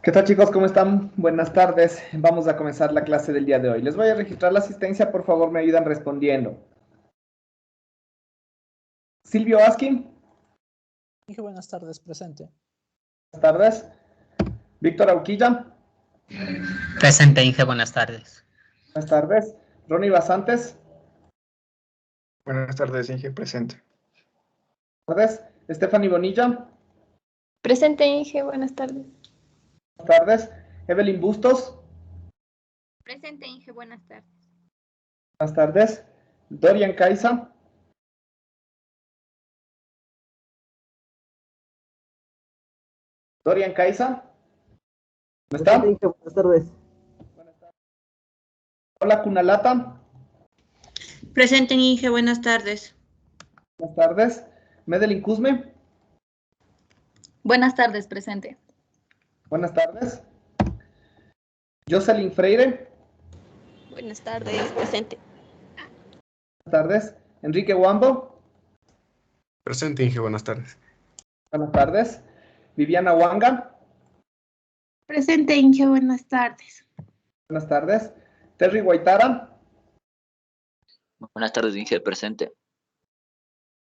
¿Qué tal, chicos? ¿Cómo están? Buenas tardes. Vamos a comenzar la clase del día de hoy. Les voy a registrar la asistencia. Por favor, me ayudan respondiendo. Silvio Askin. Dije buenas tardes, presente. Buenas tardes. Víctor Auquilla. Presente, Inge, buenas tardes. Buenas tardes. Ronnie Basantes. Buenas tardes, Inge, presente. Buenas tardes. Stephanie Bonilla. Presente, Inge, buenas tardes. Buenas tardes. Evelyn Bustos. Presente, Inge, buenas tardes. Buenas tardes. Dorian Caiza. Dorian Caiza. ¿Cómo está? Buenas tardes. Buenas tardes. Hola, Kunalata. Presente, Inge, buenas tardes. Buenas tardes. Medelin Kuzme. Buenas tardes, presente. Buenas tardes. Jocelyn Freire. Buenas tardes, presente. Buenas tardes. Enrique Wambo. Presente, Inge, buenas tardes. Buenas tardes. Viviana Wanga. Presente, Inge, buenas tardes. Buenas tardes. Terry Guaitara. Buenas tardes, Inge, presente.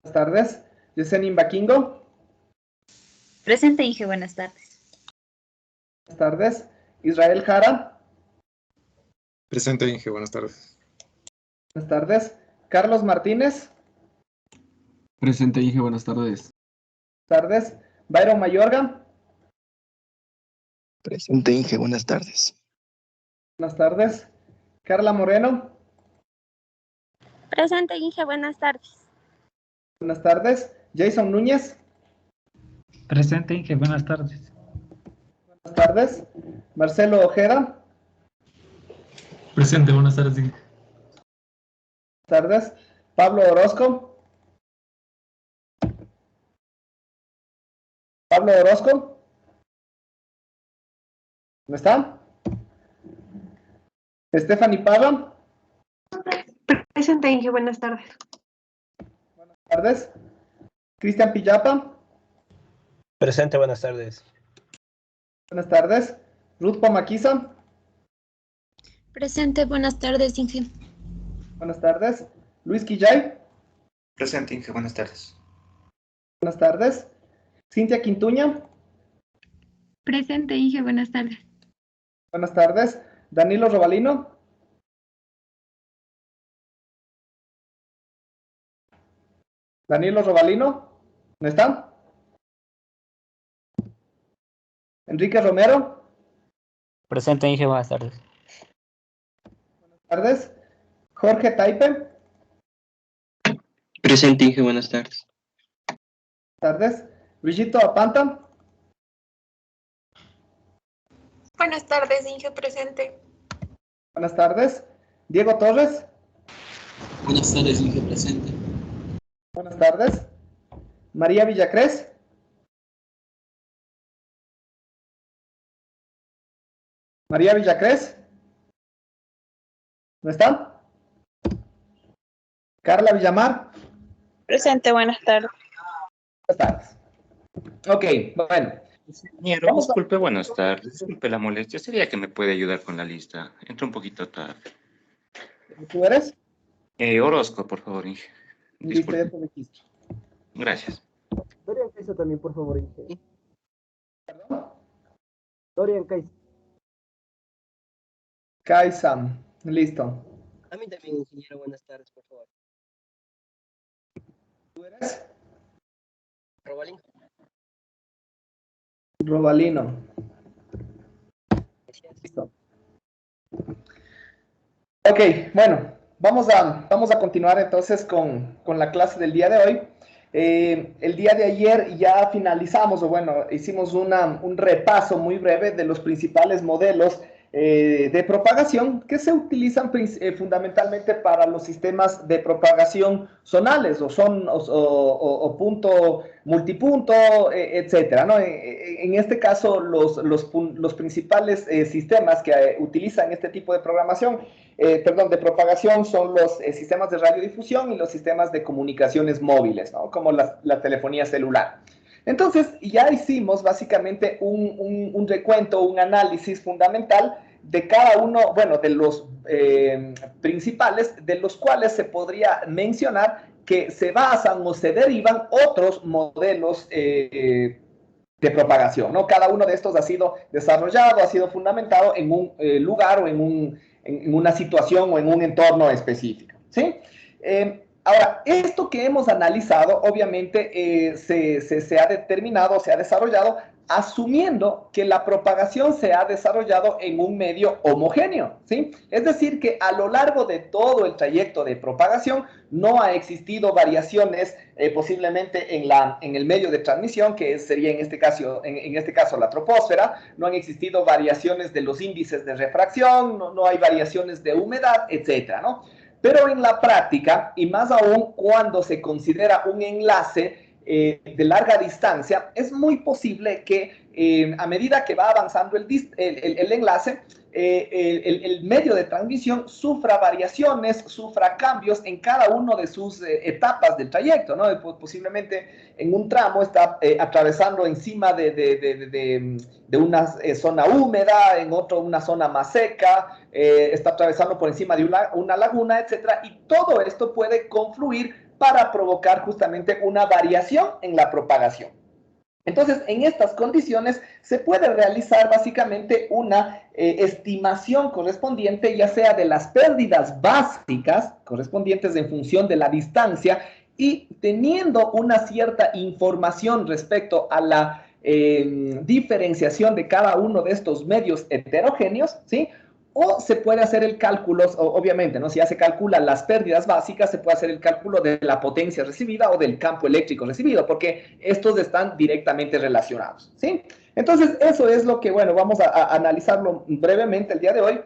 Buenas tardes. Yesenin Baquingo. Presente, Inge, buenas tardes. Buenas tardes. Israel Jara. Presente, Inge, buenas tardes. Buenas tardes. Carlos Martínez. Presente, Inge, buenas tardes. Buenas tardes. Byron Mayorga. Presente, Inge, buenas tardes. Buenas tardes. Carla Moreno. Presente, Inge, buenas tardes. Buenas tardes. Jason Núñez. Presente, Inge, buenas tardes. Buenas tardes. Marcelo Ojeda. Presente, buenas tardes, Inge. Buenas tardes. Pablo Orozco. Pablo Orozco. ¿No está? Stephanie Parra. Presente, Inge, buenas tardes. Buenas tardes. Cristian Pillapa. Presente, buenas tardes. Buenas tardes. Ruth Pomaquiza. Presente, buenas tardes, Inge. Buenas tardes. Luis Quillay. Presente, Inge, buenas tardes. Buenas tardes. Cintia Quintuña. Presente, Inge, buenas tardes. Buenas tardes. Danilo Robalino. Danilo Robalino. ¿No está? Enrique Romero. Presente, Inge, buenas tardes. Buenas tardes. Jorge Taipe. Presente, Inge, buenas tardes. Buenas tardes. Brigito Apanta. Buenas tardes, Inge, presente. Buenas tardes. Diego Torres. Buenas tardes, Inge, presente. Buenas tardes. María Villacrés. María Villacrés. ¿No está? Carla Villamar. Presente, buenas tardes. Buenas tardes. Ok, bueno. Ingeniero, disculpe, buenas tardes. Disculpe la molestia. ¿Sería que me puede ayudar con la lista? Entro un poquito tarde. ¿Tú eres? Orozco, por favor, Inge. Listo, ya Disculpe. te registro. Gracias. Dorian Caiza también, por favor, Inge. ¿Perdón? Dorian Caiza. Kaisam. Listo. A mí también, ingeniero, buenas tardes, por favor. ¿Tú eres? Robalín. Robalino. Listo. Ok, bueno, vamos a continuar entonces con la clase del día de hoy. El día de ayer ya finalizamos, o bueno, hicimos un repaso muy breve de los principales modelos de propagación que se utilizan fundamentalmente para los sistemas de propagación zonales o punto multipunto, etcétera, ¿no? En este caso, los principales sistemas que utilizan este tipo de programación, de propagación son los sistemas de radiodifusión y los sistemas de comunicaciones móviles, ¿no? Como la telefonía celular. Entonces, ya hicimos básicamente un recuento, un análisis fundamental de cada uno, bueno, de los principales, de los cuales se podría mencionar que se basan o se derivan otros modelos de propagación, ¿no? Cada uno de estos ha sido desarrollado, ha sido fundamentado en un lugar o en una situación o en un entorno específico, ¿sí? Ahora, esto que hemos analizado, obviamente, se ha determinado, se ha desarrollado asumiendo que la propagación se ha desarrollado en un medio homogéneo, ¿sí? Es decir, que a lo largo de todo el trayecto de propagación no ha existido variaciones posiblemente en el medio de transmisión, que sería en este caso la troposfera, no han existido variaciones de los índices de refracción, no hay variaciones de humedad, etcétera, ¿no? Pero en la práctica, y más aún cuando se considera un enlace de larga distancia, es muy posible que a medida que va avanzando el enlace, el medio de transmisión sufra variaciones, sufra cambios en cada una de sus etapas del trayecto, ¿no? Posiblemente en un tramo está atravesando encima de una zona húmeda, en otro una zona más seca, está atravesando por encima de una laguna, etcétera, y todo esto puede confluir para provocar justamente una variación en la propagación. Entonces, en estas condiciones se puede realizar básicamente una estimación correspondiente, ya sea de las pérdidas básicas correspondientes en función de la distancia y teniendo una cierta información respecto a la diferenciación de cada uno de estos medios heterogéneos, ¿sí? O se puede hacer el cálculo, obviamente, ¿no? Si ya se calculan las pérdidas básicas, se puede hacer el cálculo de la potencia recibida o del campo eléctrico recibido, porque estos están directamente relacionados, ¿sí? Entonces, eso es lo que, bueno, vamos a analizarlo brevemente el día de hoy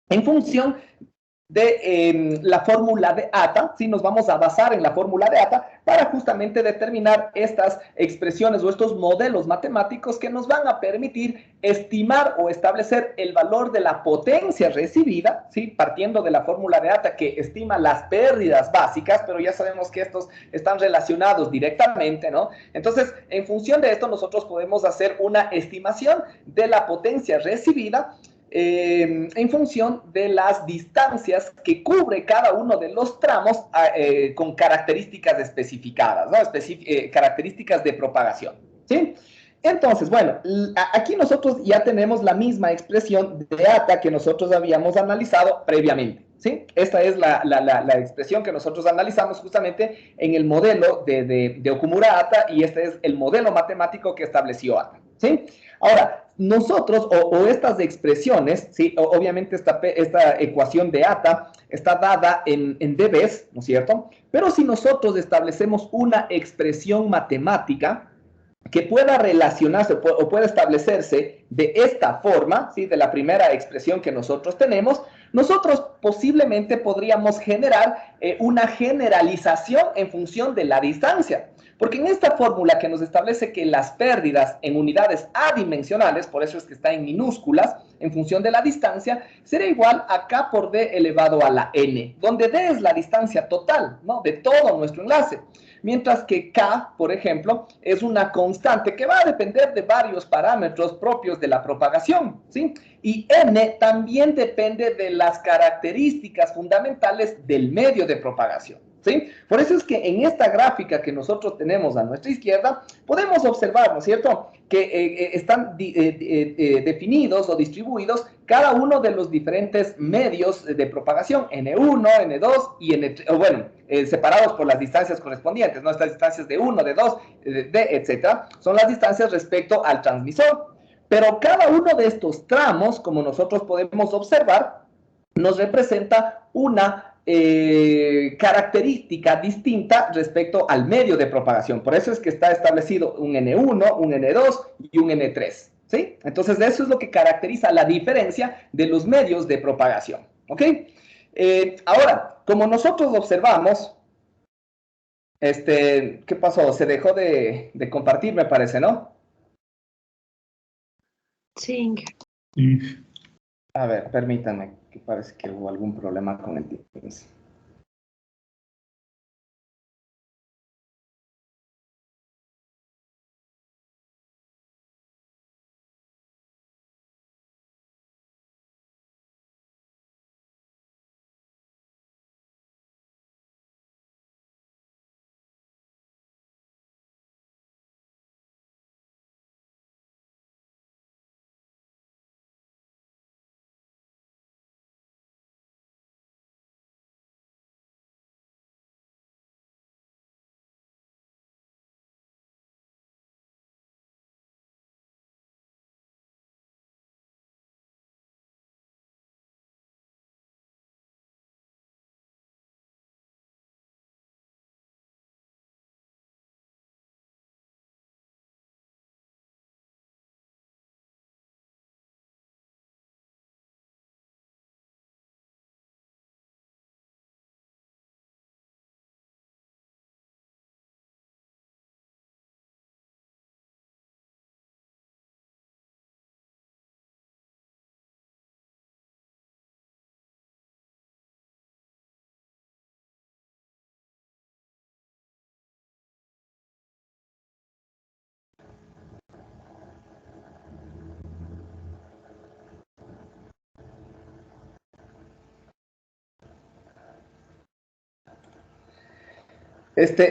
en función de la fórmula de ATA, ¿sí? Nos vamos a basar en la fórmula de ATA para justamente determinar estas expresiones o estos modelos matemáticos que nos van a permitir estimar o establecer el valor de la potencia recibida, ¿sí? Partiendo de la fórmula de ATA que estima las pérdidas básicas, pero ya sabemos que estos están relacionados directamente, ¿no? Entonces, en función de esto, nosotros podemos hacer una estimación de la potencia recibida en función de las distancias que cubre cada uno de los tramos con características especificadas, ¿no? Características de propagación, ¿sí? Entonces, bueno, aquí nosotros ya tenemos la misma expresión de ATA que nosotros habíamos analizado previamente, ¿sí? Esta es la expresión que nosotros analizamos justamente en el modelo de Okumura-ATA y este es el modelo matemático que estableció ATA, ¿sí? Ahora, nosotros, o estas expresiones, ¿sí? Obviamente esta ecuación de ATA está dada en dBs, ¿no es cierto? Pero si nosotros establecemos una expresión matemática que pueda relacionarse o pueda establecerse de esta forma, ¿sí? De la primera expresión que nosotros tenemos, nosotros posiblemente podríamos generar una generalización en función de la distancia. Porque en esta fórmula que nos establece que las pérdidas en unidades adimensionales, por eso es que está en minúsculas, en función de la distancia, será igual a K por D elevado a la N, donde D es la distancia total, ¿no? De todo nuestro enlace. Mientras que K, por ejemplo, es una constante que va a depender de varios parámetros propios de la propagación, ¿sí? Y N también depende de las características fundamentales del medio de propagación, ¿sí? Por eso es que en esta gráfica que nosotros tenemos a nuestra izquierda, podemos observar, ¿no es cierto?, que están definidos o distribuidos cada uno de los diferentes medios de propagación, N1, N2 y N3, bueno, separados por las distancias correspondientes, ¿no? Estas distancias de 1, de 2, de etcétera, son las distancias respecto al transmisor. Pero cada uno de estos tramos, como nosotros podemos observar, nos representa una característica distinta respecto al medio de propagación. Por eso es que está establecido un N1, un N2 y un N3, ¿sí? Entonces, eso es lo que caracteriza la diferencia de los medios de propagación, ¿ok? Ahora, como nosotros observamos, ¿qué pasó? Se dejó de compartir, me parece, ¿no? Sí. A ver, permítanme, que parece que hubo algún problema con el Teams.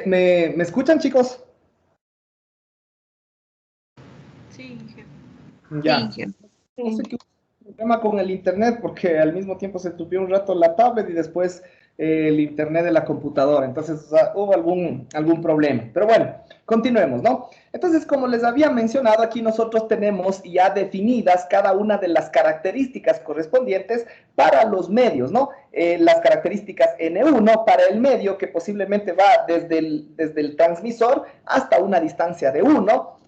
¿Me escuchan, chicos? Sí, Inge. Ya. Sí, Inge. No sé qué hubo un problema con el internet porque al mismo tiempo se tupió un rato la tablet y después el internet de la computadora. Entonces, o sea, hubo algún problema. Pero bueno, continuemos, ¿no? Entonces, como les había mencionado, aquí nosotros tenemos ya definidas cada una de las características correspondientes para los medios, ¿no? Las características N1 para el medio, que posiblemente va desde el transmisor hasta una distancia de 1.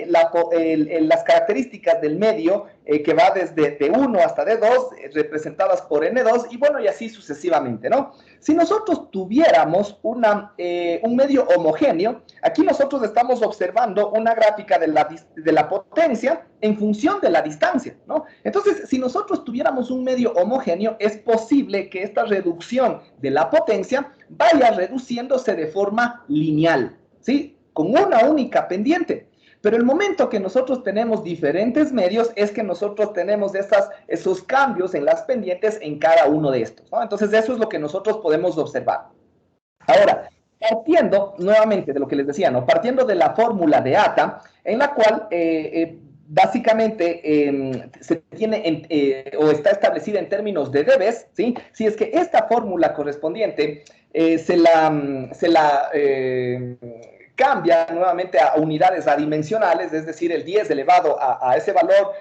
Las características del medio que va desde D1 hasta D2 representadas por N2 y bueno, y así sucesivamente, ¿no? Si nosotros tuviéramos un medio homogéneo, aquí nosotros estamos observando una gráfica de la potencia en función de la distancia, ¿no? Entonces, si nosotros tuviéramos un medio homogéneo, es posible que esta reducción de la potencia vaya reduciéndose de forma lineal, ¿sí? Con una única pendiente. Pero el momento que nosotros tenemos diferentes medios es que nosotros tenemos esos cambios en las pendientes en cada uno de estos, ¿no? Entonces, eso es lo que nosotros podemos observar. Ahora, partiendo nuevamente de lo que les decía, ¿no? Partiendo de la fórmula de ATA, en la cual básicamente se tiene o está establecida en términos de dBs, ¿sí? Si es que esta fórmula correspondiente se la cambia nuevamente a unidades adimensionales, es decir, el 10 elevado a ese valor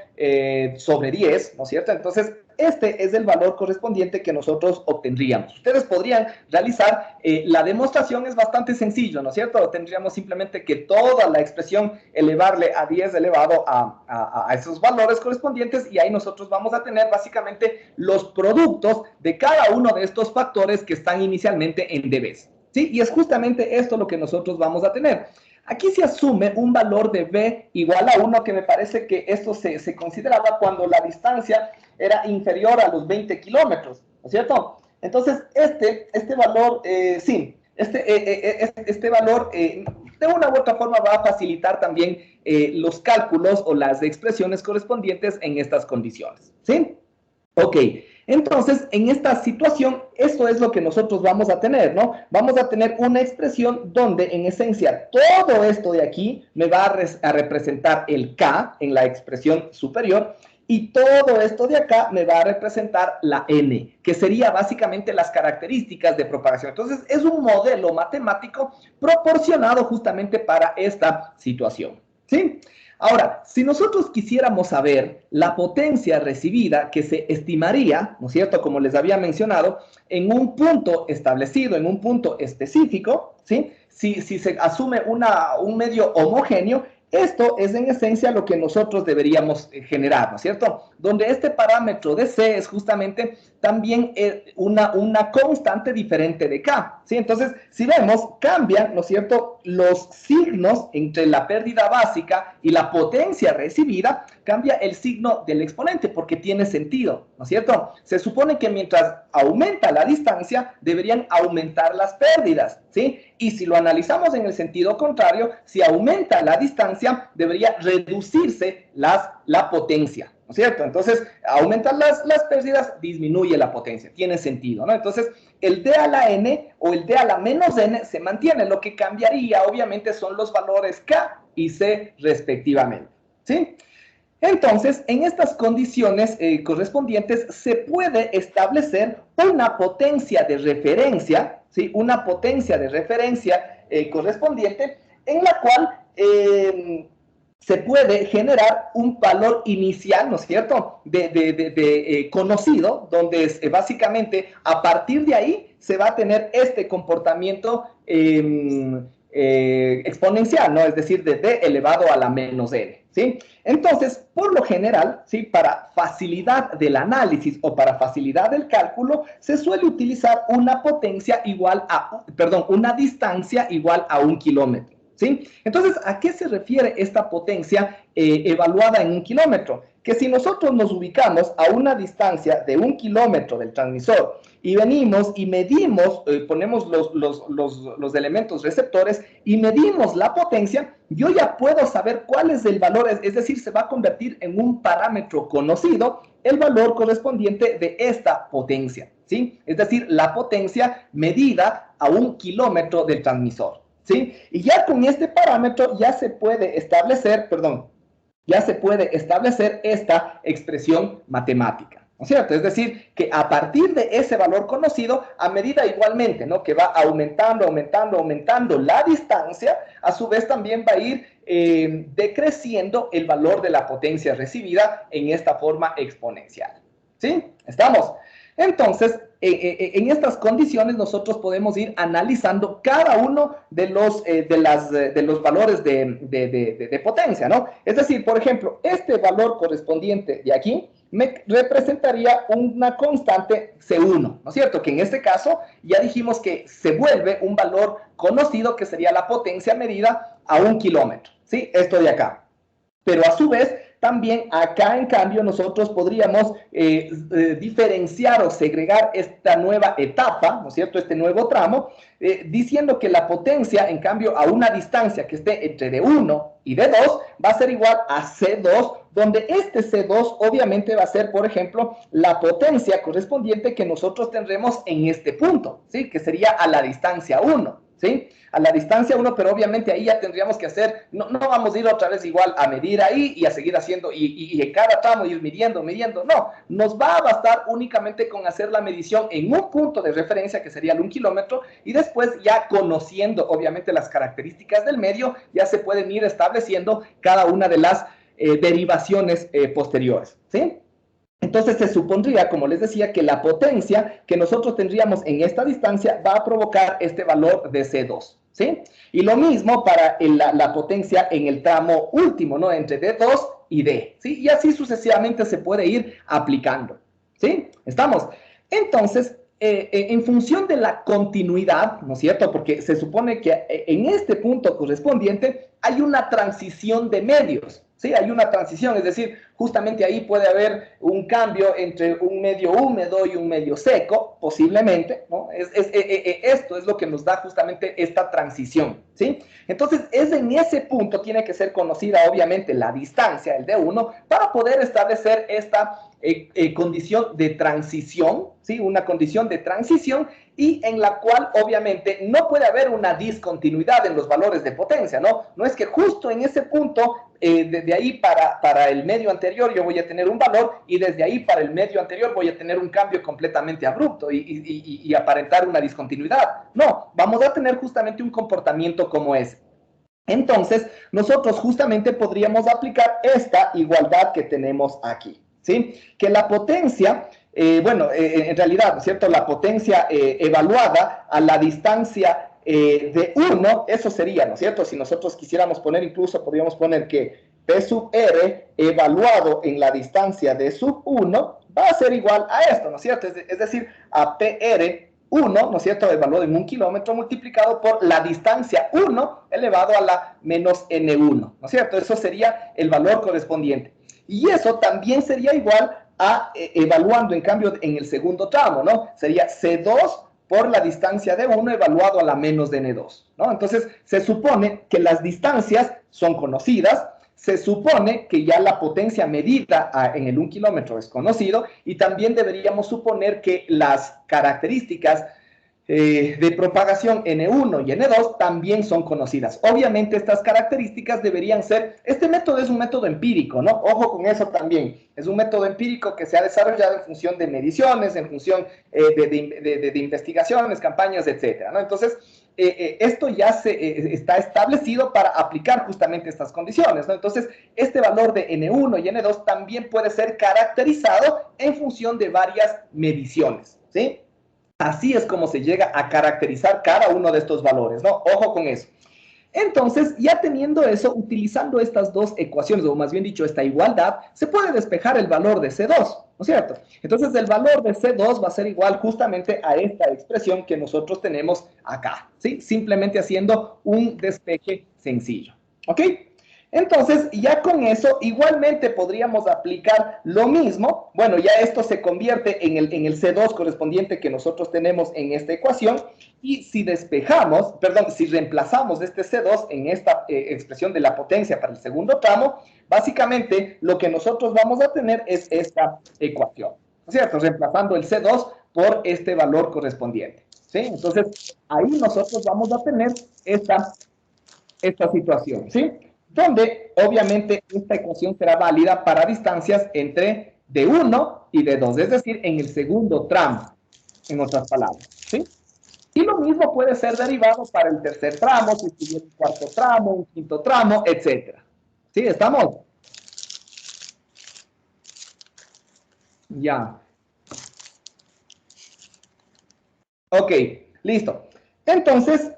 sobre 10, ¿no es cierto? Entonces, este es el valor correspondiente que nosotros obtendríamos. Ustedes podrían realizar, la demostración es bastante sencillo, ¿no es cierto? Tendríamos simplemente que toda la expresión elevarle a 10 elevado a esos valores correspondientes y ahí nosotros vamos a tener básicamente los productos de cada uno de estos factores que están inicialmente en dBs. ¿Sí? Y es justamente esto lo que nosotros vamos a tener. Aquí se asume un valor de B igual a 1, que me parece que esto se consideraba cuando la distancia era inferior a los 20 kilómetros, ¿no es cierto? Entonces, este valor, sí, este valor de una u otra forma va a facilitar también los cálculos o las expresiones correspondientes en estas condiciones, ¿sí? Ok. Entonces, en esta situación, esto es lo que nosotros vamos a tener, ¿no? Vamos a tener una expresión donde, en esencia, todo esto de aquí me va a representar el K en la expresión superior y todo esto de acá me va a representar la N, que sería básicamente las características de propagación. Entonces, es un modelo matemático proporcionado justamente para esta situación, ¿sí? Ahora, si nosotros quisiéramos saber la potencia recibida que se estimaría, ¿no es cierto?, como les había mencionado, en un punto establecido, en un punto específico, ¿sí? Si se asume un medio homogéneo, esto es en esencia lo que nosotros deberíamos generar, ¿no es cierto? Donde este parámetro de C es justamente también una constante diferente de K, ¿sí? Entonces, si vemos, cambian, ¿no es cierto?, los signos entre la pérdida básica y la potencia recibida, cambia el signo del exponente porque tiene sentido, ¿no es cierto? Se supone que mientras aumenta la distancia, deberían aumentar las pérdidas, ¿sí? Y si lo analizamos en el sentido contrario, si aumenta la distancia, debería reducirse la potencia, ¿no es cierto? Entonces, aumentar las pérdidas, disminuye la potencia, tiene sentido, ¿no? Entonces, el D a la N o el D a la menos N se mantiene, lo que cambiaría, obviamente, son los valores K y C respectivamente, ¿sí? Entonces, en estas condiciones correspondientes, se puede establecer una potencia de referencia, ¿sí? Una potencia de referencia correspondiente en la cual se puede generar un valor inicial, ¿no es cierto?, conocido, donde básicamente a partir de ahí se va a tener este comportamiento exponencial, ¿no? Es decir, de D elevado a la menos N, ¿sí? Entonces, por lo general, ¿sí?, para facilidad del análisis o para facilidad del cálculo, se suele utilizar una potencia igual a, una distancia igual a 1 kilómetro. ¿Sí? Entonces, ¿a qué se refiere esta potencia evaluada en 1 kilómetro? Que si nosotros nos ubicamos a una distancia de 1 kilómetro del transmisor y venimos y medimos, ponemos los elementos receptores y medimos la potencia, yo ya puedo saber cuál es el valor, es decir, se va a convertir en un parámetro conocido el valor correspondiente de esta potencia, ¿sí? Es decir, la potencia medida a 1 kilómetro del transmisor, ¿sí? Y ya con este parámetro ya se puede establecer, esta expresión matemática, ¿no es cierto? Es decir, que a partir de ese valor conocido, a medida igualmente, ¿no?, que va aumentando la distancia, a su vez también va a ir decreciendo el valor de la potencia recibida en esta forma exponencial, ¿sí? ¿Estamos? Entonces, en estas condiciones nosotros podemos ir analizando cada uno de los valores de potencia, ¿no? Es decir, por ejemplo, este valor correspondiente de aquí me representaría una constante C1, ¿no es cierto? Que en este caso ya dijimos que se vuelve un valor conocido que sería la potencia medida a 1 kilómetro, ¿sí? Esto de acá. Pero a su vez, también acá, en cambio, nosotros podríamos diferenciar o segregar esta nueva etapa, ¿no es cierto?, este nuevo tramo, diciendo que la potencia, en cambio, a una distancia que esté entre D1 y D2, va a ser igual a C2, donde este C2 obviamente va a ser, por ejemplo, la potencia correspondiente que nosotros tendremos en este punto, ¿sí?, que sería a la distancia 1, ¿sí? A la distancia 1, pero obviamente ahí ya tendríamos que hacer, no vamos a ir otra vez igual a medir ahí y a seguir haciendo, y en cada tramo ir midiendo, no, nos va a bastar únicamente con hacer la medición en un punto de referencia que sería el 1 kilómetro, y después ya conociendo obviamente las características del medio, ya se pueden ir estableciendo cada una de las derivaciones posteriores, ¿sí? Entonces se supondría, como les decía, que la potencia que nosotros tendríamos en esta distancia va a provocar este valor de C2, ¿sí? Y lo mismo para la potencia en el tramo último, ¿no?, entre D2 y D, ¿sí? Y así sucesivamente se puede ir aplicando, ¿sí? ¿Estamos? Entonces, en función de la continuidad, ¿no es cierto?, porque se supone que en este punto correspondiente hay una transición de medios, ¿sí? Hay una transición, es decir, justamente ahí puede haber un cambio entre un medio húmedo y un medio seco, posiblemente, ¿no? Esto es lo que nos da justamente esta transición, ¿sí? Entonces, en ese punto tiene que ser conocida, obviamente, la distancia, el D1, para poder establecer esta condición de transición, ¿sí? Una condición de transición, y en la cual obviamente no puede haber una discontinuidad en los valores de potencia, ¿no? No es que justo en ese punto, de ahí para el medio anterior yo voy a tener un valor, y desde ahí para el medio anterior voy a tener un cambio completamente abrupto y aparentar una discontinuidad. No, vamos a tener justamente un comportamiento como ese. Entonces, nosotros justamente podríamos aplicar esta igualdad que tenemos aquí, ¿sí? Que la potencia, en realidad, ¿cierto?, la potencia evaluada a la distancia de 1, eso sería, ¿no es cierto? Si nosotros quisiéramos poner, incluso podríamos poner que P sub R evaluado en la distancia de sub 1 va a ser igual a esto, ¿no es cierto? Es decir, a PR 1, ¿no es cierto?, evaluado en 1 kilómetro multiplicado por la distancia 1 elevado a la menos N1, ¿no es cierto? Eso sería el valor correspondiente. Y eso también sería igual a, evaluando en cambio en el segundo tramo, ¿no? Sería C2 por la distancia de 1 evaluado a la menos de N2, ¿no? Entonces, se supone que las distancias son conocidas, se supone que ya la potencia medida en el 1 kilómetro es conocido, y también deberíamos suponer que las características de propagación N1 y N2 también son conocidas. Obviamente estas características deberían ser, este método es un método empírico, ¿no? Ojo con eso también, es un método empírico que se ha desarrollado en función de mediciones, en función de investigaciones, campañas, etcétera, ¿no? Entonces, esto ya está establecido para aplicar justamente estas condiciones, ¿no? Entonces, este valor de N1 y N2 también puede ser caracterizado en función de varias mediciones, ¿sí? Así es como se llega a caracterizar cada uno de estos valores, ¿no? Ojo con eso. Entonces, ya teniendo eso, utilizando estas dos ecuaciones, o más bien dicho, esta igualdad, se puede despejar el valor de C2, ¿no es cierto? Entonces, el valor de C2 va a ser igual justamente a esta expresión que nosotros tenemos acá, ¿sí? Simplemente haciendo un despeje sencillo, ¿ok? Entonces, ya con eso, igualmente podríamos aplicar lo mismo. Bueno, ya esto se convierte en el C2 correspondiente que nosotros tenemos en esta ecuación. Y si si reemplazamos este C2 en esta expresión de la potencia para el segundo tramo, básicamente lo que nosotros vamos a tener es esta ecuación, ¿no es cierto? Reemplazando el C2 por este valor correspondiente, ¿sí? Entonces, ahí nosotros vamos a tener esta situación, ¿sí? Donde, obviamente, esta ecuación será válida para distancias entre D1 y D2, es decir, en el segundo tramo, en otras palabras, ¿sí? Y lo mismo puede ser derivado para el tercer tramo, si tuviera un cuarto tramo, un quinto tramo, etcétera. ¿Sí? ¿Estamos? Ya. Ok, listo. Entonces,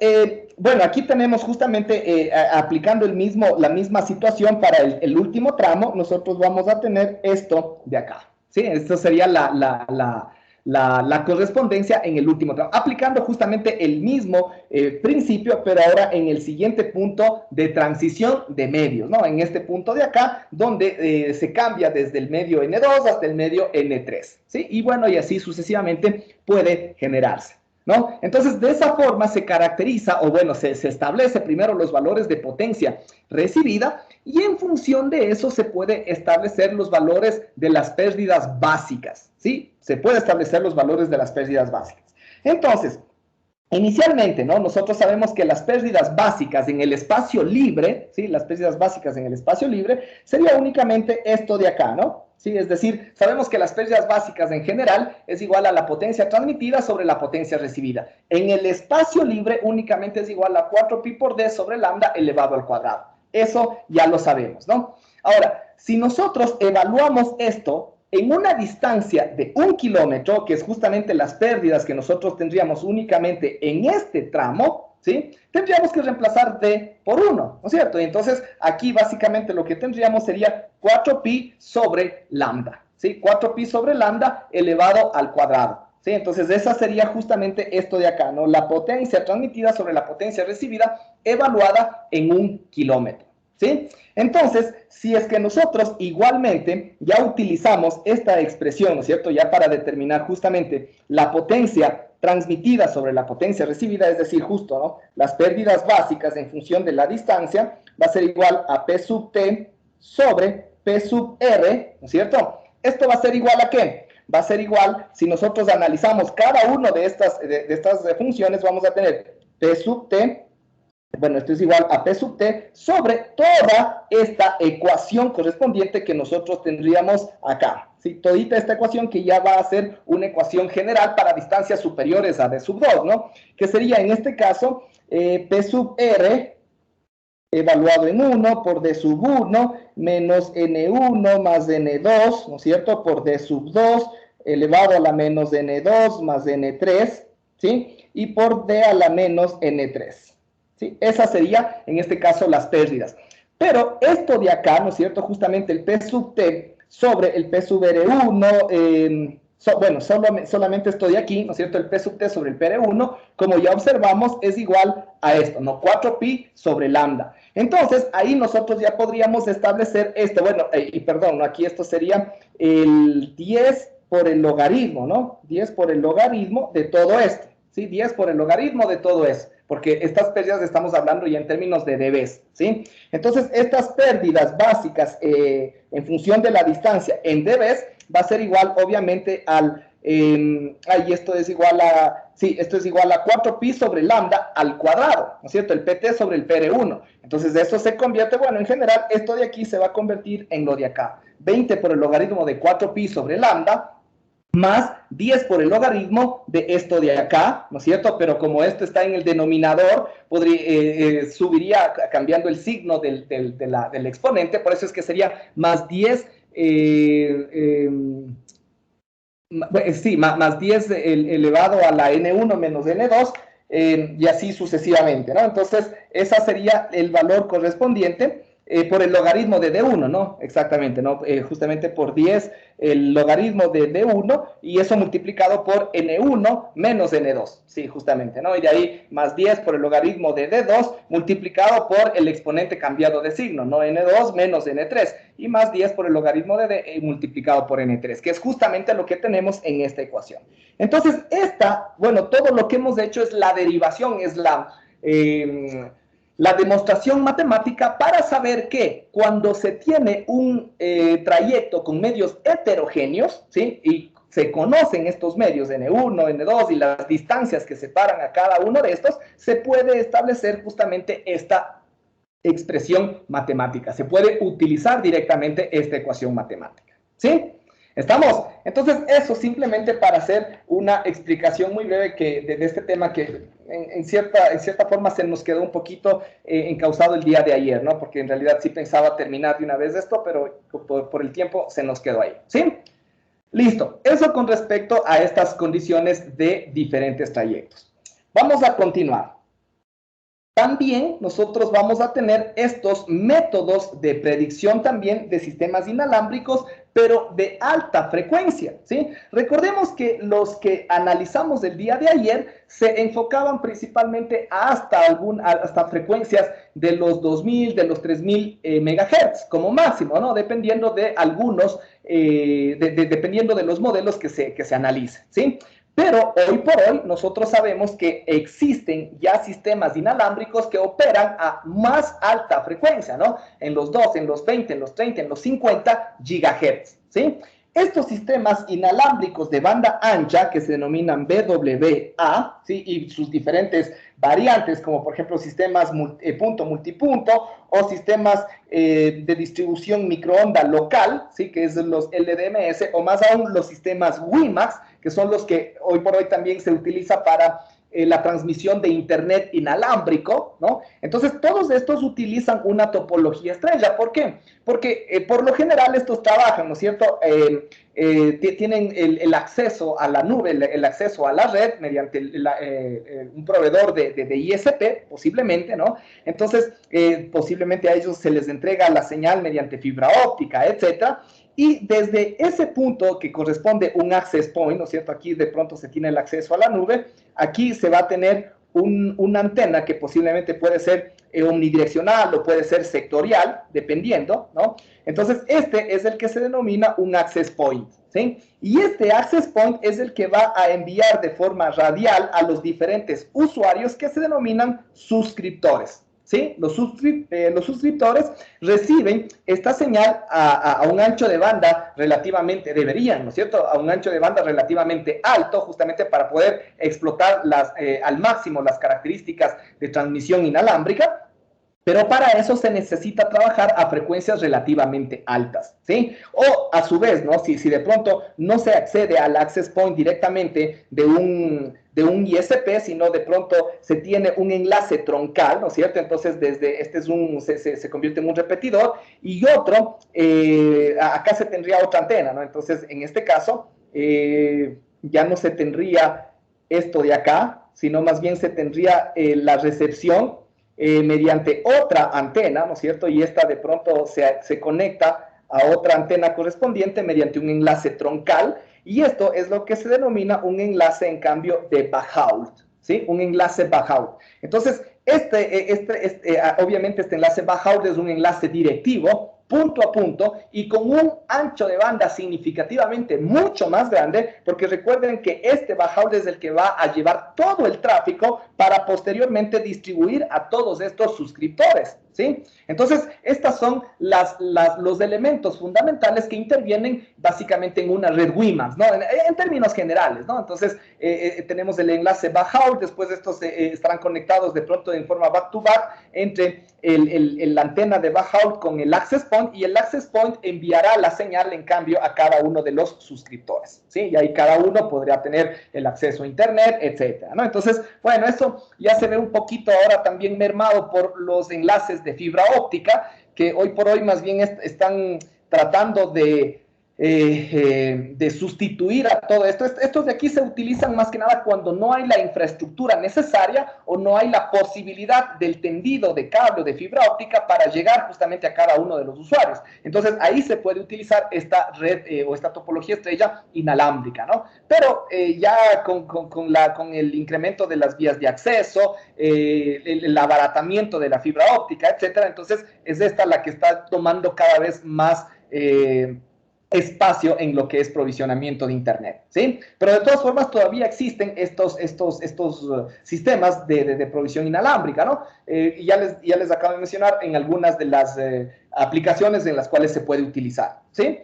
bueno, aquí tenemos justamente aplicando la misma situación para el último tramo, nosotros vamos a tener esto de acá. ¿Sí? Esto sería la correspondencia en el último tramo, aplicando justamente el mismo principio, pero ahora en el siguiente punto de transición de medios, ¿no? En este punto de acá, donde se cambia desde el medio N2 hasta el medio N3, ¿sí? Y bueno, y así sucesivamente puede generarse, ¿no? Entonces, de esa forma se caracteriza, o bueno, se establece primero los valores de potencia recibida, y en función de eso se puede establecer los valores de las pérdidas básicas, ¿sí? Se puede establecer los valores de las pérdidas básicas. Entonces, inicialmente, ¿no? Nosotros sabemos que las pérdidas básicas en el espacio libre, ¿sí? Las pérdidas básicas en el espacio libre sería únicamente esto de acá, ¿no? ¿Sí? Es decir, sabemos que las pérdidas básicas en general es igual a la potencia transmitida sobre la potencia recibida. En el espacio libre únicamente es igual a 4pi por d sobre lambda elevado al cuadrado. Eso ya lo sabemos, ¿no? Ahora, si nosotros evaluamos esto en una distancia de 1 kilómetro, que es justamente las pérdidas que nosotros tendríamos únicamente en este tramo, ¿sí? Tendríamos que reemplazar d por 1, ¿no es cierto? Y entonces aquí básicamente lo que tendríamos sería 4pi sobre lambda, ¿sí? 4pi sobre lambda elevado al cuadrado, ¿sí? Entonces esa sería justamente esto de acá, ¿no? La potencia transmitida sobre la potencia recibida evaluada en 1 kilómetro, ¿sí? Entonces, si es que nosotros igualmente ya utilizamos esta expresión, ¿no es cierto? Ya para determinar justamente la potencia transmitida sobre la potencia recibida, es decir, justo, ¿no? Las pérdidas básicas en función de la distancia va a ser igual a P sub T sobre P sub R, ¿no es cierto? Esto va a ser igual a ¿qué? Va a ser igual, si nosotros analizamos cada una de estas funciones, vamos a tener P sub T, bueno, esto es igual a P sub T sobre toda esta ecuación correspondiente que nosotros tendríamos acá, ¿sí? Todita esta ecuación que ya va a ser una ecuación general para distancias superiores a D sub 2, ¿no? Que sería en este caso P sub R evaluado en 1 por D sub 1 menos N1 más N2, ¿no es cierto? Por D sub 2 elevado a la menos N2 más N3, ¿sí? Y por D a la menos N3. ¿Sí? Esa sería, en este caso, las pérdidas. Pero esto de acá, ¿no es cierto? Justamente el P sub T sobre el P sub R1, bueno, solamente esto de aquí, ¿no es cierto? El P sub T sobre el PR1, como ya observamos, es igual a esto, ¿no? 4pi sobre lambda. Entonces, ahí nosotros ya podríamos establecer esto. Bueno, perdón, ¿no? Aquí esto sería el 10 por el logaritmo, ¿no? 10 por el logaritmo de todo esto, ¿sí? 10 por el logaritmo de todo eso. Porque estas pérdidas estamos hablando ya en términos de dBs, ¿sí? Entonces, estas pérdidas básicas en función de la distancia en dBs va a ser igual, obviamente, esto es igual a 4pi sobre lambda al cuadrado, ¿no es cierto? El PT sobre el PR1. Entonces, eso se convierte, bueno, en general, esto de aquí se va a convertir en lo de acá. 20 por el logaritmo de 4pi sobre lambda, más 10 por el logaritmo de esto de acá, ¿no es cierto? Pero como esto está en el denominador, subiría cambiando el signo del exponente, por eso es que sería más 10, más 10 elevado a la N1 menos N2, y así sucesivamente, ¿no? Entonces, ese sería el valor correspondiente por el logaritmo de D1, ¿no? Exactamente, ¿no? Justamente por 10 el logaritmo de D1 y eso multiplicado por N1 menos N2, sí, justamente, ¿no? Y de ahí más 10 por el logaritmo de D2 multiplicado por el exponente cambiado de signo, ¿no? N2 menos N3 y más 10 por el logaritmo de D multiplicado por N3, que es justamente lo que tenemos en esta ecuación. Entonces, bueno, todo lo que hemos hecho es la derivación, es la demostración matemática para saber que cuando se tiene un trayecto con medios heterogéneos, ¿sí? Y se conocen estos medios, N1, N2 y las distancias que separan a cada uno de estos, se puede establecer justamente esta expresión matemática. Se puede utilizar directamente esta ecuación matemática. ¿Sí? ¿Estamos? Entonces, eso simplemente para hacer una explicación muy breve de este tema que en cierta forma se nos quedó un poquito encauzado el día de ayer, ¿no? Porque en realidad sí pensaba terminar de una vez esto, pero por el tiempo se nos quedó ahí. ¿Sí? Listo. Eso con respecto a estas condiciones de diferentes trayectos. Vamos a continuar. También nosotros vamos a tener estos métodos de predicción también de sistemas inalámbricos, pero de alta frecuencia, ¿sí? Recordemos que los que analizamos el día de ayer se enfocaban principalmente hasta frecuencias de los 2000, de los 3000 megahertz como máximo, ¿no? Dependiendo de algunos, dependiendo de los modelos que se analicen, ¿sí? Pero hoy por hoy nosotros sabemos que existen ya sistemas inalámbricos que operan a más alta frecuencia, ¿no? En los 2, en los 20, en los 30, en los 50 gigahertz, ¿sí? Estos sistemas inalámbricos de banda ancha, que se denominan BWA, ¿sí? Y sus diferentes variantes, como por ejemplo sistemas punto-multipunto o sistemas de distribución microonda local, ¿sí? Que es los LDMS, o más aún los sistemas WiMAX, que son los que hoy por hoy también se utiliza para la transmisión de internet inalámbrico, ¿no? Entonces, todos estos utilizan una topología estrella. ¿Por qué? Porque por lo general estos trabajan, ¿no es cierto? Tienen el acceso a la nube, el acceso a la red mediante un proveedor de ISP, posiblemente, ¿no? Entonces, posiblemente a ellos se les entrega la señal mediante fibra óptica, etcétera. Y desde ese punto que corresponde un access point, ¿no es cierto? Aquí de pronto se tiene el acceso a la nube, aquí se va a tener una antena que posiblemente puede ser omnidireccional o puede ser sectorial, dependiendo, ¿no? Entonces, este es el que se denomina un access point, ¿sí? Y este access point es el que va a enviar de forma radial a los diferentes usuarios que se denominan suscriptores. ¿Sí? Los suscriptores reciben esta señal a un ancho de banda relativamente, deberían, ¿no es cierto?, a un ancho de banda relativamente alto, justamente para poder explotar al máximo las características de transmisión inalámbrica. Pero para eso se necesita trabajar a frecuencias relativamente altas, ¿sí? O a su vez, ¿no? Si de pronto no se accede al access point directamente de un ISP, sino de pronto se tiene un enlace troncal, ¿no es cierto? Entonces, se convierte en un repetidor y otro, acá se tendría otra antena, ¿no? Entonces, en este caso, ya no se tendría esto de acá, sino más bien se tendría la recepción mediante otra antena, ¿no es cierto? Y esta de pronto se conecta a otra antena correspondiente mediante un enlace troncal, y esto es lo que se denomina un enlace, en cambio, de Bahault, ¿sí? Un enlace Bahault. Entonces, obviamente este enlace Bahault es un enlace directivo, punto a punto, y con un ancho de banda significativamente mucho más grande, porque recuerden que este Bahault es el que va a llevar todo el tráfico para posteriormente distribuir a todos estos suscriptores, ¿sí? Entonces, estos son los elementos fundamentales que intervienen básicamente en una red WiMAX, ¿no? En términos generales, ¿no? Entonces, tenemos el enlace Bahault, después estos estarán conectados de pronto en forma back-to-back entre la antena de Bahault con el access point, y el access point enviará la señal, en cambio, a cada uno de los suscriptores, ¿sí? Y ahí cada uno podría tener el acceso a internet, etcétera, ¿no? Entonces, bueno, eso ya se ve un poquito ahora también mermado por los enlaces de fibra óptica, que hoy por hoy más bien están tratando de sustituir a todo esto. Estos de aquí se utilizan más que nada cuando no hay la infraestructura necesaria o no hay la posibilidad del tendido de cable de fibra óptica para llegar justamente a cada uno de los usuarios. Entonces ahí se puede utilizar esta red o esta topología estrella inalámbrica, ¿no? Pero ya con el incremento de las vías de acceso, el abaratamiento de la fibra óptica, etcétera, entonces es esta la que está tomando cada vez más espacio en lo que es provisionamiento de internet, ¿sí? Pero de todas formas todavía existen estos sistemas de provisión inalámbrica, ¿no? Y ya les acabo de mencionar en algunas de las aplicaciones en las cuales se puede utilizar, ¿sí?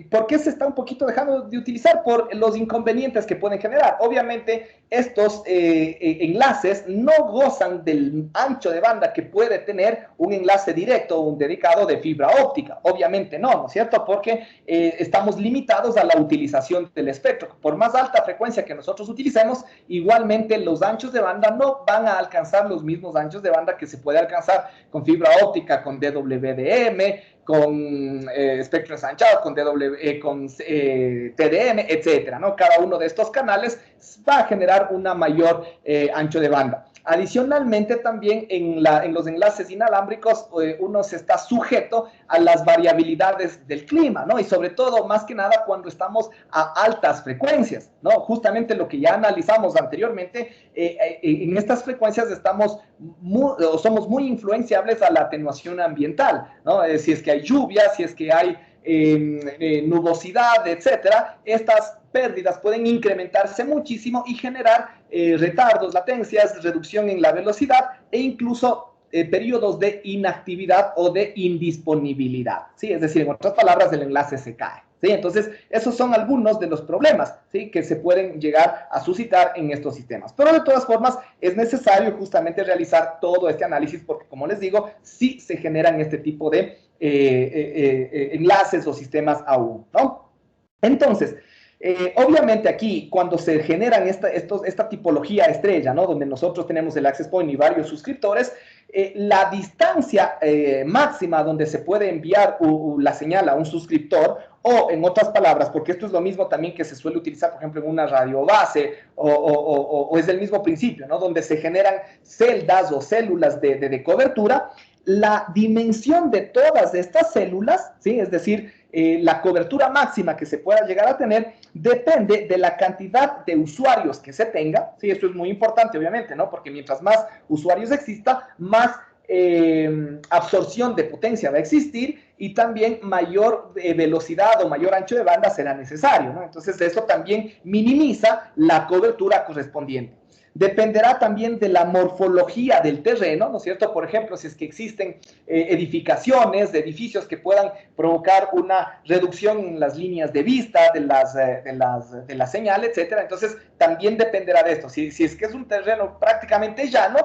¿Por qué se está un poquito dejando de utilizar? Por los inconvenientes que pueden generar. Obviamente, estos enlaces no gozan del ancho de banda que puede tener un enlace directo o un dedicado de fibra óptica. Obviamente no es cierto? Porque estamos limitados a la utilización del espectro. Por más alta frecuencia que nosotros utilicemos, igualmente los anchos de banda no van a alcanzar los mismos anchos de banda que se puede alcanzar con fibra óptica, con DWDM, con espectro ensanchado, con TDM, etcétera, ¿no? Cada uno de estos canales va a generar una mayor ancho de banda. Adicionalmente, también en los enlaces inalámbricos, uno se está sujeto a las variabilidades del clima, ¿no? Y sobre todo, más que nada, cuando estamos a altas frecuencias, ¿no? Justamente lo que ya analizamos anteriormente, en estas frecuencias somos muy influenciables a la atenuación ambiental, ¿no? Si es que hay lluvia, si es que hay nubosidad, etcétera, estas pérdidas pueden incrementarse muchísimo y generar retardos, latencias, reducción en la velocidad e incluso periodos de inactividad o de indisponibilidad, ¿sí? Es decir, en otras palabras, el enlace se cae, ¿sí? Entonces, esos son algunos de los problemas, ¿sí?, que se pueden llegar a suscitar en estos sistemas. Pero de todas formas, es necesario justamente realizar todo este análisis porque, como les digo, sí se generan este tipo de enlaces o sistemas aún, ¿no? Entonces, obviamente aquí, cuando se generan esta tipología estrella, ¿no?, donde nosotros tenemos el access point y varios suscriptores, la distancia máxima donde se puede enviar la señal a un suscriptor, o en otras palabras, porque esto es lo mismo también que se suele utilizar, por ejemplo, en una radio base, o es el mismo principio, ¿no?, donde se generan celdas o células de cobertura, la dimensión de todas estas células, ¿sí?, es decir, la cobertura máxima que se pueda llegar a tener depende de la cantidad de usuarios que se tenga, ¿sí? Esto es muy importante, obviamente, ¿no? Porque mientras más usuarios exista, más absorción de potencia va a existir y también mayor velocidad o mayor ancho de banda será necesario, ¿no? Entonces, eso también minimiza la cobertura correspondiente. Dependerá también de la morfología del terreno, ¿no es cierto? Por ejemplo, si es que existen edificios que puedan provocar una reducción en las líneas de vista de la señal, etcétera. Entonces, también dependerá de esto. Si es que es un terreno prácticamente llano,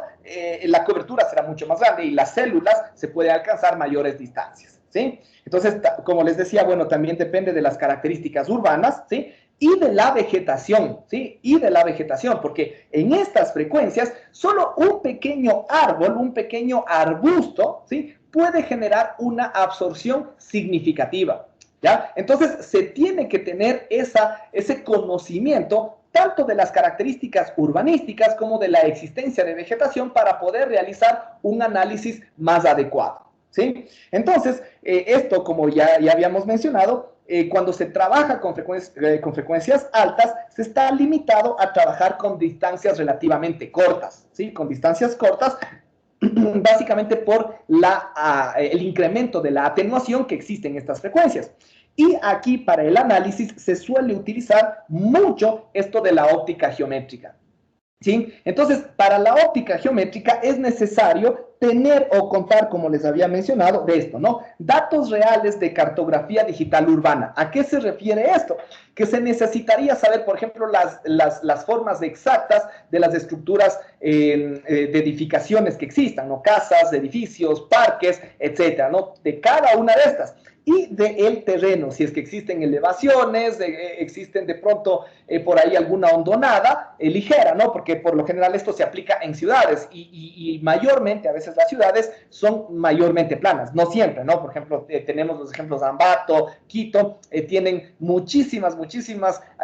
la cobertura será mucho más grande y las células se pueden alcanzar mayores distancias, ¿sí? Entonces, como les decía, bueno, también depende de las características urbanas, ¿sí?, y de la vegetación, ¿sí? Y de la vegetación, porque en estas frecuencias solo un pequeño árbol, un pequeño arbusto, ¿sí?, puede generar una absorción significativa, ¿ya? Entonces, se tiene que tener ese conocimiento tanto de las características urbanísticas como de la existencia de vegetación para poder realizar un análisis más adecuado, ¿sí? Entonces, esto, como ya habíamos mencionado, cuando se trabaja con frecuencias altas, se está limitado a trabajar con distancias relativamente cortas, ¿sí? Con distancias cortas, básicamente por el incremento de la atenuación que existe en estas frecuencias. Y aquí, para el análisis, se suele utilizar mucho esto de la óptica geométrica, ¿sí? Entonces, para la óptica geométrica es necesario tener o contar, como les había mencionado, de esto, ¿no? Datos reales de cartografía digital urbana. ¿A qué se refiere esto? Que se necesitaría saber, por ejemplo, las formas exactas de las estructuras de edificaciones que existan, ¿no? Casas, edificios, parques, etcétera, ¿no? De cada una de estas. Y del terreno, si es que existen elevaciones, existen de pronto por ahí alguna hondonada ligera, ¿no? Porque por lo general esto se aplica en ciudades y mayormente, a veces las ciudades son mayormente planas, no siempre, ¿no? Por ejemplo, tenemos los ejemplos de Ambato, Quito, tienen muchísimas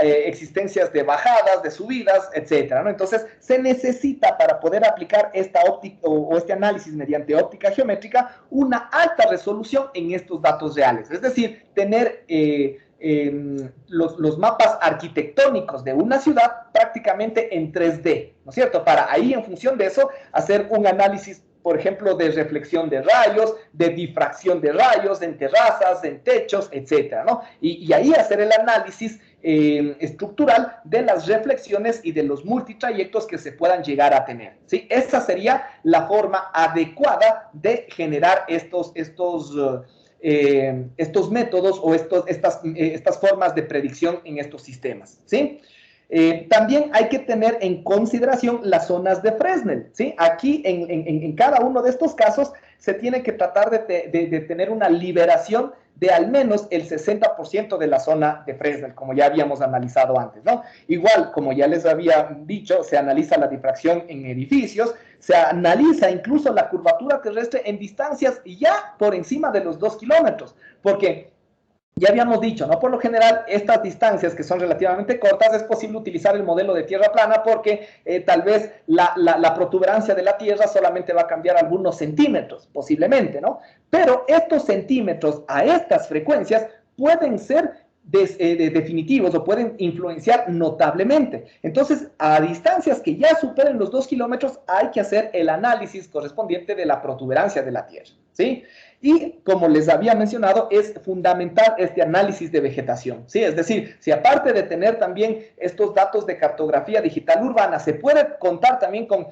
existencias de bajadas, de subidas, etcétera, ¿no? Entonces, se necesita para poder aplicar esta óptica o este análisis mediante óptica geométrica una alta resolución en estos datos reales. Es decir, tener los mapas arquitectónicos de una ciudad prácticamente en 3D, ¿no es cierto? Para ahí, en función de eso, hacer un análisis, por ejemplo, de reflexión de rayos, de difracción de rayos en terrazas, en techos, etcétera, ¿no? Y ahí hacer el análisis estructural de las reflexiones y de los multitrayectos que se puedan llegar a tener, ¿sí? Esa sería la forma adecuada de generar estos estos métodos o estas formas de predicción en estos sistemas, ¿sí? También hay que tener en consideración las zonas de Fresnel, ¿sí? Aquí, en cada uno de estos casos, se tiene que tratar de tener una liberación de al menos el 60% de la zona de Fresnel, como ya habíamos analizado antes, ¿no? Igual, como ya les había dicho, se analiza la difracción en edificios, se analiza incluso la curvatura terrestre en distancias ya por encima de los 2 kilómetros, porque ya habíamos dicho, ¿no? Por lo general, estas distancias que son relativamente cortas, es posible utilizar el modelo de tierra plana porque tal vez la protuberancia de la tierra solamente va a cambiar algunos centímetros, posiblemente, ¿no? Pero estos centímetros a estas frecuencias pueden ser definitivos o pueden influenciar notablemente. Entonces, a distancias que ya superen los 2 kilómetros, hay que hacer el análisis correspondiente de la protuberancia de la tierra, ¿sí? Y como les había mencionado, es fundamental este análisis de vegetación, ¿sí? Es decir, si aparte de tener también estos datos de cartografía digital urbana, se puede contar también con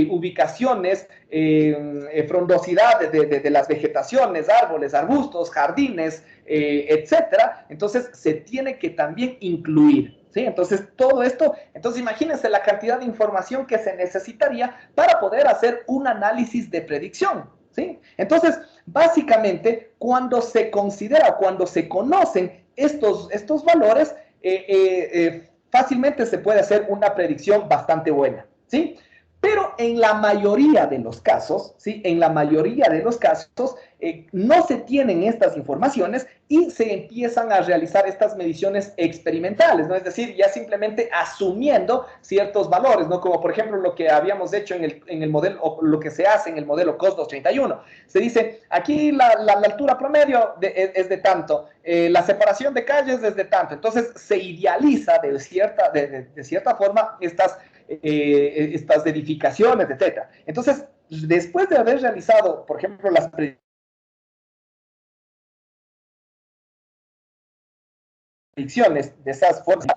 ubicaciones, frondosidad de las vegetaciones, árboles, arbustos, jardines, etcétera, entonces se tiene que también incluir, ¿sí? Entonces, todo esto, entonces imagínense la cantidad de información que se necesitaría para poder hacer un análisis de predicción, ¿sí? Entonces, básicamente, cuando se considera, cuando se conocen estos valores, fácilmente se puede hacer una predicción bastante buena, ¿sí? Pero en la mayoría de los casos, ¿sí? En la mayoría de los casos, no se tienen estas informaciones y se empiezan a realizar estas mediciones experimentales, ¿no? Es decir, ya simplemente asumiendo ciertos valores, ¿no? Como por ejemplo lo que habíamos hecho en el modelo, o lo que se hace en el modelo COS 231. Se dice, aquí la altura promedio es de tanto, la separación de calles es de tanto. Entonces se idealiza de cierta forma estas edificaciones, etcétera. Entonces, después de haber realizado, por ejemplo, las predicciones de esas formas,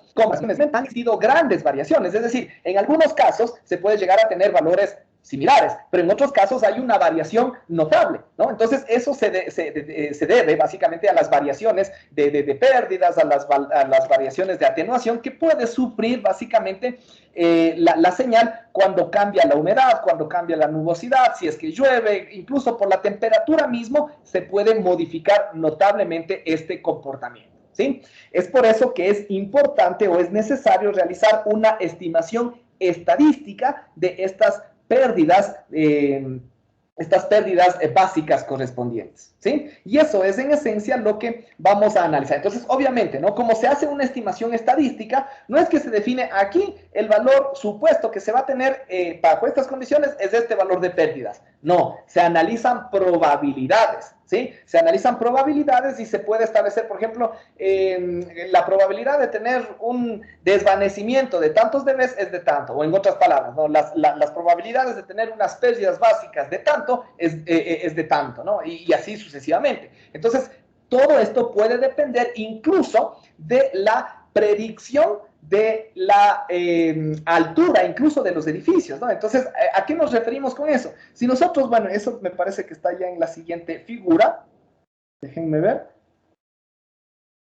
han existido grandes variaciones, es decir, en algunos casos se puede llegar a tener valores similares, pero en otros casos hay una variación notable, ¿no? Entonces, eso se debe básicamente a las variaciones de pérdidas, a las variaciones de atenuación que puede sufrir básicamente la señal cuando cambia la humedad, cuando cambia la nubosidad, si es que llueve, incluso por la temperatura mismo se puede modificar notablemente este comportamiento, ¿sí? Es por eso que es importante o es necesario realizar una estimación estadística de estas pérdidas básicas correspondientes, ¿sí? Y eso es en esencia lo que vamos a analizar. Entonces, obviamente, ¿no? Como se hace una estimación estadística, no es que se define aquí el valor supuesto que se va a tener bajo estas condiciones es este valor de pérdidas. No, se analizan probabilidades, ¿sí? Se analizan probabilidades y se puede establecer, por ejemplo, la probabilidad de tener un desvanecimiento de tantos dB es de tanto, o en otras palabras, ¿no? Las probabilidades de tener unas pérdidas básicas de tanto es de tanto, ¿no? Y así sucesivamente. Entonces, todo esto puede depender incluso de la predicción de la altura incluso de los edificios, ¿no? Entonces, ¿a qué nos referimos con eso? Si nosotros, bueno, eso me parece que está ya en la siguiente figura, déjenme ver.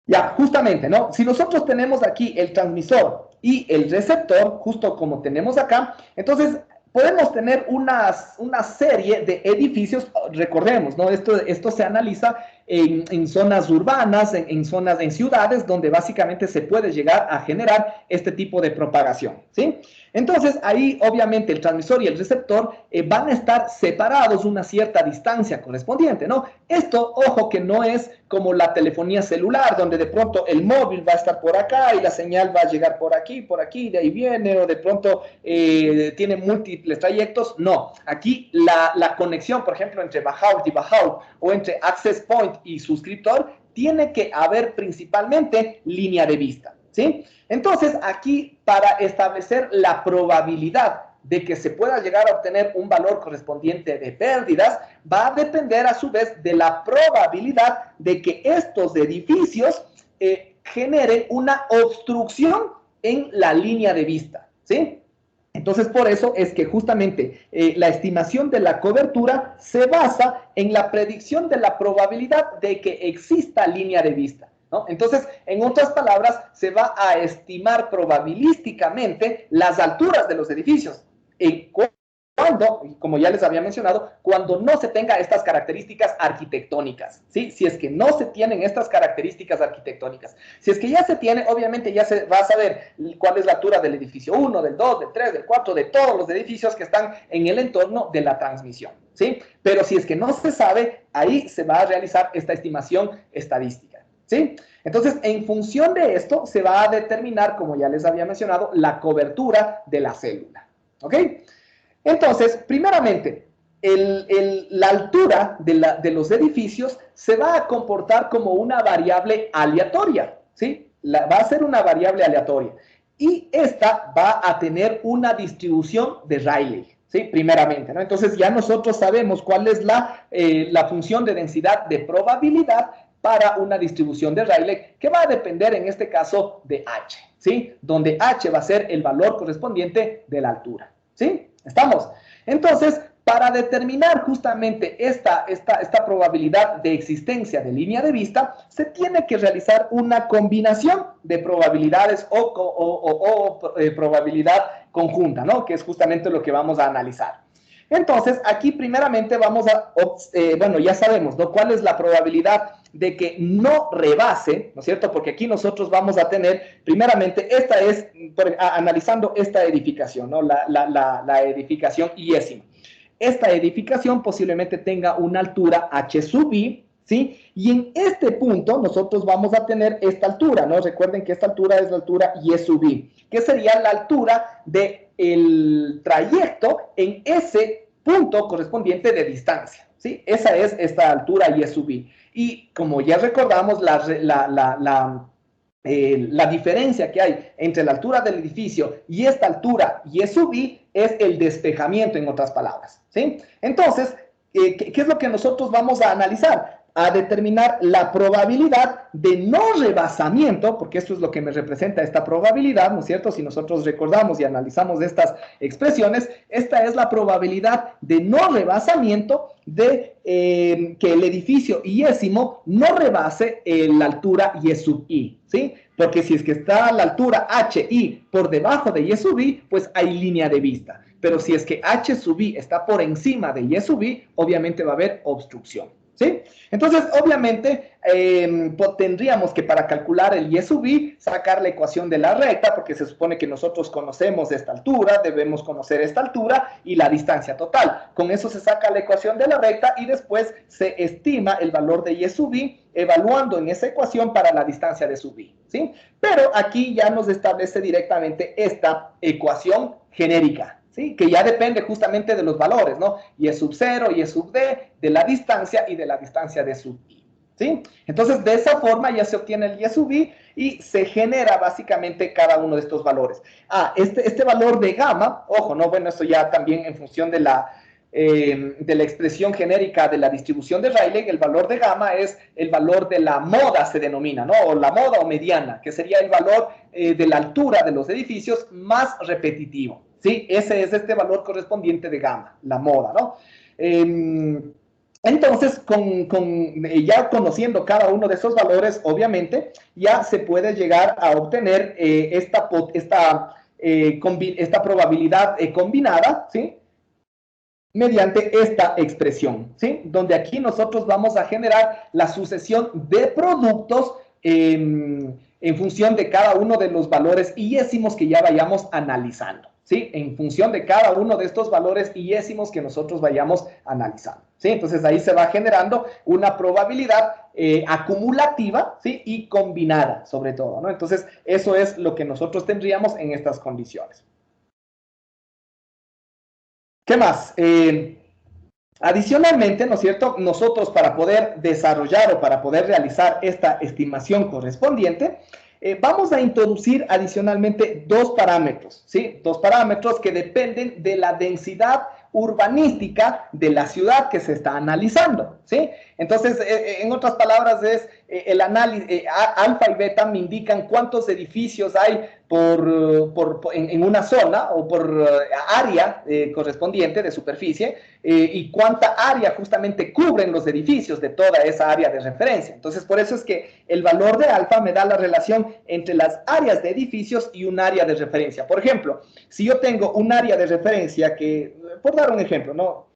Ya, justamente, ¿no? Si nosotros tenemos aquí el transmisor y el receptor, justo como tenemos acá, entonces podemos tener una serie de edificios, recordemos, ¿no? Esto se analiza en zonas urbanas, en ciudades, donde básicamente se puede llegar a generar este tipo de propagación, ¿sí? Entonces, ahí obviamente el transmisor y el receptor van a estar separados una cierta distancia correspondiente, ¿no? Esto, ojo, que no es como la telefonía celular, donde de pronto el móvil va a estar por acá y la señal va a llegar por aquí, de ahí viene, o de pronto tiene múltiples trayectos. No, aquí la conexión, por ejemplo, entre Bajault y Bajault, o entre Access Point y suscriptor, tiene que haber principalmente línea de vista, ¿sí? Entonces, aquí, para establecer la probabilidad de que se pueda llegar a obtener un valor correspondiente de pérdidas, va a depender a su vez de la probabilidad de que estos edificios generen una obstrucción en la línea de vista, ¿sí? Entonces, por eso es que justamente la estimación de la cobertura se basa en la predicción de la probabilidad de que exista línea de vista, ¿no? Entonces, en otras palabras, se va a estimar probabilísticamente las alturas de los edificios. Cuando, como ya les había mencionado, cuando no se tenga estas características arquitectónicas, ¿sí? Si es que no se tienen estas características arquitectónicas. Si es que ya se tiene, obviamente ya se va a saber cuál es la altura del edificio 1, del 2, del 3, del 4, de todos los edificios que están en el entorno de la transmisión, ¿sí? Pero si es que no se sabe, ahí se va a realizar esta estimación estadística, ¿sí? Entonces, en función de esto, se va a determinar, como ya les había mencionado, la cobertura de la célula, ¿ok? Entonces, primeramente, la altura de los edificios se va a comportar como una variable aleatoria, ¿sí? Va a ser una variable aleatoria. Y esta va a tener una distribución de Rayleigh, ¿sí? Primeramente, ¿no? Entonces, ya nosotros sabemos cuál es la función de densidad de probabilidad para una distribución de Rayleigh, que va a depender en este caso de H, ¿sí? Donde H va a ser el valor correspondiente de la altura, ¿sí? ¿Estamos? Entonces, para determinar justamente esta probabilidad de existencia de línea de vista, se tiene que realizar una combinación de probabilidades o probabilidad conjunta, ¿no? Que es justamente lo que vamos a analizar. Entonces, aquí primeramente vamos a, bueno, ya sabemos, ¿no? ¿Cuál es la probabilidad de que no rebase, ¿no es cierto? Porque aquí nosotros vamos a tener, primeramente, esta es, analizando esta edificación, ¿no? La edificación iésima. Esta edificación posiblemente tenga una altura h sub i, ¿sí? Y en este punto nosotros vamos a tener esta altura, ¿no? Recuerden que esta altura es la altura y sub i, que sería la altura del trayecto en ese punto correspondiente de distancia, ¿sí? Esa es esta altura y sub i. Y como ya recordamos, la diferencia que hay entre la altura del edificio y esta altura y sub i es el despejamiento, en otras palabras, ¿sí? Entonces, ¿qué es lo que nosotros vamos a analizar? A determinar la probabilidad de no rebasamiento, porque esto es lo que me representa esta probabilidad, ¿no es cierto? Si nosotros recordamos y analizamos estas expresiones, esta es la probabilidad de no rebasamiento de que el edificio iésimo no rebase la altura y sub i, ¿sí? Porque si es que está la altura hi por debajo de y sub i, pues hay línea de vista. Pero si es que h sub i está por encima de y sub i, obviamente va a haber obstrucción, ¿sí? Entonces, obviamente, tendríamos que para calcular el y sub i, sacar la ecuación de la recta, porque se supone que nosotros conocemos esta altura, debemos conocer esta altura y la distancia total. Con eso se saca la ecuación de la recta y después se estima el valor de y sub i, evaluando en esa ecuación para la distancia de sub i, ¿sí? Pero aquí ya nos establece directamente esta ecuación genérica, ¿sí? Que ya depende justamente de los valores, ¿no? Y sub 0, y sub d, de la distancia y de la distancia de sub i, ¿sí? Entonces, de esa forma ya se obtiene el y sub i y se genera básicamente cada uno de estos valores. Este valor de gamma, ojo, ¿no? Bueno, esto ya también en función de la expresión genérica de la distribución de Rayleigh, el valor de gamma es el valor de la moda, se denomina, ¿no? O la moda o mediana, que sería el valor de la altura de los edificios más repetitivo, ¿sí? Ese es este valor correspondiente de gamma, la moda, ¿no? Entonces, ya conociendo cada uno de esos valores, obviamente, ya se puede llegar a obtener esta probabilidad combinada, ¿sí? Mediante esta expresión, ¿sí? Donde aquí nosotros vamos a generar la sucesión de productos en función de cada uno de los valores iésimos que ya vayamos analizando, ¿sí? En función de cada uno de estos valores iésimos que nosotros vayamos analizando, ¿sí? Entonces ahí se va generando una probabilidad acumulativa, ¿sí? Y combinada, sobre todo, ¿no? Entonces eso es lo que nosotros tendríamos en estas condiciones. ¿Qué más? Adicionalmente, ¿no es cierto? Nosotros para poder desarrollar o para poder realizar esta estimación correspondiente, vamos a introducir adicionalmente dos parámetros, ¿sí? Dos parámetros que dependen de la densidad urbanística de la ciudad que se está analizando, ¿sí? Entonces, en otras palabras, es el análisis, alfa y beta me indican cuántos edificios hay en una zona o por área correspondiente de superficie y cuánta área justamente cubren los edificios de toda esa área de referencia. Entonces, por eso es que el valor de alfa me da la relación entre las áreas de edificios y un área de referencia. Por ejemplo, si yo tengo un área de referencia que, por dar un ejemplo, ¿no?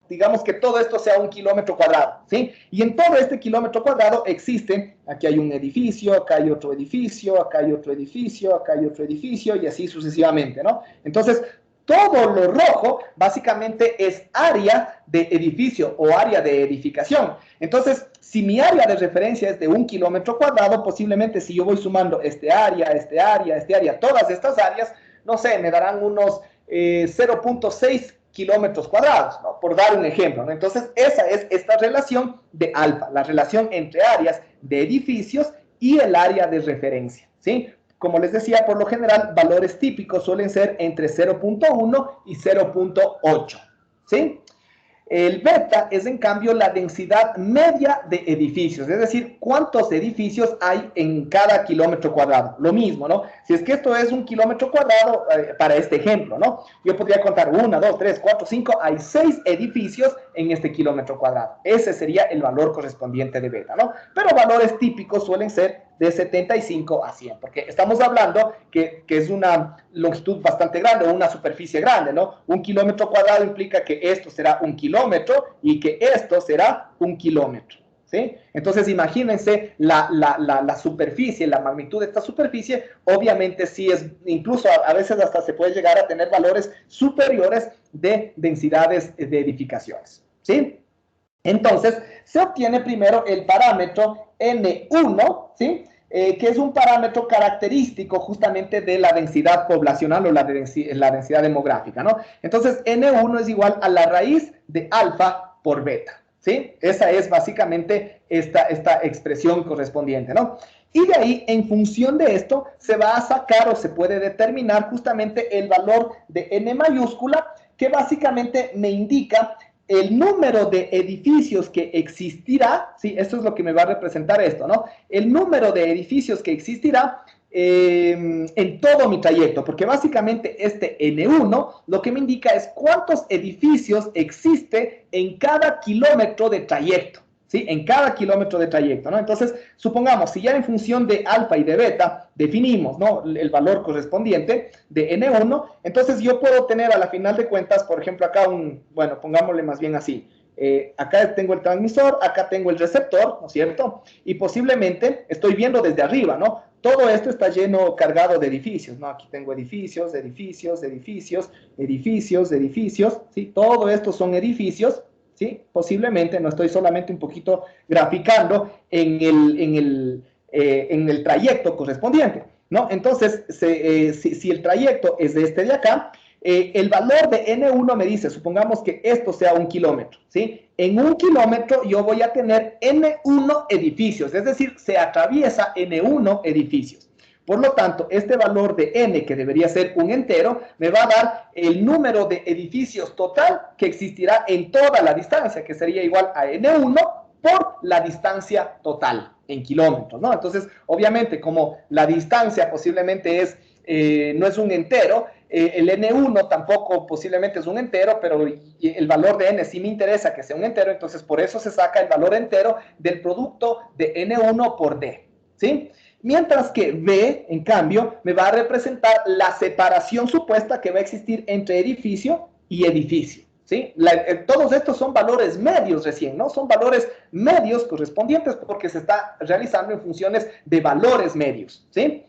Digamos que todo esto sea 1 kilómetro cuadrado, ¿sí? Y en todo este kilómetro cuadrado existe, aquí hay un edificio, acá hay otro edificio, acá hay otro edificio, acá hay otro edificio, y así sucesivamente, ¿no? Entonces, todo lo rojo básicamente es área de edificio o área de edificación. Entonces, si mi área de referencia es de 1 kilómetro cuadrado, posiblemente si yo voy sumando este área, todas estas áreas, no sé, me darán unos 0.6 kilómetros cuadrados, ¿no? Por dar un ejemplo, ¿no? Entonces, esa es esta relación de alfa, la relación entre áreas de edificios y el área de referencia, ¿sí? Como les decía, por lo general, valores típicos suelen ser entre 0.1 y 0.8, ¿sí? El beta es, en cambio, la densidad media de edificios, es decir, cuántos edificios hay en cada kilómetro cuadrado. Lo mismo, ¿no? Si es que esto es 1 kilómetro cuadrado, para este ejemplo, ¿no? Yo podría contar 1, 2, 3, 4, 5, hay 6 edificios en este kilómetro cuadrado. Ese sería el valor correspondiente de beta, ¿no? Pero valores típicos suelen ser de 75 a 100, porque estamos hablando que es una longitud bastante grande, o una superficie grande, ¿no? 1 kilómetro cuadrado implica que esto será 1 kilómetro y que esto será 1 kilómetro, ¿sí? Entonces, imagínense la superficie, la magnitud de esta superficie, obviamente sí es, incluso a veces hasta se puede llegar a tener valores superiores de densidades de edificaciones, ¿sí? Entonces, se obtiene primero el parámetro N1, ¿sí? Que es un parámetro característico justamente de la densidad poblacional o la densidad demográfica, ¿no? Entonces, N1 es igual a la raíz de alfa por beta, ¿sí? Esa es básicamente esta expresión correspondiente, ¿no? Y de ahí, en función de esto, se va a sacar o se puede determinar justamente el valor de N mayúscula, que básicamente me indica el número de edificios que existirá, ¿sí? Esto es lo que me va a representar esto, ¿no? El número de edificios que existirá en todo mi trayecto, porque básicamente este N1 lo que me indica es cuántos edificios existe en cada kilómetro de trayecto, ¿sí? En cada kilómetro de trayecto, ¿no? Entonces, supongamos, si ya en función de alfa y de beta definimos, ¿no?, el valor correspondiente de N1, entonces yo puedo tener a la final de cuentas, por ejemplo, acá bueno, pongámosle más bien así, acá tengo el transmisor, acá tengo el receptor, ¿no es cierto? Y posiblemente estoy viendo desde arriba, ¿no? Todo esto está lleno, cargado de edificios, ¿no? Aquí tengo edificios, edificios, edificios, edificios, edificios, ¿sí? Todo esto son edificios, ¿sí? Posiblemente, no estoy solamente un poquito graficando en el trayecto correspondiente, ¿no? Entonces, si el trayecto es de este de acá, el valor de N1 me dice, supongamos que esto sea 1 kilómetro, ¿sí? En 1 kilómetro yo voy a tener N1 edificios, es decir, se atraviesa N1 edificios. Por lo tanto, este valor de N, que debería ser un entero, me va a dar el número de edificios total que existirá en toda la distancia, que sería igual a N1 por la distancia total en kilómetros, ¿no? Entonces, obviamente, como la distancia posiblemente no es un entero, el N1 tampoco posiblemente es un entero, pero el valor de N sí me interesa que sea un entero, entonces por eso se saca el valor entero del producto de N1 por D, ¿sí? Mientras que B, en cambio, me va a representar la separación supuesta que va a existir entre edificio y edificio, ¿sí? Todos estos son valores medios recién, ¿no? Son valores medios correspondientes porque se está realizando en funciones de valores medios, ¿sí?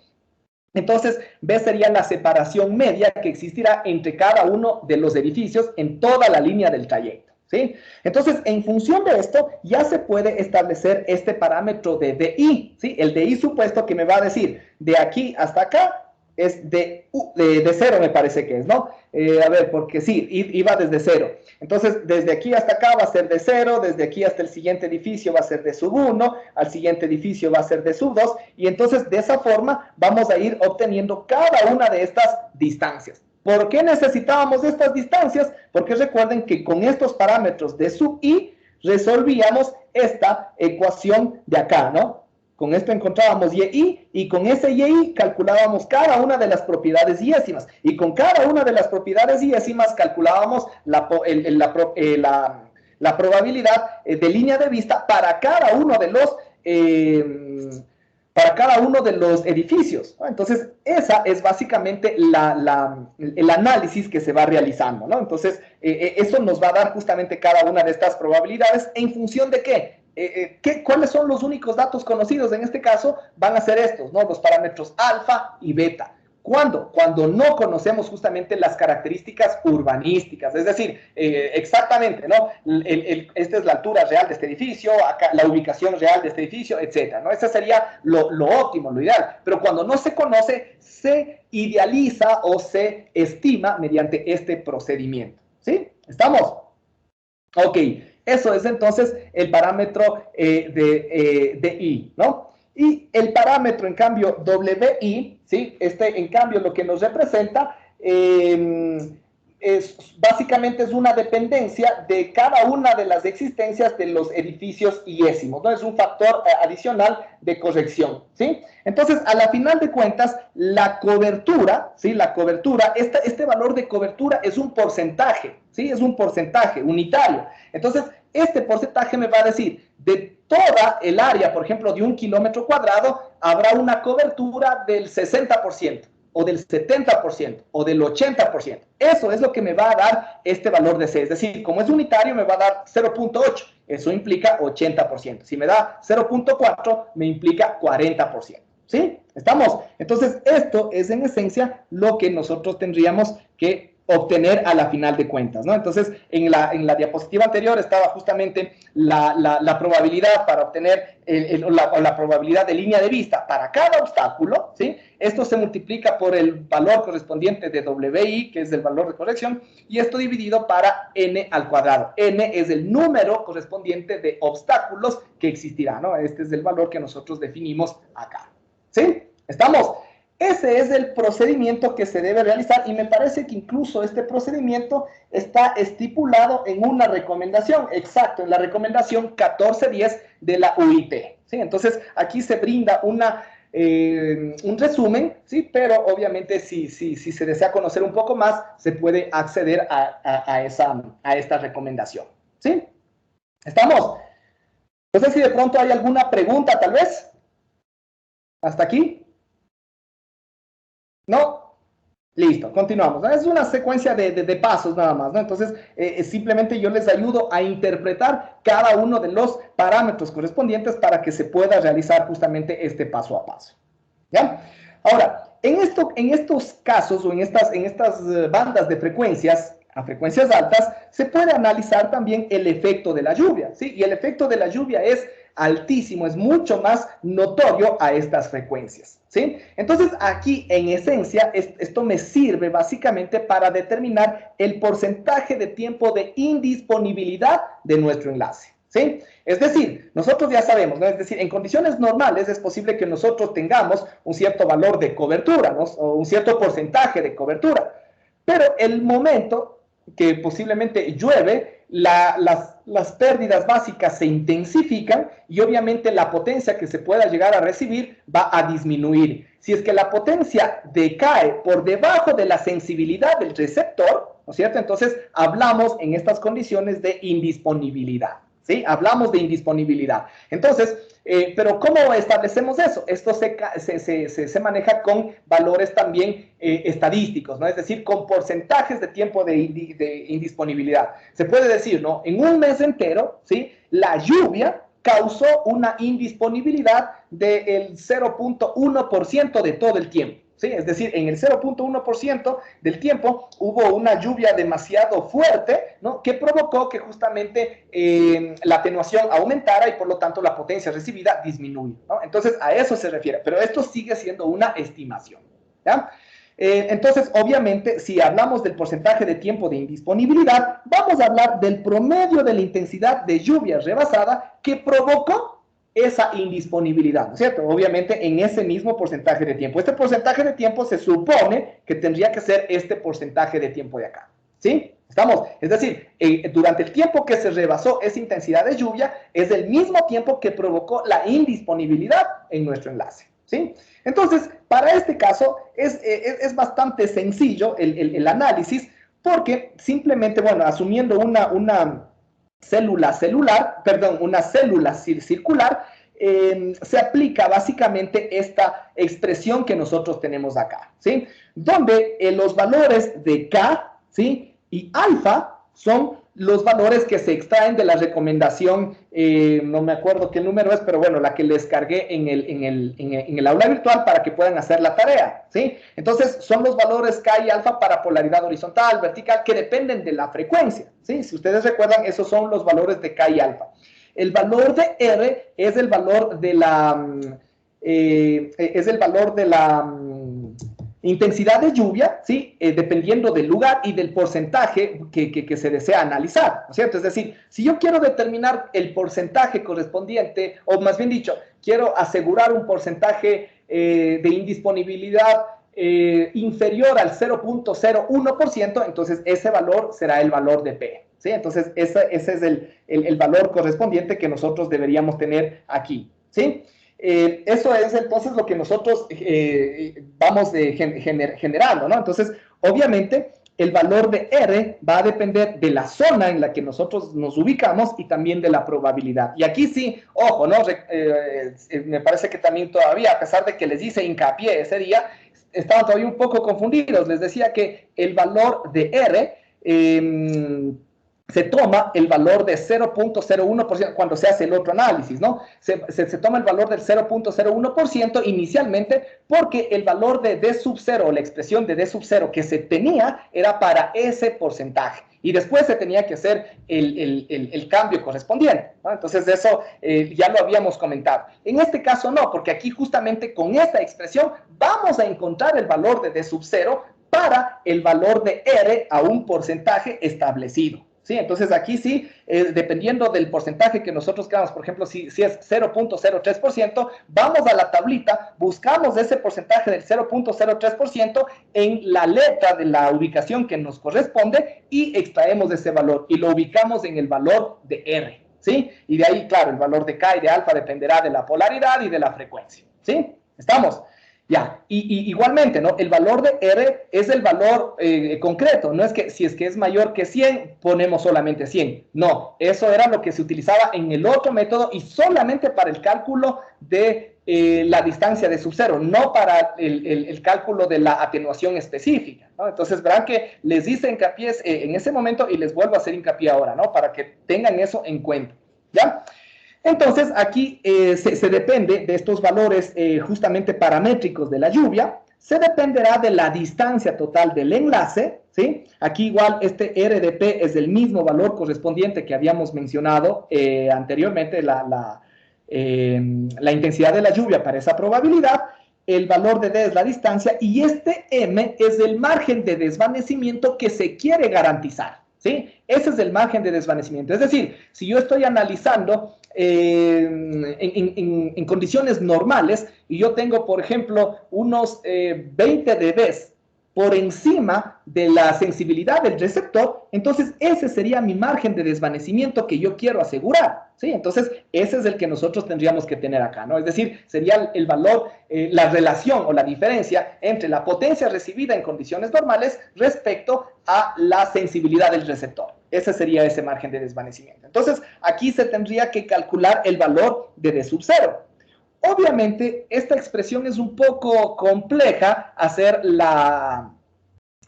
Entonces, B sería la separación media que existirá entre cada uno de los edificios en toda la línea del trayecto, ¿sí? Entonces, en función de esto, ya se puede establecer este parámetro de DI, ¿sí? El DI supuesto que me va a decir, de aquí hasta acá es de 0, me parece que es, ¿no? A ver, porque sí, iba desde 0. Entonces, desde aquí hasta acá va a ser de 0, desde aquí hasta el siguiente edificio va a ser de sub 1, al siguiente edificio va a ser de sub 2, y entonces de esa forma vamos a ir obteniendo cada una de estas distancias. ¿Por qué necesitábamos estas distancias? Porque recuerden que con estos parámetros de sub I resolvíamos esta ecuación de acá, ¿no? Con esto encontrábamos YI y con ese YI calculábamos cada una de las propiedades yésimas. Y con cada una de las propiedades yésimas calculábamos la probabilidad de línea de vista para cada uno de los edificios, ¿no? Entonces, esa es básicamente el análisis que se va realizando, ¿no? Entonces, eso nos va a dar justamente cada una de estas probabilidades en función de qué. ¿Cuáles son los únicos datos conocidos? En este caso van a ser estos, ¿no? Los parámetros alfa y beta. ¿Cuándo? Cuando no conocemos justamente las características urbanísticas, es decir, exactamente, ¿no? Esta es la altura real de este edificio, acá la ubicación real de este edificio, etcétera, ¿no? Ese sería lo óptimo, lo ideal. Pero cuando no se conoce, se idealiza o se estima mediante este procedimiento, ¿sí? ¿Estamos? Ok. Eso es entonces el parámetro de I, ¿no? Y el parámetro, en cambio, WI, ¿sí? En cambio, lo que nos representa básicamente es una dependencia de cada una de las existencias de los edificios yésimos, ¿no? Es un factor adicional de corrección, ¿sí? Entonces, a la final de cuentas, la cobertura, ¿sí? La cobertura, este valor de cobertura es un porcentaje, ¿sí? Es un porcentaje unitario. Entonces, este porcentaje me va a decir, de toda el área, por ejemplo, de 1 kilómetro cuadrado, habrá una cobertura del 60%, o del 70%, o del 80%. Eso es lo que me va a dar este valor de C. Es decir, como es unitario, me va a dar 0.8. Eso implica 80%. Si me da 0.4, me implica 40%. ¿Sí? ¿Estamos? Entonces, esto es en esencia lo que nosotros tendríamos que obtener a la final de cuentas, ¿no? Entonces, en la diapositiva anterior estaba justamente la probabilidad para obtener, la probabilidad de línea de vista para cada obstáculo, ¿sí? Esto se multiplica por el valor correspondiente de WI, que es el valor de corrección, y esto dividido para n al cuadrado. N es el número correspondiente de obstáculos que existirá, ¿no? Este es el valor que nosotros definimos acá, ¿sí? ¿Estamos? Ese es el procedimiento que se debe realizar y me parece que incluso este procedimiento está estipulado en una recomendación, exacto, en la recomendación 1410 de la UIT, ¿sí? Entonces, aquí se brinda un resumen, ¿sí? Pero obviamente si se desea conocer un poco más, se puede acceder a esta recomendación, ¿sí? ¿Estamos? No sé si de pronto hay alguna pregunta, tal vez. ¿Hasta aquí? ¿No? Listo, continuamos. Es una secuencia de pasos nada más, ¿no? Entonces, simplemente yo les ayudo a interpretar cada uno de los parámetros correspondientes para que se pueda realizar justamente este paso a paso. ¿Ya? Ahora, en estos casos o en estas bandas de frecuencias, a frecuencias altas, se puede analizar también el efecto de la lluvia, ¿sí? Y el efecto de la lluvia es altísimo, es mucho más notorio a estas frecuencias, ¿sí? Entonces, aquí, en esencia, esto me sirve básicamente para determinar el porcentaje de tiempo de indisponibilidad de nuestro enlace, ¿sí? Es decir, nosotros ya sabemos, ¿no? Es decir, en condiciones normales es posible que nosotros tengamos un cierto valor de cobertura, ¿no? O un cierto porcentaje de cobertura, pero el momento que posiblemente llueve, las pérdidas básicas se intensifican y obviamente la potencia que se pueda llegar a recibir va a disminuir. Si es que la potencia decae por debajo de la sensibilidad del receptor, ¿no es cierto? Entonces hablamos en estas condiciones de indisponibilidad, ¿sí? Hablamos de indisponibilidad. Entonces, pero ¿cómo establecemos eso? Esto se maneja con valores también estadísticos, ¿no? Es decir, con porcentajes de tiempo de indisponibilidad. Se puede decir, ¿no? En un mes entero, ¿sí? La lluvia causó una indisponibilidad del 0.1% de todo el tiempo, ¿sí? Es decir, en el 0.1% del tiempo hubo una lluvia demasiado fuerte, ¿no? Que provocó que justamente la atenuación aumentara y por lo tanto la potencia recibida disminuye, ¿no? Entonces a eso se refiere, pero esto sigue siendo una estimación, ¿ya? Entonces, obviamente, si hablamos del porcentaje de tiempo de indisponibilidad, vamos a hablar del promedio de la intensidad de lluvia rebasada que provocó esa indisponibilidad, ¿no es cierto? Obviamente en ese mismo porcentaje de tiempo. Este porcentaje de tiempo se supone que tendría que ser este porcentaje de tiempo de acá, ¿sí? ¿Estamos? Es decir, durante el tiempo que se rebasó esa intensidad de lluvia, es el mismo tiempo que provocó la indisponibilidad en nuestro enlace, ¿sí? Entonces, para este caso, es bastante sencillo el análisis, porque simplemente, bueno, asumiendo una célula circular, se aplica básicamente esta expresión que nosotros tenemos acá, ¿sí? Donde los valores de K, ¿sí?, y alfa son los valores que se extraen de la recomendación, no me acuerdo qué número es, pero bueno, la que les cargué en el aula virtual para que puedan hacer la tarea, ¿sí? Entonces, son los valores K y alfa para polaridad horizontal, vertical, que dependen de la frecuencia, ¿sí? Si ustedes recuerdan, esos son los valores de K y alfa. El valor de R es el valor de la... intensidad de lluvia, ¿sí? Dependiendo del lugar y del porcentaje que se desea analizar, ¿no es cierto? Es decir, si yo quiero determinar el porcentaje correspondiente, o más bien dicho, quiero asegurar un porcentaje de indisponibilidad inferior al 0.01%, entonces ese valor será el valor de P, ¿sí? Entonces, ese es el valor correspondiente que nosotros deberíamos tener aquí, ¿sí? Eso es entonces lo que nosotros vamos generando, ¿no? Entonces, obviamente, el valor de R va a depender de la zona en la que nosotros nos ubicamos y también de la probabilidad. Y aquí sí, ojo, ¿no? Me parece que también todavía, a pesar de que les hice hincapié ese día, estaban todavía un poco confundidos. Les decía que el valor de R... se toma el valor de 0.01% cuando se hace el otro análisis, ¿no? Se toma el valor del 0.01% inicialmente porque el valor de D sub 0, la expresión de D sub 0 que se tenía era para ese porcentaje. Y después se tenía que hacer el cambio correspondiente, ¿no? Entonces, eso ya lo habíamos comentado. En este caso no, porque aquí justamente con esta expresión vamos a encontrar el valor de D sub 0 para el valor de R a un porcentaje establecido. ¿Sí? Entonces, aquí sí, dependiendo del porcentaje que nosotros queramos, por ejemplo, si es 0.03%, vamos a la tablita, buscamos ese porcentaje del 0.03% en la letra de la ubicación que nos corresponde y extraemos ese valor y lo ubicamos en el valor de R, ¿sí? Y de ahí, claro, el valor de K y de alfa dependerá de la polaridad y de la frecuencia, ¿sí? ¿Estamos? Ya, y igualmente, ¿no? El valor de R es el valor concreto, no es que si es que es mayor que 100, ponemos solamente 100. No, eso era lo que se utilizaba en el otro método y solamente para el cálculo de la distancia de sub 0, no para el cálculo de la atenuación específica, ¿no? Entonces, verán que les hice hincapié en ese momento y les vuelvo a hacer hincapié ahora, ¿no? Para que tengan eso en cuenta, ¿ya? Entonces, aquí se depende de estos valores justamente paramétricos de la lluvia, se dependerá de la distancia total del enlace, ¿sí? Aquí igual este R de P es el mismo valor correspondiente que habíamos mencionado anteriormente, la intensidad de la lluvia para esa probabilidad, el valor de D es la distancia y este M es el margen de desvanecimiento que se quiere garantizar, ¿sí? Ese es el margen de desvanecimiento. Es decir, si yo estoy analizando en condiciones normales y yo tengo, por ejemplo, unos 20 dB por encima de la sensibilidad del receptor, entonces ese sería mi margen de desvanecimiento que yo quiero asegurar, ¿sí? Entonces, ese es el que nosotros tendríamos que tener acá, ¿no? Es decir, sería el valor, la relación o la diferencia entre la potencia recibida en condiciones normales respecto a la sensibilidad del receptor. Ese sería ese margen de desvanecimiento. Entonces, aquí se tendría que calcular el valor de D sub 0. Obviamente, esta expresión es un poco compleja hacer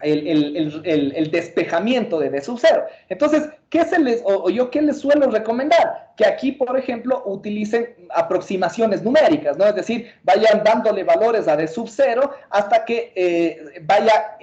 el despejamiento de D sub 0. Entonces, ¿qué les suelo recomendar? Que aquí, por ejemplo, utilicen aproximaciones numéricas, ¿no? Es decir, vayan dándole valores a D sub 0 hasta que vaya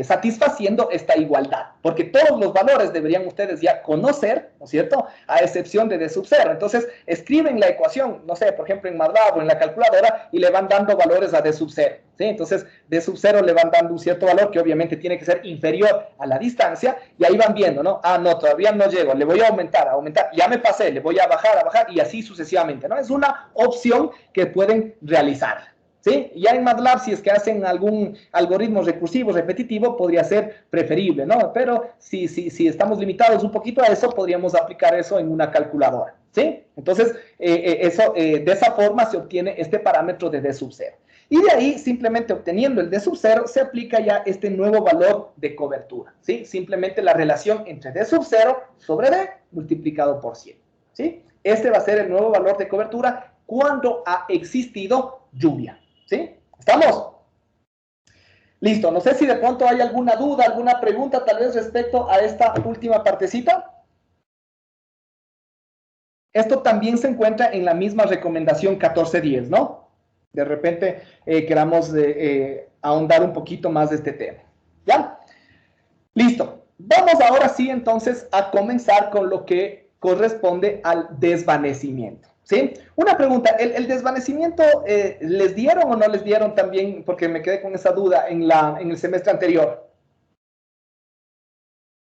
satisfaciendo esta igualdad. Porque todos los valores deberían ustedes ya conocer, ¿no es cierto? A excepción de D sub 0. Entonces, escriben la ecuación, no sé, por ejemplo, en MATLAB o en la calculadora y le van dando valores a D sub 0, ¿sí? Entonces, D sub 0 le van dando un cierto valor que obviamente tiene que ser inferior a la distancia y ahí van viendo, ¿no? Ah, no, todavía no llego, le voy a aumentar, ya me pasé, le voy a bajar y así sucesivamente, ¿no? Es una opción que pueden realizar, ¿sí? Ya en MATLAB, si es que hacen algún algoritmo recursivo, repetitivo, podría ser preferible, ¿no? Pero si estamos limitados un poquito a eso, podríamos aplicar eso en una calculadora, ¿sí? Entonces, de esa forma se obtiene este parámetro de D sub 0. Y de ahí, simplemente obteniendo el D sub 0, se aplica ya este nuevo valor de cobertura, ¿sí? Simplemente la relación entre D sub 0 sobre D multiplicado por 100, ¿sí? Este va a ser el nuevo valor de cobertura cuando ha existido lluvia, ¿sí? ¿Estamos? Listo. No sé si de pronto hay alguna duda, alguna pregunta tal vez respecto a esta última partecita. Esto también se encuentra en la misma recomendación 1410, ¿no? De repente queramos ahondar un poquito más de este tema. ¿Ya? Listo. Vamos ahora sí entonces a comenzar con lo que corresponde al desvanecimiento. ¿Sí? Una pregunta, ¿el desvanecimiento les dieron o no les dieron también? Porque me quedé con esa duda en el semestre anterior.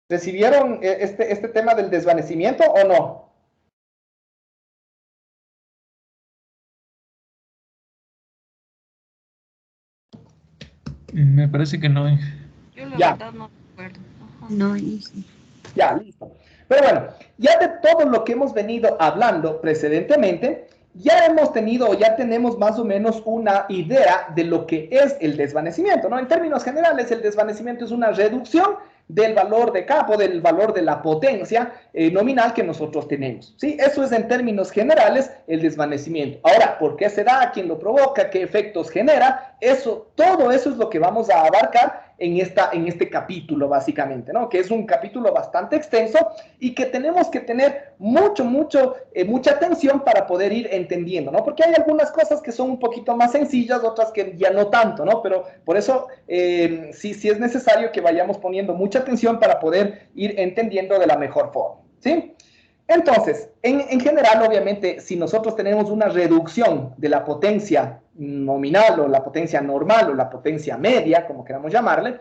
¿Recibieron este tema del desvanecimiento o no? Me parece que no. Yo la Ya. verdad no recuerdo. Ajá. No, Ya, listo. Pero bueno, ya de todo lo que hemos venido hablando precedentemente, ya hemos tenido o ya tenemos más o menos una idea de lo que es el desvanecimiento, ¿no? En términos generales, el desvanecimiento es una reducción del valor de campo, del valor de la potencia nominal que nosotros tenemos, ¿sí? Eso es en términos generales el desvanecimiento. Ahora, ¿por qué se da? ¿Quién lo provoca? ¿Qué efectos genera? Todo eso es lo que vamos a abarcar en este capítulo, básicamente, ¿no? Que es un capítulo bastante extenso y que tenemos que tener mucha atención para poder ir entendiendo, ¿no? Porque hay algunas cosas que son un poquito más sencillas, otras que ya no tanto, ¿no? Pero por eso sí es necesario que vayamos poniendo mucha atención para poder ir entendiendo de la mejor forma, ¿sí? Entonces, en general, obviamente, si nosotros tenemos una reducción de la potencia nominal o la potencia normal o la potencia media, como queramos llamarle,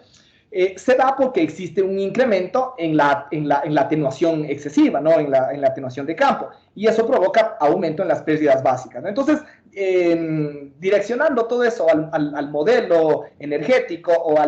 se da porque existe un incremento en la atenuación excesiva, ¿no? En la atenuación de campo. Y eso provoca aumento en las pérdidas básicas, ¿no? Entonces, direccionando todo eso al modelo energético o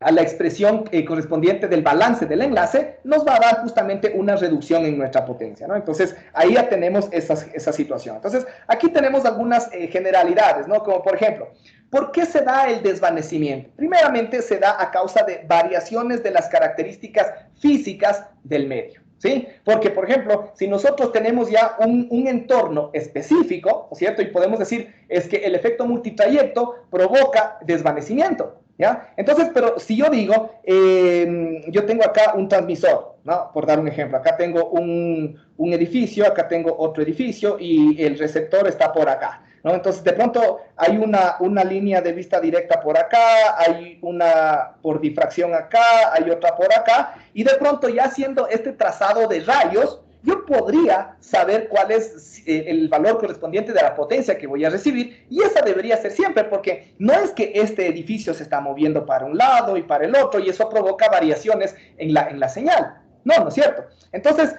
a la expresión correspondiente del balance del enlace, nos va a dar justamente una reducción en nuestra potencia, ¿no? Entonces, ahí ya tenemos esa situación. Entonces, aquí tenemos algunas generalidades, ¿no? Como por ejemplo, ¿por qué se da el desvanecimiento? Primeramente, se da a causa de variaciones de las características físicas del medio, ¿sí? Porque, por ejemplo, si nosotros tenemos ya un entorno específico, ¿no es cierto? Y podemos decir, es que el efecto multitrayecto provoca desvanecimiento, ¿ya? Entonces, pero si yo digo, yo tengo acá un transmisor, ¿no? Por dar un ejemplo, acá tengo un edificio, acá tengo otro edificio y el receptor está por acá, ¿no? Entonces, de pronto hay una línea de vista directa por acá, hay una por difracción acá, hay otra por acá, y de pronto ya haciendo este trazado de rayos, yo podría saber cuál es el valor correspondiente de la potencia que voy a recibir, y esa debería ser siempre, porque no es que este edificio se está moviendo para un lado y para el otro, y eso provoca variaciones en la señal. No es cierto. Entonces,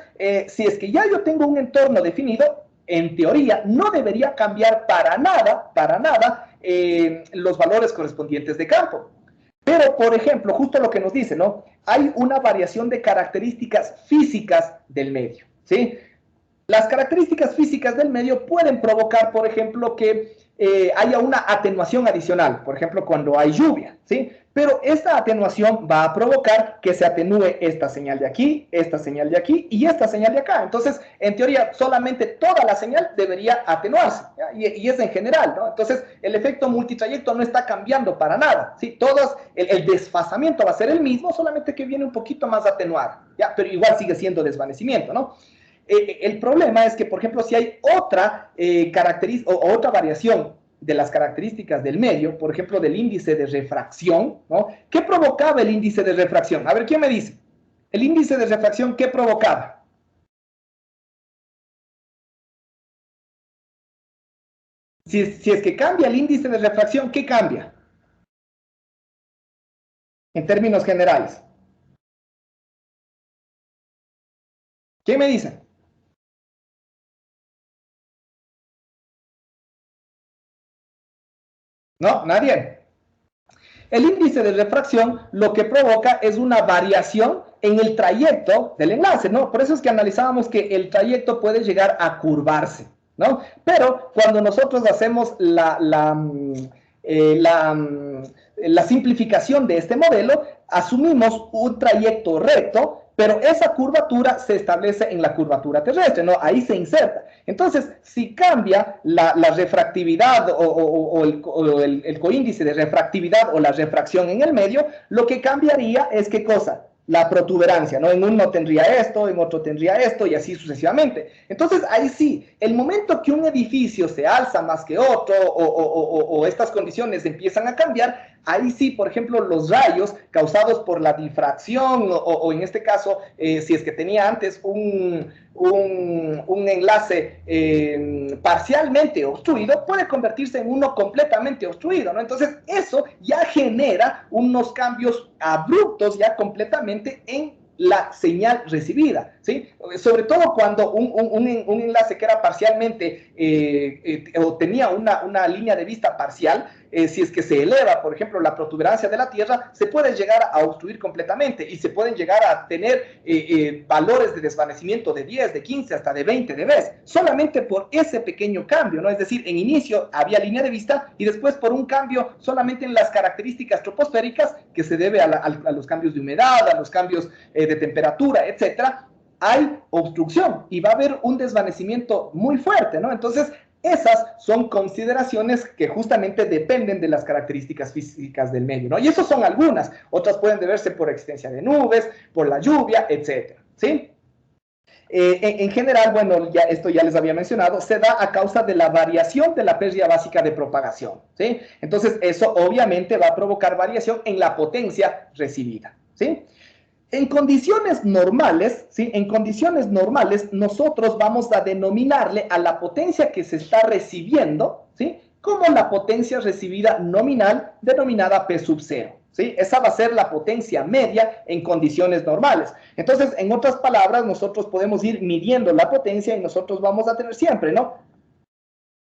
si es que ya yo tengo un entorno definido, en teoría no debería cambiar para nada los valores correspondientes de campo. Pero, por ejemplo, justo lo que nos dice, ¿no? Hay una variación de características físicas del medio, ¿sí? Las características físicas del medio pueden provocar, por ejemplo, que haya una atenuación adicional, por ejemplo, cuando hay lluvia, ¿sí? Pero esta atenuación va a provocar que se atenúe esta señal de aquí, esta señal de aquí y esta señal de acá. Entonces, en teoría, solamente toda la señal debería atenuarse, y es en general, ¿no? Entonces, el efecto multitrayecto no está cambiando para nada, ¿sí? El desfasamiento va a ser el mismo, solamente que viene un poquito más atenuado, ¿ya? Pero igual sigue siendo desvanecimiento, ¿no? El problema es que, por ejemplo, si hay otra característica o otra variación de las características del medio, por ejemplo, del índice de refracción, ¿no? ¿Qué provocaba el índice de refracción? A ver, ¿quién me dice? El índice de refracción, ¿qué provocaba? Si es que cambia el índice de refracción, ¿qué cambia? En términos generales. ¿Quién me dice? ¿No? ¿Nadie? El índice de refracción lo que provoca es una variación en el trayecto del enlace, ¿no? Por eso es que analizábamos que el trayecto puede llegar a curvarse, ¿no? Pero cuando nosotros hacemos la simplificación de este modelo, asumimos un trayecto recto, pero esa curvatura se establece en la curvatura terrestre, ¿no? Ahí se inserta. Entonces, si cambia la refractividad o el coíndice de refractividad o la refracción en el medio, lo que cambiaría es ¿qué cosa? La protuberancia, ¿no? En uno tendría esto, en otro tendría esto y así sucesivamente. Entonces, ahí sí, el momento que un edificio se alza más que otro o estas condiciones empiezan a cambiar, ahí sí, por ejemplo, los rayos causados por la difracción o en este caso, si es que tenía antes un enlace parcialmente obstruido, puede convertirse en uno completamente obstruido, ¿no? Entonces, eso ya genera unos cambios abruptos ya completamente en la señal recibida, ¿sí? Sobre todo cuando un enlace que era parcialmente o tenía una línea de vista parcial, si es que se eleva, por ejemplo, la protuberancia de la Tierra, se puede llegar a obstruir completamente y se pueden llegar a tener valores de desvanecimiento de 10, de 15, hasta de 20 dB, solamente por ese pequeño cambio, ¿no? Es decir, en inicio había línea de vista y después por un cambio solamente en las características troposféricas que se debe a los cambios de humedad, a los cambios de temperatura, etcétera, hay obstrucción y va a haber un desvanecimiento muy fuerte, ¿no? Entonces, esas son consideraciones que justamente dependen de las características físicas del medio, ¿no? Y esas son algunas, otras pueden deberse por existencia de nubes, por la lluvia, etcétera, ¿sí? En general, bueno, esto ya les había mencionado, se da a causa de la variación de la pérdida básica de propagación, ¿sí? Entonces, eso obviamente va a provocar variación en la potencia recibida, ¿sí? En condiciones normales, ¿sí? En condiciones normales, nosotros vamos a denominarle a la potencia que se está recibiendo, ¿sí? Como la potencia recibida nominal, denominada P sub 0, ¿sí? Esa va a ser la potencia media en condiciones normales. Entonces, en otras palabras, nosotros podemos ir midiendo la potencia y nosotros vamos a tener siempre, ¿no?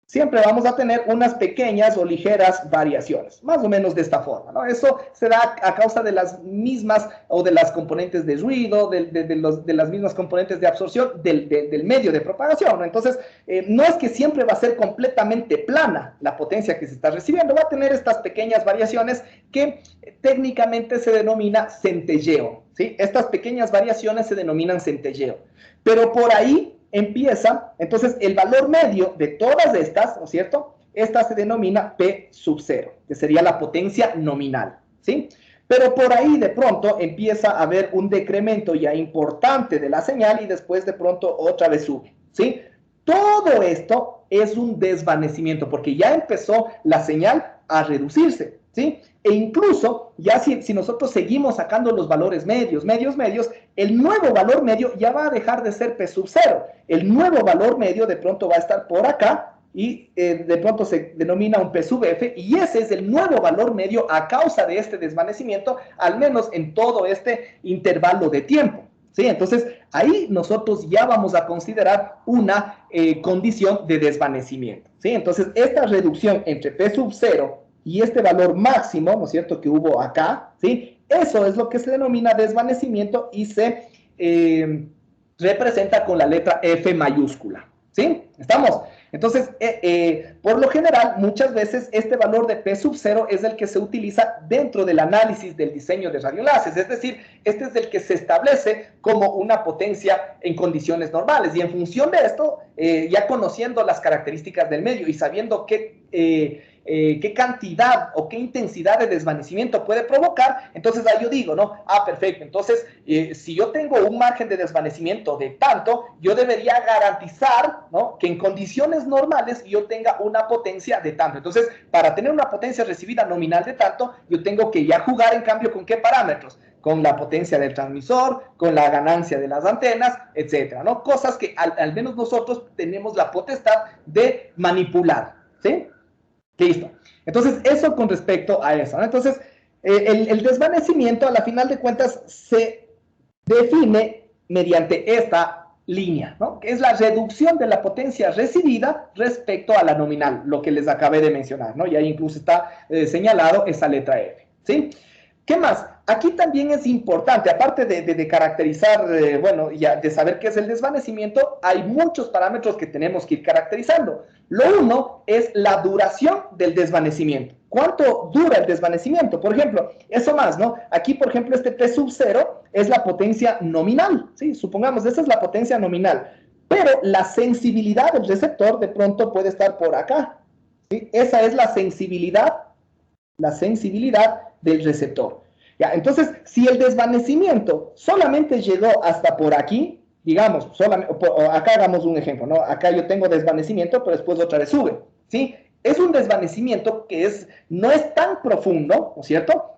Siempre vamos a tener unas pequeñas o ligeras variaciones, más o menos de esta forma, ¿no? Eso se da a causa de las mismas o de las componentes de ruido, de las mismas componentes de absorción del medio de propagación, ¿no? Entonces, no es que siempre va a ser completamente plana la potencia que se está recibiendo, va a tener estas pequeñas variaciones que técnicamente se denomina centelleo, ¿sí? Estas pequeñas variaciones se denominan centelleo, pero por ahí empieza, entonces, el valor medio de todas estas, ¿no es cierto? Esta se denomina P sub 0, que sería la potencia nominal, ¿sí? Pero por ahí de pronto empieza a haber un decremento ya importante de la señal y después de pronto otra vez sube, ¿sí? Todo esto es un desvanecimiento porque ya empezó la señal a reducirse, ¿sí? E incluso, ya si nosotros seguimos sacando los valores medios, el nuevo valor medio ya va a dejar de ser P sub 0. El nuevo valor medio de pronto va a estar por acá y de pronto se denomina un P sub F y ese es el nuevo valor medio a causa de este desvanecimiento, al menos en todo este intervalo de tiempo, ¿sí? Entonces, ahí nosotros ya vamos a considerar una condición de desvanecimiento, ¿sí? Entonces, esta reducción entre P sub 0 y este valor máximo, ¿no es cierto?, que hubo acá, ¿sí? Eso es lo que se denomina desvanecimiento y se representa con la letra F mayúscula, ¿sí? ¿Estamos? Entonces, por lo general, muchas veces este valor de P sub 0 es el que se utiliza dentro del análisis del diseño de radioenlaces, es decir, este es el que se establece como una potencia en condiciones normales y en función de esto, ya conociendo las características del medio y sabiendo qué cantidad o qué intensidad de desvanecimiento puede provocar, entonces ahí yo digo, ¿no? Ah, perfecto, entonces si yo tengo un margen de desvanecimiento de tanto, yo debería garantizar, ¿no?, que en condiciones normales yo tenga una potencia de tanto. Entonces, para tener una potencia recibida nominal de tanto, yo tengo que ya jugar en cambio con qué parámetros, con la potencia del transmisor, con la ganancia de las antenas, etcétera, ¿no? Cosas que al menos nosotros tenemos la potestad de manipular, ¿sí? Listo. Entonces, eso con respecto a eso, ¿no? Entonces, el desvanecimiento, a la final de cuentas, se define mediante esta línea, ¿no? Que es la reducción de la potencia recibida respecto a la nominal, lo que les acabé de mencionar, ¿no? Y ahí incluso está señalado esa letra F, ¿sí? ¿Qué más? Aquí también es importante, aparte de caracterizar, bueno, ya de saber qué es el desvanecimiento, hay muchos parámetros que tenemos que ir caracterizando. Lo uno es la duración del desvanecimiento. ¿Cuánto dura el desvanecimiento? Por ejemplo, eso más, ¿no? Aquí, por ejemplo, este P sub 0 es la potencia nominal, ¿sí? Supongamos, esa es la potencia nominal, pero la sensibilidad del receptor de pronto puede estar por acá, ¿sí? Esa es la sensibilidad del receptor. Ya, entonces, si el desvanecimiento solamente llegó hasta por aquí, digamos, acá hagamos un ejemplo, ¿no? Acá yo tengo desvanecimiento, pero después otra vez sube, ¿sí? Es un desvanecimiento que no es tan profundo, ¿no es cierto?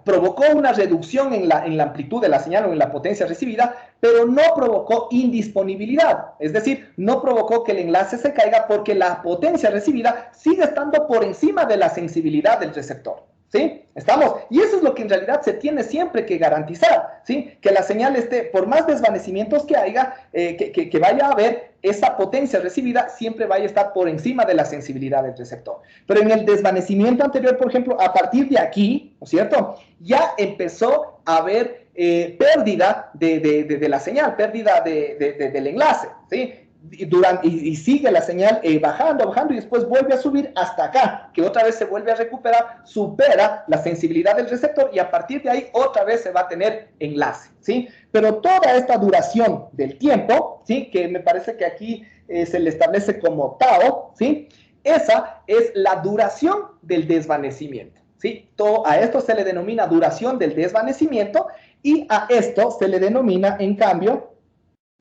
Provocó una reducción en la amplitud de la señal o en la potencia recibida, pero no provocó indisponibilidad, es decir, no provocó que el enlace se caiga porque la potencia recibida sigue estando por encima de la sensibilidad del receptor, ¿sí? ¿Estamos? Y eso es lo que en realidad se tiene siempre que garantizar, ¿sí? Que la señal esté, por más desvanecimientos que haya, que vaya a haber, esa potencia recibida siempre vaya a estar por encima de la sensibilidad del receptor. Pero en el desvanecimiento anterior, por ejemplo, a partir de aquí, ¿no es cierto? Ya empezó a haber pérdida de la señal, pérdida del enlace, ¿sí? Y sigue la señal bajando y después vuelve a subir hasta acá, que otra vez se vuelve a recuperar, supera la sensibilidad del receptor y a partir de ahí otra vez se va a tener enlace, ¿sí? Pero toda esta duración del tiempo, ¿sí? Que me parece que aquí se le establece como tau, ¿sí? Esa es la duración del desvanecimiento, ¿sí? A esto se le denomina duración del desvanecimiento y a esto se le denomina, en cambio,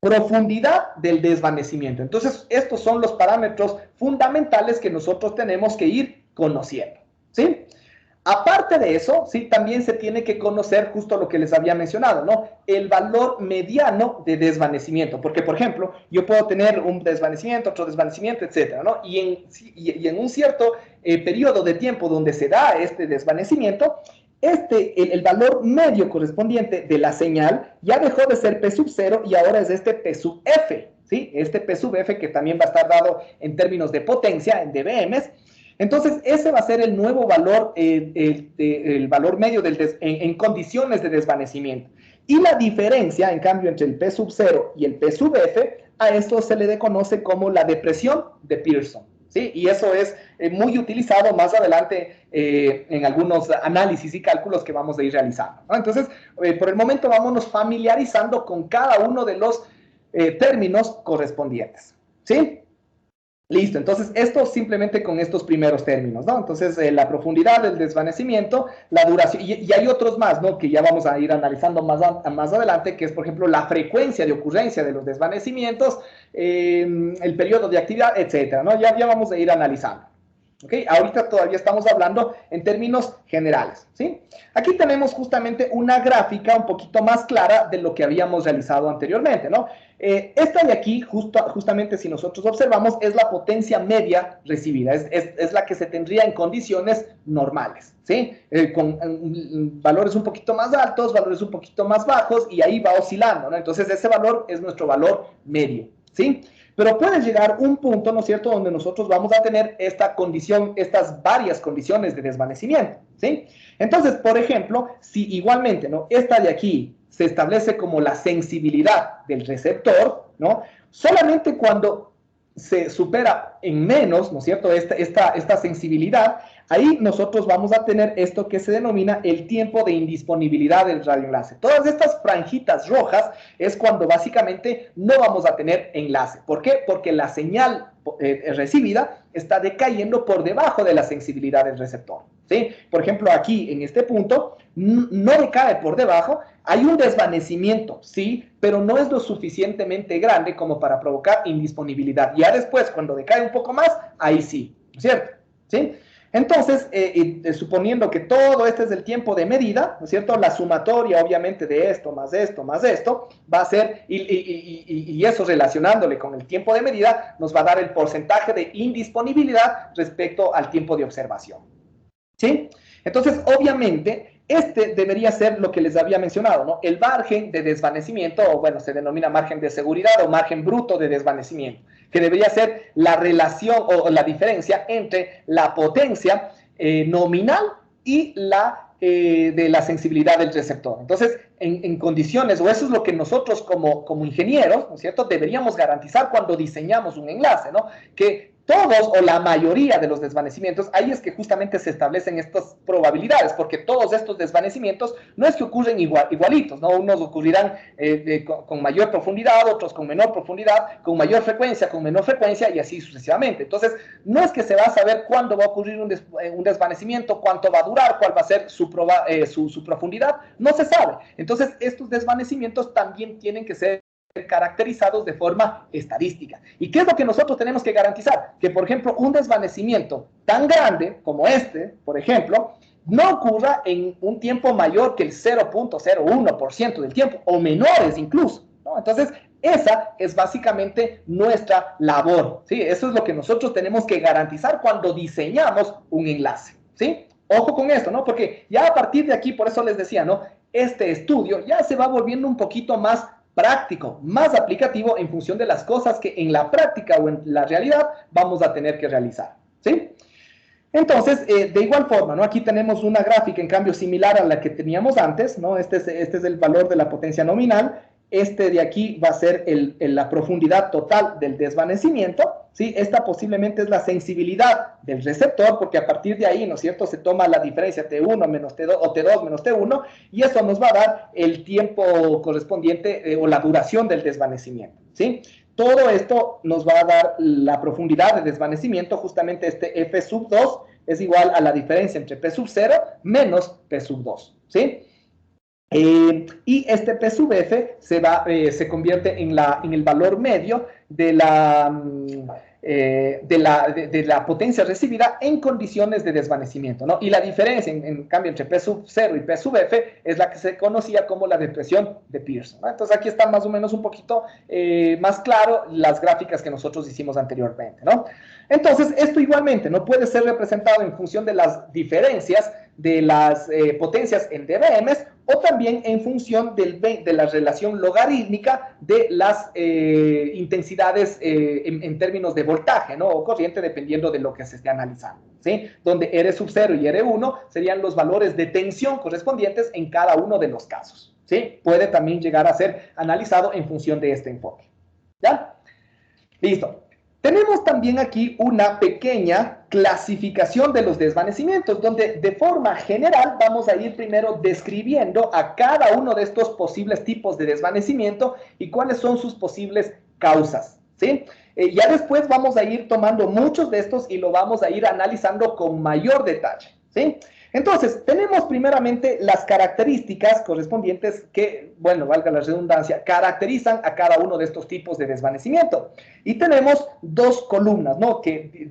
profundidad del desvanecimiento. Entonces, estos son los parámetros fundamentales que nosotros tenemos que ir conociendo, ¿sí? Aparte de eso, sí, también se tiene que conocer justo lo que les había mencionado, ¿no? El valor mediano de desvanecimiento, porque, por ejemplo, yo puedo tener un desvanecimiento, otro desvanecimiento, etcétera, ¿no? Y en un cierto periodo de tiempo donde se da este desvanecimiento, el valor medio correspondiente de la señal ya dejó de ser P sub 0 y ahora es este P sub F, ¿sí? Este P sub F que también va a estar dado en términos de potencia, en dBms. Entonces, ese va a ser el nuevo valor, el valor medio en condiciones de desvanecimiento. Y la diferencia, en cambio, entre el P sub 0 y el P sub F, a esto se le conoce como la depresión de Pearson, ¿sí? Y eso es muy utilizado más adelante en algunos análisis y cálculos que vamos a ir realizando, ¿no? Entonces, por el momento vámonos familiarizando con cada uno de los términos correspondientes, ¿sí? Listo, entonces esto simplemente con estos primeros términos, ¿no? Entonces la profundidad del desvanecimiento, la duración, y hay otros más, ¿no? Que ya vamos a ir analizando más adelante, que es, por ejemplo, la frecuencia de ocurrencia de los desvanecimientos, el periodo de actividad, etcétera, ¿no? Ya vamos a ir analizando. ¿Ok? Ahorita todavía estamos hablando en términos generales, ¿sí? Aquí tenemos justamente una gráfica un poquito más clara de lo que habíamos realizado anteriormente, ¿no? Esta de aquí, justamente si nosotros observamos, es la potencia media recibida, es la que se tendría en condiciones normales, ¿sí? Con valores un poquito más altos, valores un poquito más bajos, y ahí va oscilando, ¿no? Entonces ese valor es nuestro valor medio, ¿sí? Pero puede llegar un punto, ¿no es cierto?, donde nosotros vamos a tener esta condición, estas varias condiciones de desvanecimiento, ¿sí? Entonces, por ejemplo, si igualmente, ¿no?, esta de aquí se establece como la sensibilidad del receptor, ¿no?, solamente cuando se supera en menos, ¿no es cierto?, esta sensibilidad, ahí nosotros vamos a tener esto que se denomina el tiempo de indisponibilidad del radioenlace. Todas estas franjitas rojas es cuando básicamente no vamos a tener enlace. ¿Por qué? Porque la señal recibida está decayendo por debajo de la sensibilidad del receptor, ¿sí? Por ejemplo, aquí en este punto no decae por debajo, hay un desvanecimiento, sí, pero no es lo suficientemente grande como para provocar indisponibilidad. Ya después, cuando decae un poco más, ahí sí, ¿cierto? ¿Sí? Entonces, suponiendo que todo este es el tiempo de medida, ¿no es cierto? La sumatoria, obviamente, de esto, más esto, va a ser, y eso relacionándole con el tiempo de medida, nos va a dar el porcentaje de indisponibilidad respecto al tiempo de observación, ¿sí? Entonces, obviamente, Este debería ser lo que les había mencionado, ¿no? El margen de desvanecimiento, o bueno, se denomina margen de seguridad o margen bruto de desvanecimiento, que debería ser la relación o la diferencia entre la potencia nominal y la de la sensibilidad del receptor. Entonces, en condiciones, o eso es lo que nosotros como ingenieros, ¿no es cierto?, deberíamos garantizar cuando diseñamos un enlace, ¿no? Que todos o la mayoría de los desvanecimientos, ahí es que justamente se establecen estas probabilidades, porque todos estos desvanecimientos no es que ocurren igualitos, ¿no? Unos ocurrirán con mayor profundidad, otros con menor profundidad, con mayor frecuencia, con menor frecuencia y así sucesivamente. Entonces, no es que se va a saber cuándo va a ocurrir un desvanecimiento, cuánto va a durar, cuál va a ser su profundidad, no se sabe. Entonces, estos desvanecimientos también tienen que ser caracterizados de forma estadística. ¿Y qué es lo que nosotros tenemos que garantizar? Que, por ejemplo, un desvanecimiento tan grande como este, por ejemplo, no ocurra en un tiempo mayor que el 0.01% del tiempo, o menores incluso, ¿no? Entonces, esa es básicamente nuestra labor, ¿sí? Eso es lo que nosotros tenemos que garantizar cuando diseñamos un enlace, ¿sí? Ojo con esto, ¿no? Porque ya a partir de aquí, por eso les decía, ¿no? Este estudio ya se va volviendo un poquito más práctico, más aplicativo en función de las cosas que en la práctica o en la realidad vamos a tener que realizar, ¿sí? Entonces, de igual forma, ¿no? Aquí tenemos una gráfica, en cambio, similar a la que teníamos antes, ¿no? Este es el valor de la potencia nominal. Este de aquí va a ser la profundidad total del desvanecimiento, ¿sí? Esta posiblemente es la sensibilidad del receptor, porque a partir de ahí, ¿no es cierto?, se toma la diferencia T1 menos T2 o T2 menos T1, y eso nos va a dar el tiempo correspondiente o la duración del desvanecimiento, ¿sí? Todo esto nos va a dar la profundidad de desvanecimiento, justamente este F sub 2 es igual a la diferencia entre P sub 0 menos P sub 2, ¿sí? Y este P sub F se convierte en el valor medio de la potencia recibida en condiciones de desvanecimiento, ¿no? Y la diferencia, en cambio, entre P sub 0 y P sub F es la que se conocía como la depresión de Pearson, ¿no? Entonces aquí está más o menos un poquito más claro las gráficas que nosotros hicimos anteriormente, ¿no? Entonces, esto igualmente no puede ser representado en función de las diferencias de las potencias en dBms o también en función de la relación logarítmica de las intensidades en términos de voltaje, ¿no? O corriente, dependiendo de lo que se esté analizando, ¿sí? Donde R sub 0 y R1 serían los valores de tensión correspondientes en cada uno de los casos, ¿sí? Puede también llegar a ser analizado en función de este enfoque, ¿ya? Listo. Tenemos también aquí una pequeña clasificación de los desvanecimientos, donde de forma general vamos a ir primero describiendo a cada uno de estos posibles tipos de desvanecimiento y cuáles son sus posibles causas, ¿sí? Ya después vamos a ir tomando muchos de estos y lo vamos a ir analizando con mayor detalle, ¿sí? Entonces, tenemos primeramente las características correspondientes que, bueno, valga la redundancia, caracterizan a cada uno de estos tipos de desvanecimiento. Y tenemos dos columnas, ¿no?, que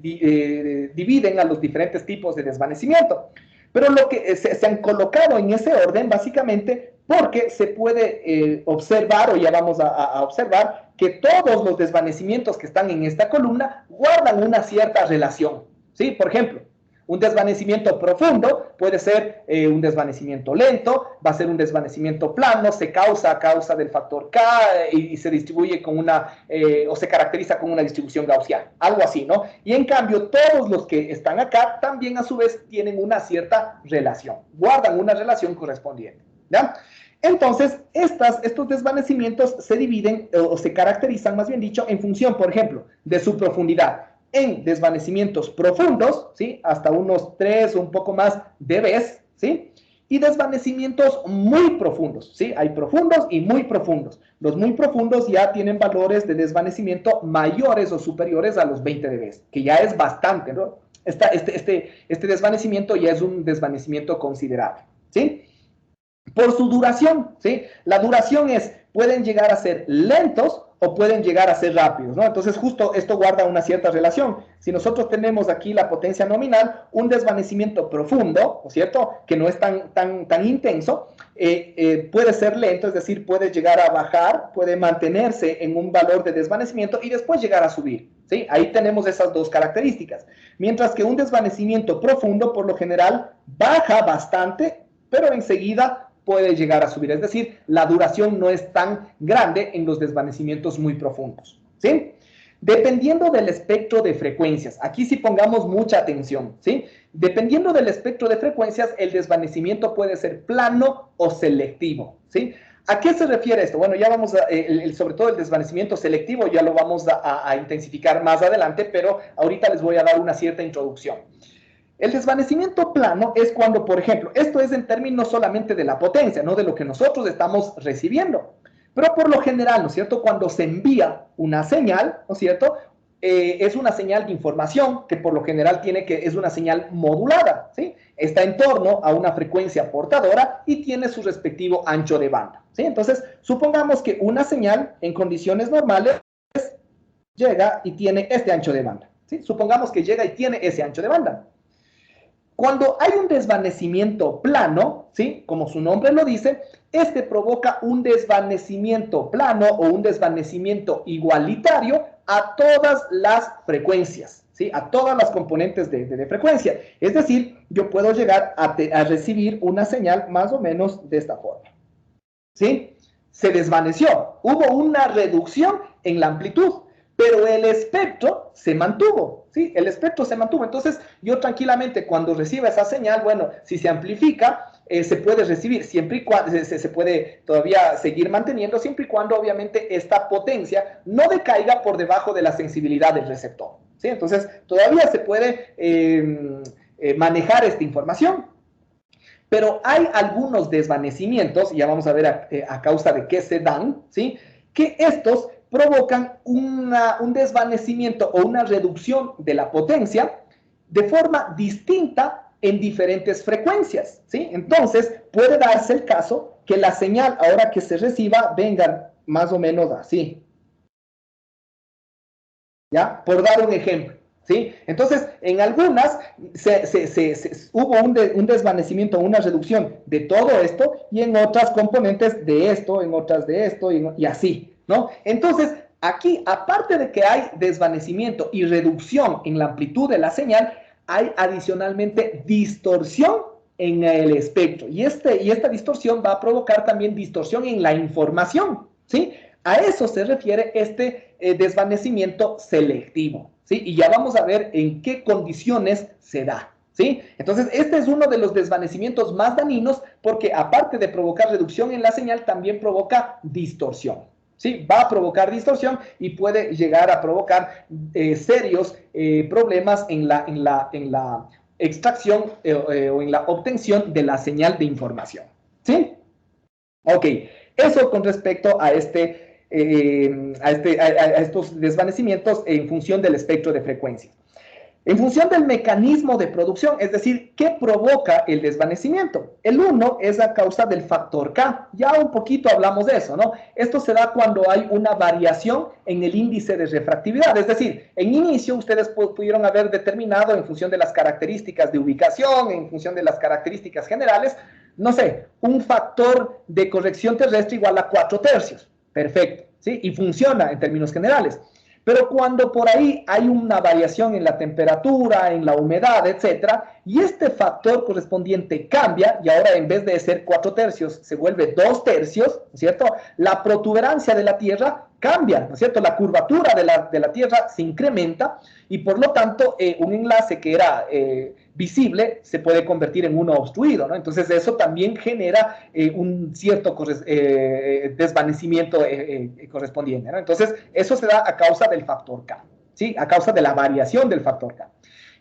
dividen a los diferentes tipos de desvanecimiento. Pero lo que se han colocado en ese orden, básicamente, porque se puede observar, o ya vamos a observar, que todos los desvanecimientos que están en esta columna guardan una cierta relación, ¿sí? Por ejemplo, un desvanecimiento profundo puede ser un desvanecimiento lento, va a ser un desvanecimiento plano, se causa a causa del factor K y se distribuye con o se caracteriza con una distribución gaussiana, algo así, ¿no? Y en cambio, todos los que están acá también a su vez tienen una cierta relación, guardan una relación correspondiente, ¿ya? Entonces, estos desvanecimientos se dividen o se caracterizan, más bien dicho, en función, por ejemplo, de su profundidad. En desvanecimientos profundos, ¿sí?, hasta unos 3 o un poco más dBs, ¿sí?, y desvanecimientos muy profundos, ¿sí? Hay profundos y muy profundos. Los muy profundos ya tienen valores de desvanecimiento mayores o superiores a los 20 dBs, que ya es bastante, ¿no? Este desvanecimiento ya es un desvanecimiento considerable, ¿sí? Por su duración, ¿sí? La duración pueden llegar a ser lentos o pueden llegar a ser rápidos, ¿no? Entonces, justo esto guarda una cierta relación. Si nosotros tenemos aquí la potencia nominal, un desvanecimiento profundo, ¿no es cierto?, que no es tan intenso, puede ser lento, es decir, puede llegar a bajar, puede mantenerse en un valor de desvanecimiento y después llegar a subir, ¿sí? Ahí tenemos esas dos características. Mientras que un desvanecimiento profundo, por lo general, baja bastante pero enseguida puede llegar a subir. Es decir, la duración no es tan grande en los desvanecimientos muy profundos, ¿sí? Dependiendo del espectro de frecuencias, aquí sí pongamos mucha atención, ¿sí? Dependiendo del espectro de frecuencias, el desvanecimiento puede ser plano o selectivo, ¿sí? ¿A qué se refiere esto? Bueno, ya vamos a, sobre todo el desvanecimiento selectivo, ya lo vamos a intensificar más adelante, pero ahorita les voy a dar una cierta introducción. El desvanecimiento plano es cuando, por ejemplo, esto es en términos solamente de la potencia, no de lo que nosotros estamos recibiendo. Pero por lo general, ¿no es cierto? Cuando se envía una señal, ¿no es cierto? Es una señal de información que por lo general es una señal modulada, ¿sí? Está en torno a una frecuencia portadora y tiene su respectivo ancho de banda, ¿sí? Entonces, supongamos que una señal en condiciones normales llega y tiene este ancho de banda, ¿sí? Supongamos que llega y tiene ese ancho de banda. Cuando hay un desvanecimiento plano, ¿sí? Como su nombre lo dice, este provoca un desvanecimiento plano o un desvanecimiento igualitario a todas las frecuencias, ¿sí? A todas las componentes de frecuencia. Es decir, yo puedo llegar a recibir una señal más o menos de esta forma, ¿sí? Se desvaneció, hubo una reducción en la amplitud, pero el espectro se mantuvo, ¿sí? El espectro se mantuvo. Entonces, yo tranquilamente cuando reciba esa señal, bueno, si se amplifica, se puede recibir, siempre y cuando se puede todavía seguir manteniendo, siempre y cuando obviamente esta potencia no decaiga por debajo de la sensibilidad del receptor, ¿sí? Entonces, todavía se puede manejar esta información. Pero hay algunos desvanecimientos, y ya vamos a ver a causa de qué se dan, ¿sí? Que estos provocan un desvanecimiento o una reducción de la potencia de forma distinta en diferentes frecuencias, ¿sí? Entonces, puede darse el caso que la señal, ahora que se reciba, venga más o menos así. ¿Ya? Por dar un ejemplo, ¿sí? Entonces, en algunas hubo un desvanecimiento, una reducción de todo esto, y en otras componentes de esto, en otras de esto, y así, ¿no? Entonces, aquí, aparte de que hay desvanecimiento y reducción en la amplitud de la señal, hay adicionalmente distorsión en el espectro. Y esta distorsión va a provocar también distorsión en la información, ¿sí? A eso se refiere este desvanecimiento selectivo, ¿sí? Y ya vamos a ver en qué condiciones se da, ¿sí? Entonces, este es uno de los desvanecimientos más dañinos porque aparte de provocar reducción en la señal, también provoca distorsión, ¿sí? Va a provocar distorsión y puede llegar a provocar serios problemas en la extracción o en la obtención de la señal de información, ¿sí? Ok, eso con respecto a estos desvanecimientos en función del espectro de frecuencia. En función del mecanismo de producción, es decir, ¿qué provoca el desvanecimiento? El 1 es a causa del factor K. Ya un poquito hablamos de eso, ¿no? Esto se da cuando hay una variación en el índice de refractividad. Es decir, en inicio ustedes pudieron haber determinado en función de las características de ubicación, en función de las características generales, no sé, un factor de corrección terrestre igual a 4/3. Perfecto, ¿sí? Y funciona en términos generales. Pero cuando por ahí hay una variación en la temperatura, en la humedad, etcétera, y este factor correspondiente cambia, y ahora en vez de ser 4/3 se vuelve 2/3, ¿no es cierto? La protuberancia de la Tierra cambia, ¿no es cierto? La curvatura de la Tierra se incrementa y por lo tanto un enlace que era visible se puede convertir en uno obstruido, ¿no? Entonces eso también genera un cierto desvanecimiento correspondiente, ¿no? Entonces eso se da a causa del factor K, ¿sí? A causa de la variación del factor K.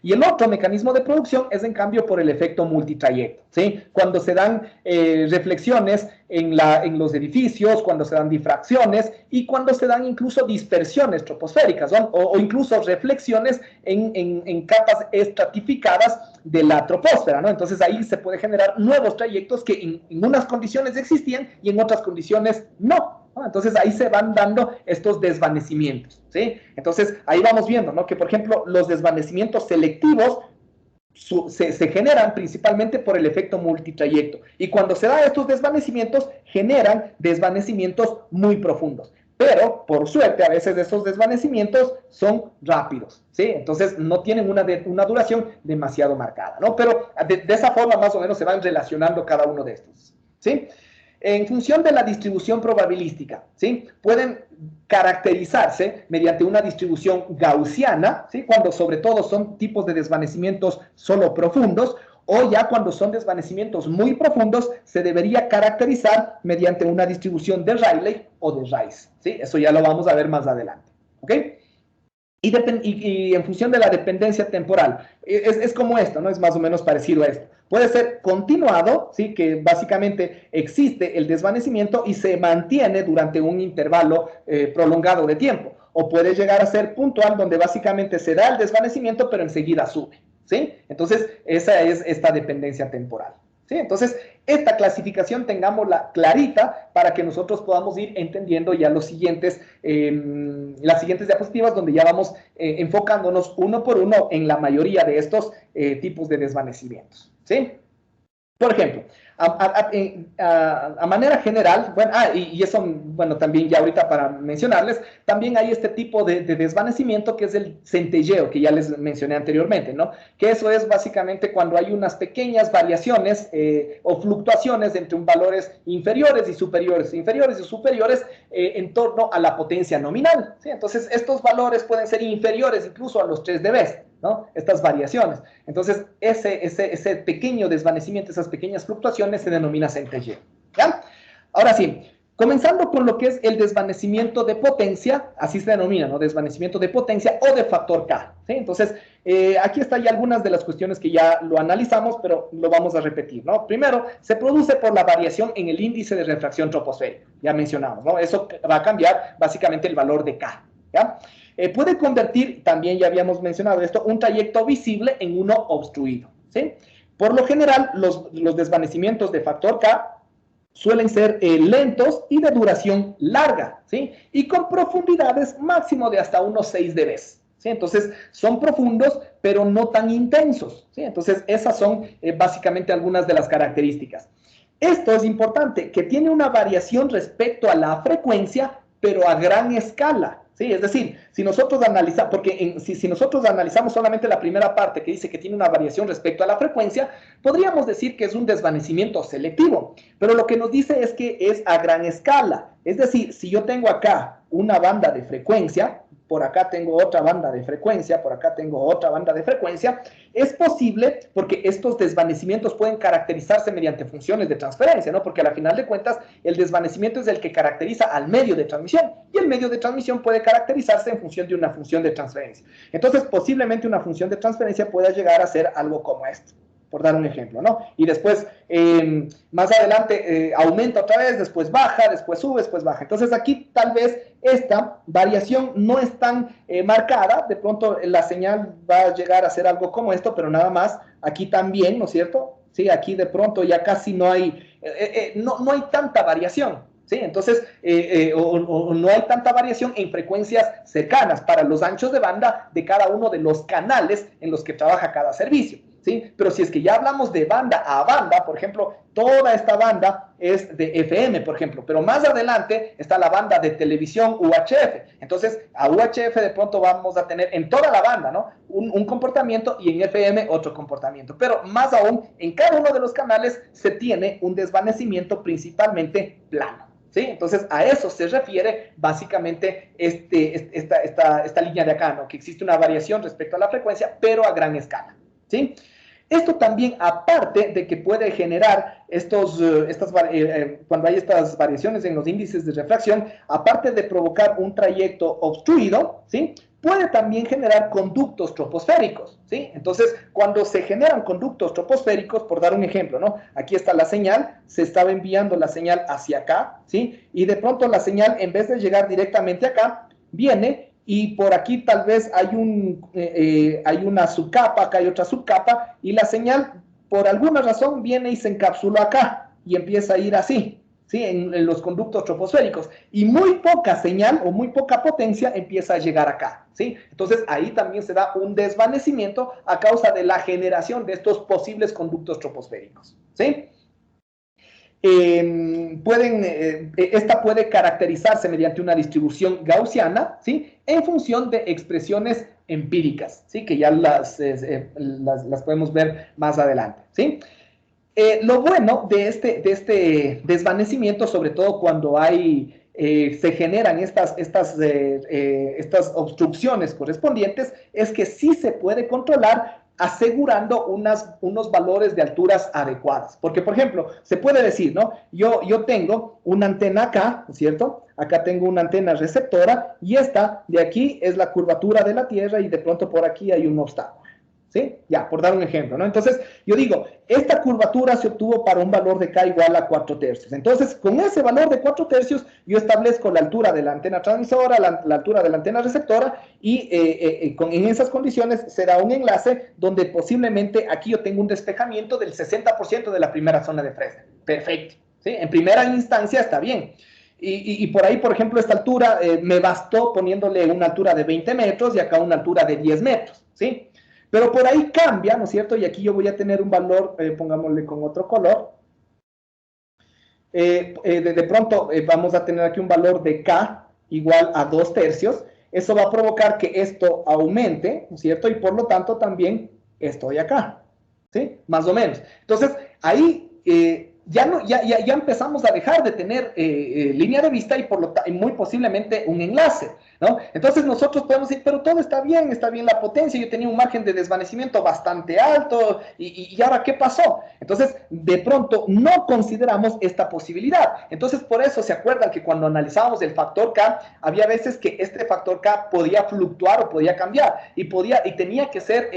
Y el otro mecanismo de producción es en cambio por el efecto multitrayecto, ¿sí? Cuando se dan reflexiones en los edificios, cuando se dan difracciones y cuando se dan incluso dispersiones troposféricas, ¿no? o incluso reflexiones en capas estratificadas de la troposfera, ¿no? Entonces ahí se puede generar nuevos trayectos que en unas condiciones existían y en otras condiciones no. Entonces ahí se van dando estos desvanecimientos, ¿sí? Entonces ahí vamos viendo, ¿no? Que por ejemplo los desvanecimientos selectivos se generan principalmente por el efecto multitrayecto y cuando se dan estos desvanecimientos generan desvanecimientos muy profundos. Pero, por suerte, a veces esos desvanecimientos son rápidos, ¿sí? Entonces, no tienen una duración demasiado marcada, ¿no? Pero de esa forma, más o menos, se van relacionando cada uno de estos, ¿sí? En función de la distribución probabilística, ¿sí? Pueden caracterizarse mediante una distribución gaussiana, ¿sí? Cuando sobre todo son tipos de desvanecimientos solo profundos, o ya cuando son desvanecimientos muy profundos, se debería caracterizar mediante una distribución de Rayleigh o de Rice, ¿sí? Eso ya lo vamos a ver más adelante, ¿ok? Y en función de la dependencia temporal, es como esto, ¿no? Es más o menos parecido a esto. Puede ser continuado, ¿sí? Que básicamente existe el desvanecimiento y se mantiene durante un intervalo prolongado de tiempo. O puede llegar a ser puntual, donde básicamente se da el desvanecimiento, pero enseguida sube, ¿sí? Entonces, esa es esta dependencia temporal, ¿sí? Entonces, esta clasificación tengámosla clarita para que nosotros podamos ir entendiendo ya las siguientes diapositivas, donde ya vamos enfocándonos uno por uno en la mayoría de estos tipos de desvanecimientos, ¿sí? Por ejemplo, a manera general, bueno, y eso, bueno, también ya ahorita para mencionarles, también hay este tipo de desvanecimiento que es el centelleo, que ya les mencioné anteriormente, ¿no? Que eso es básicamente cuando hay unas pequeñas variaciones o fluctuaciones entre valores inferiores y superiores en torno a la potencia nominal, ¿sí? Entonces, estos valores pueden ser inferiores incluso a los 3 dB, ¿no? Estas variaciones. Entonces, ese pequeño desvanecimiento, esas pequeñas fluctuaciones se denomina centelleo, ¿ya? Ahora sí, comenzando con lo que es el desvanecimiento de potencia, así se denomina, ¿no? Desvanecimiento de potencia o de factor K, ¿sí? Entonces, aquí están ya algunas de las cuestiones que ya lo analizamos, pero lo vamos a repetir, ¿no? Primero, se produce por la variación en el índice de refracción troposférica, ya mencionamos, ¿no? Eso va a cambiar básicamente el valor de K, ¿ya? Puede convertir, también ya habíamos mencionado esto, un trayecto visible en uno obstruido, ¿sí? Por lo general, los desvanecimientos de factor K suelen ser lentos y de duración larga, ¿sí? Y con profundidades máximo de hasta unos 6 dB, ¿sí? Entonces, son profundos, pero no tan intensos, ¿sí? Entonces, esas son básicamente algunas de las características. Esto es importante, que tiene una variación respecto a la frecuencia, pero a gran escala, ¿sí? Es decir, si nosotros analizamos, porque si nosotros analizamos solamente la primera parte que dice que tiene una variación respecto a la frecuencia, podríamos decir que es un desvanecimiento selectivo, pero lo que nos dice es que es a gran escala. Es decir, si yo tengo acá una banda de frecuencia, por acá tengo otra banda de frecuencia, por acá tengo otra banda de frecuencia, es posible porque estos desvanecimientos pueden caracterizarse mediante funciones de transferencia, ¿no? Porque al final de cuentas el desvanecimiento es el que caracteriza al medio de transmisión y el medio de transmisión puede caracterizarse en función de una función de transferencia. Entonces, posiblemente una función de transferencia pueda llegar a ser algo como esto, por dar un ejemplo, ¿no? Y después, más adelante, aumenta otra vez, después baja, después sube, después baja. Entonces, aquí tal vez esta variación no es tan marcada, de pronto la señal va a llegar a ser algo como esto, pero nada más, aquí también, ¿no es cierto? Sí, aquí de pronto ya casi no hay, no hay tanta variación, ¿sí? Entonces, no hay tanta variación en frecuencias cercanas para los anchos de banda de cada uno de los canales en los que trabaja cada servicio, ¿sí? Pero si es que ya hablamos de banda a banda, por ejemplo, toda esta banda es de FM, por ejemplo, pero más adelante está la banda de televisión UHF. Entonces, a UHF de pronto vamos a tener en toda la banda, ¿no? Un comportamiento y en FM otro comportamiento. Pero más aún, en cada uno de los canales se tiene un desvanecimiento principalmente plano, ¿sí? Entonces, a eso se refiere básicamente esta línea de acá, ¿no? Que existe una variación respecto a la frecuencia, pero a gran escala, ¿sí? Esto también, aparte de que puede generar cuando hay estas variaciones en los índices de refracción, aparte de provocar un trayecto obstruido, ¿sí? Puede también generar conductos troposféricos, ¿sí? Entonces, cuando se generan conductos troposféricos, por dar un ejemplo, ¿no? Aquí está la señal, se estaba enviando la señal hacia acá, ¿sí? Y de pronto la señal, en vez de llegar directamente acá, viene y por aquí tal vez hay una subcapa, acá hay otra subcapa, y la señal por alguna razón viene y se encapsuló acá y empieza a ir así, ¿sí? En los conductos troposféricos, y muy poca señal o muy poca potencia empieza a llegar acá, ¿sí? Entonces ahí también se da un desvanecimiento a causa de la generación de estos posibles conductos troposféricos, ¿sí? esta puede caracterizarse mediante una distribución gaussiana, ¿sí? En función de expresiones empíricas, ¿sí? Que ya las podemos ver más adelante, ¿sí? Lo bueno de este desvanecimiento, sobre todo cuando se generan estas obstrucciones correspondientes, es que sí se puede controlar asegurando unos valores de alturas adecuadas. Porque, por ejemplo, se puede decir, ¿no? Yo tengo una antena acá, ¿no es cierto? Acá tengo una antena receptora y esta de aquí es la curvatura de la Tierra y de pronto por aquí hay un obstáculo. ¿Sí? Ya, por dar un ejemplo, ¿no? Entonces, yo digo, esta curvatura se obtuvo para un valor de K igual a 4/3. Entonces, con ese valor de 4/3, yo establezco la altura de la antena transmisora, la altura de la antena receptora, y en esas condiciones se da un enlace donde posiblemente aquí yo tengo un despejamiento del 60% de la primera zona de Fresnel. Perfecto, ¿sí? En primera instancia está bien. Y por ahí, por ejemplo, esta altura me bastó poniéndole una altura de 20 metros y acá una altura de 10 metros, ¿sí? Pero por ahí cambia, ¿no es cierto? Y aquí yo voy a tener un valor, pongámosle con otro color. De pronto vamos a tener aquí un valor de K igual a 2/3. Eso va a provocar que esto aumente, ¿no es cierto? Y por lo tanto también estoy acá, ¿sí? Más o menos. Entonces, ahí ya empezamos a dejar de tener línea de vista y muy posiblemente un enlace, ¿no? Entonces nosotros podemos decir, pero todo está bien la potencia, yo tenía un margen de desvanecimiento bastante alto, y ahora, ¿qué pasó? Entonces, de pronto, no consideramos esta posibilidad. Entonces, por eso, ¿se acuerdan que cuando analizábamos el factor K, había veces que este factor K podía fluctuar o podía cambiar, y tenía que ser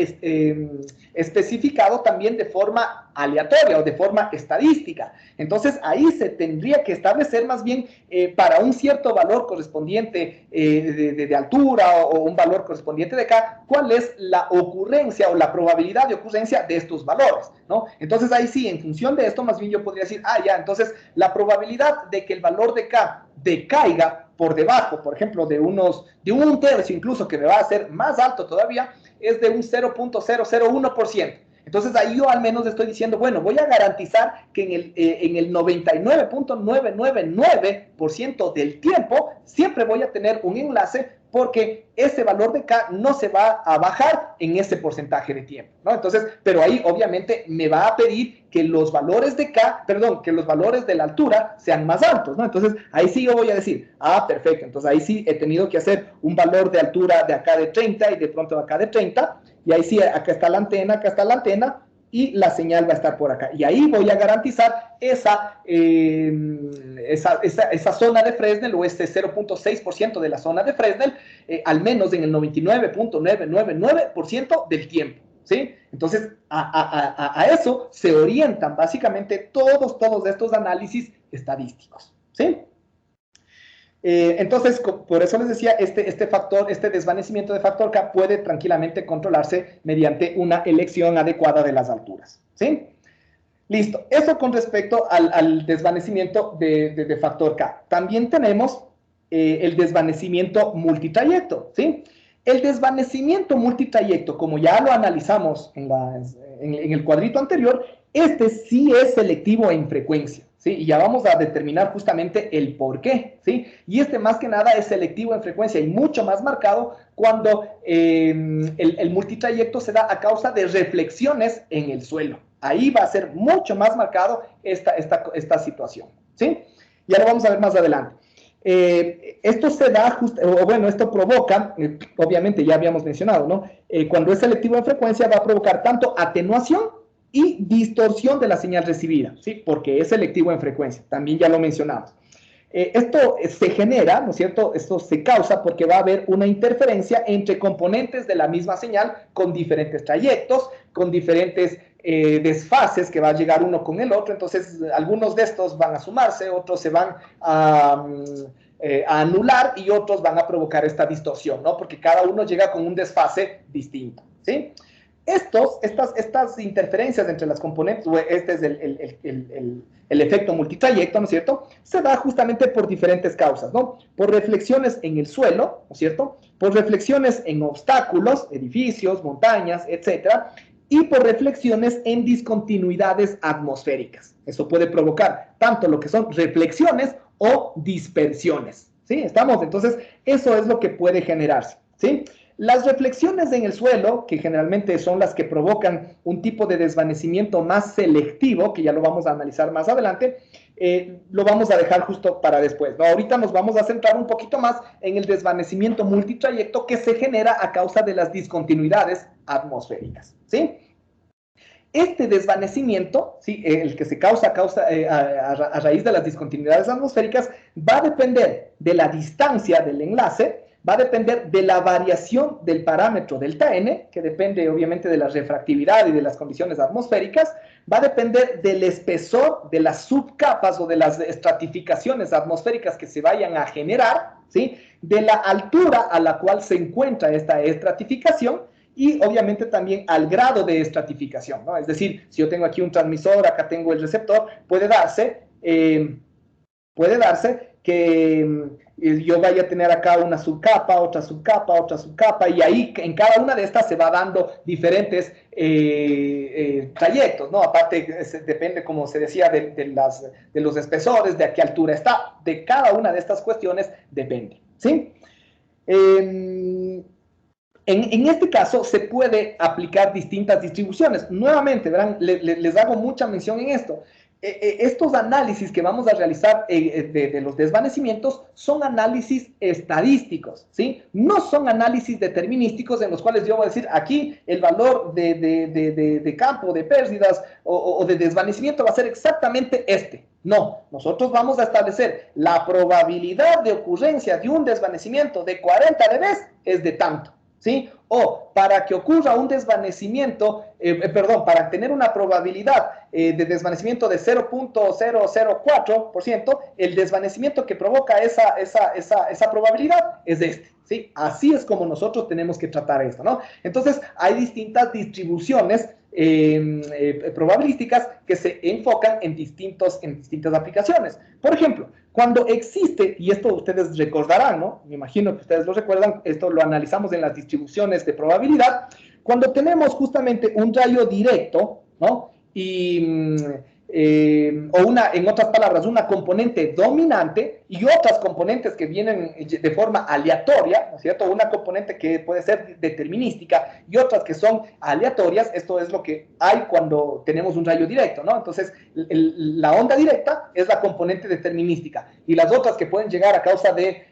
especificado también de forma aleatoria o de forma estadística? Entonces, ahí se tendría que establecer más bien para un cierto valor correspondiente de altura o un valor correspondiente de K, cuál es la ocurrencia o la probabilidad de ocurrencia de estos valores, ¿no? Entonces, ahí sí, en función de esto, más bien yo podría decir, entonces, la probabilidad de que el valor de K decaiga por debajo, por ejemplo, de un tercio incluso, que me va a ser más alto todavía, es de un 0.001%. Entonces, ahí yo al menos estoy diciendo, bueno, voy a garantizar que en el 99.999% del tiempo siempre voy a tener un enlace, porque ese valor de K no se va a bajar en ese porcentaje de tiempo, ¿no? Entonces, pero ahí obviamente me va a pedir que los valores de K, que los valores de la altura sean más altos, ¿no? Entonces, ahí sí yo voy a decir, perfecto, entonces ahí sí he tenido que hacer un valor de altura de acá de 30 y de pronto de acá de 30, y ahí sí, acá está la antena, y la señal va a estar por acá. Y ahí voy a garantizar esa zona de Fresnel, o este 0.6% de la zona de Fresnel, al menos en el 99.999% del tiempo, ¿sí? Entonces, a eso se orientan básicamente todos estos análisis estadísticos, ¿sí? Entonces, por eso les decía, este desvanecimiento de factor K puede tranquilamente controlarse mediante una elección adecuada de las alturas, ¿sí? Listo. Eso con respecto al desvanecimiento de factor K. También tenemos el desvanecimiento multitrayecto, ¿sí? El desvanecimiento multitrayecto, como ya lo analizamos en el cuadrito anterior, este sí es selectivo en frecuencia, ¿sí? Y ya vamos a determinar justamente el por qué, ¿sí? Y más que nada es selectivo en frecuencia y mucho más marcado cuando el multitrayecto se da a causa de reflexiones en el suelo. Ahí va a ser mucho más marcado esta situación, ¿sí? Ya lo vamos a ver más adelante. Esto se da, esto provoca, obviamente ya habíamos mencionado, ¿no? Cuando es selectivo en frecuencia va a provocar tanto atenuación y distorsión de la señal recibida, ¿sí? Porque es selectivo en frecuencia, también ya lo mencionamos. Esto se genera, ¿no es cierto? Esto se causa porque va a haber una interferencia entre componentes de la misma señal con diferentes trayectos, con diferentes desfases que va a llegar uno con el otro. Entonces, algunos de estos van a sumarse, otros se van a anular y otros van a provocar esta distorsión, ¿no? Porque cada uno llega con un desfase distinto, ¿sí? Estas interferencias entre las componentes, este es el efecto multitrayecto, ¿no es cierto? Se da justamente por diferentes causas, ¿no? Por reflexiones en el suelo, ¿no es cierto? Por reflexiones en obstáculos, edificios, montañas, etcétera. y por reflexiones en discontinuidades atmosféricas. Eso puede provocar tanto lo que son reflexiones o dispersiones. ¿Sí? ¿Estamos? Entonces, eso es lo que puede generarse. ¿Sí? Las reflexiones en el suelo, que generalmente son las que provocan un tipo de desvanecimiento más selectivo, que ya lo vamos a analizar más adelante, lo vamos a dejar justo para después, ¿no? Ahorita nos vamos a centrar un poquito más en el desvanecimiento multitrayecto que se genera a causa de las discontinuidades atmosféricas, ¿sí? Este desvanecimiento, ¿sí? El que se causa a raíz de las discontinuidades atmosféricas, va a depender de la distancia del enlace, va a depender de la variación del parámetro delta n, que depende obviamente de la refractividad y de las condiciones atmosféricas, va a depender del espesor de las subcapas o de las estratificaciones atmosféricas que se vayan a generar, ¿sí? De la altura a la cual se encuentra esta estratificación y obviamente también al grado de estratificación, ¿no? Es decir, si yo tengo aquí un transmisor, acá tengo el receptor, puede darse que yo vaya a tener acá una subcapa, otra subcapa, y ahí en cada una de estas se va dando diferentes trayectos, ¿no? Aparte, depende, como se decía, de los espesores, de a qué altura está, de cada una de estas cuestiones depende, ¿sí? En este caso se puede aplicar distintas distribuciones. Nuevamente, verán, les hago mucha mención en esto. Estos análisis que vamos a realizar de los desvanecimientos son análisis estadísticos, ¿sí? No son análisis determinísticos en los cuales yo voy a decir aquí el valor de campo, de pérdidas o de desvanecimiento va a ser exactamente este. No, nosotros vamos a establecer la probabilidad de ocurrencia de un desvanecimiento de 40 dB es de tanto, ¿sí? O para que ocurra un desvanecimiento, para tener una probabilidad de desvanecimiento de 0.004%, el desvanecimiento que provoca esa probabilidad es este, ¿sí? Así es como nosotros tenemos que tratar esto, ¿no? Entonces, hay distintas distribuciones probabilísticas que se enfocan en distintas aplicaciones. Por ejemplo, cuando existe, y esto ustedes recordarán, ¿no? Me imagino que ustedes lo recuerdan, esto lo analizamos en las distribuciones de probabilidad, cuando tenemos justamente un rayo directo, ¿no? En otras palabras, una componente dominante y otras componentes que vienen de forma aleatoria, ¿no es cierto? Una componente que puede ser determinística y otras que son aleatorias. Esto es lo que hay cuando tenemos un rayo directo, ¿no? Entonces, la onda directa es la componente determinística y las otras que pueden llegar a causa de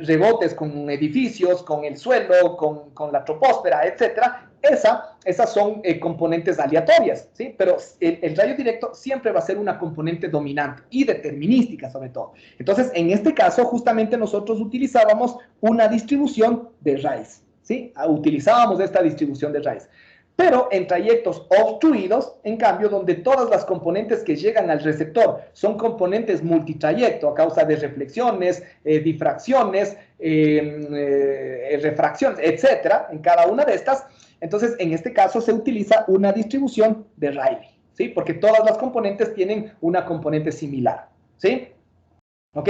rebotes con edificios, con el suelo, con la troposfera, etcétera, esas son componentes aleatorias, ¿sí? Pero el rayo directo siempre va a ser una componente dominante y determinística sobre todo. Entonces, en este caso, justamente nosotros utilizábamos una distribución de Rice, ¿sí? Utilizábamos esta distribución de Rice. Pero en trayectos obstruidos, en cambio, donde todas las componentes que llegan al receptor son componentes multitrayecto a causa de reflexiones, difracciones, refracciones, etcétera, en cada una de estas, entonces en este caso se utiliza una distribución de Rayleigh, ¿sí? Porque todas las componentes tienen una componente similar, ¿sí? ¿Ok?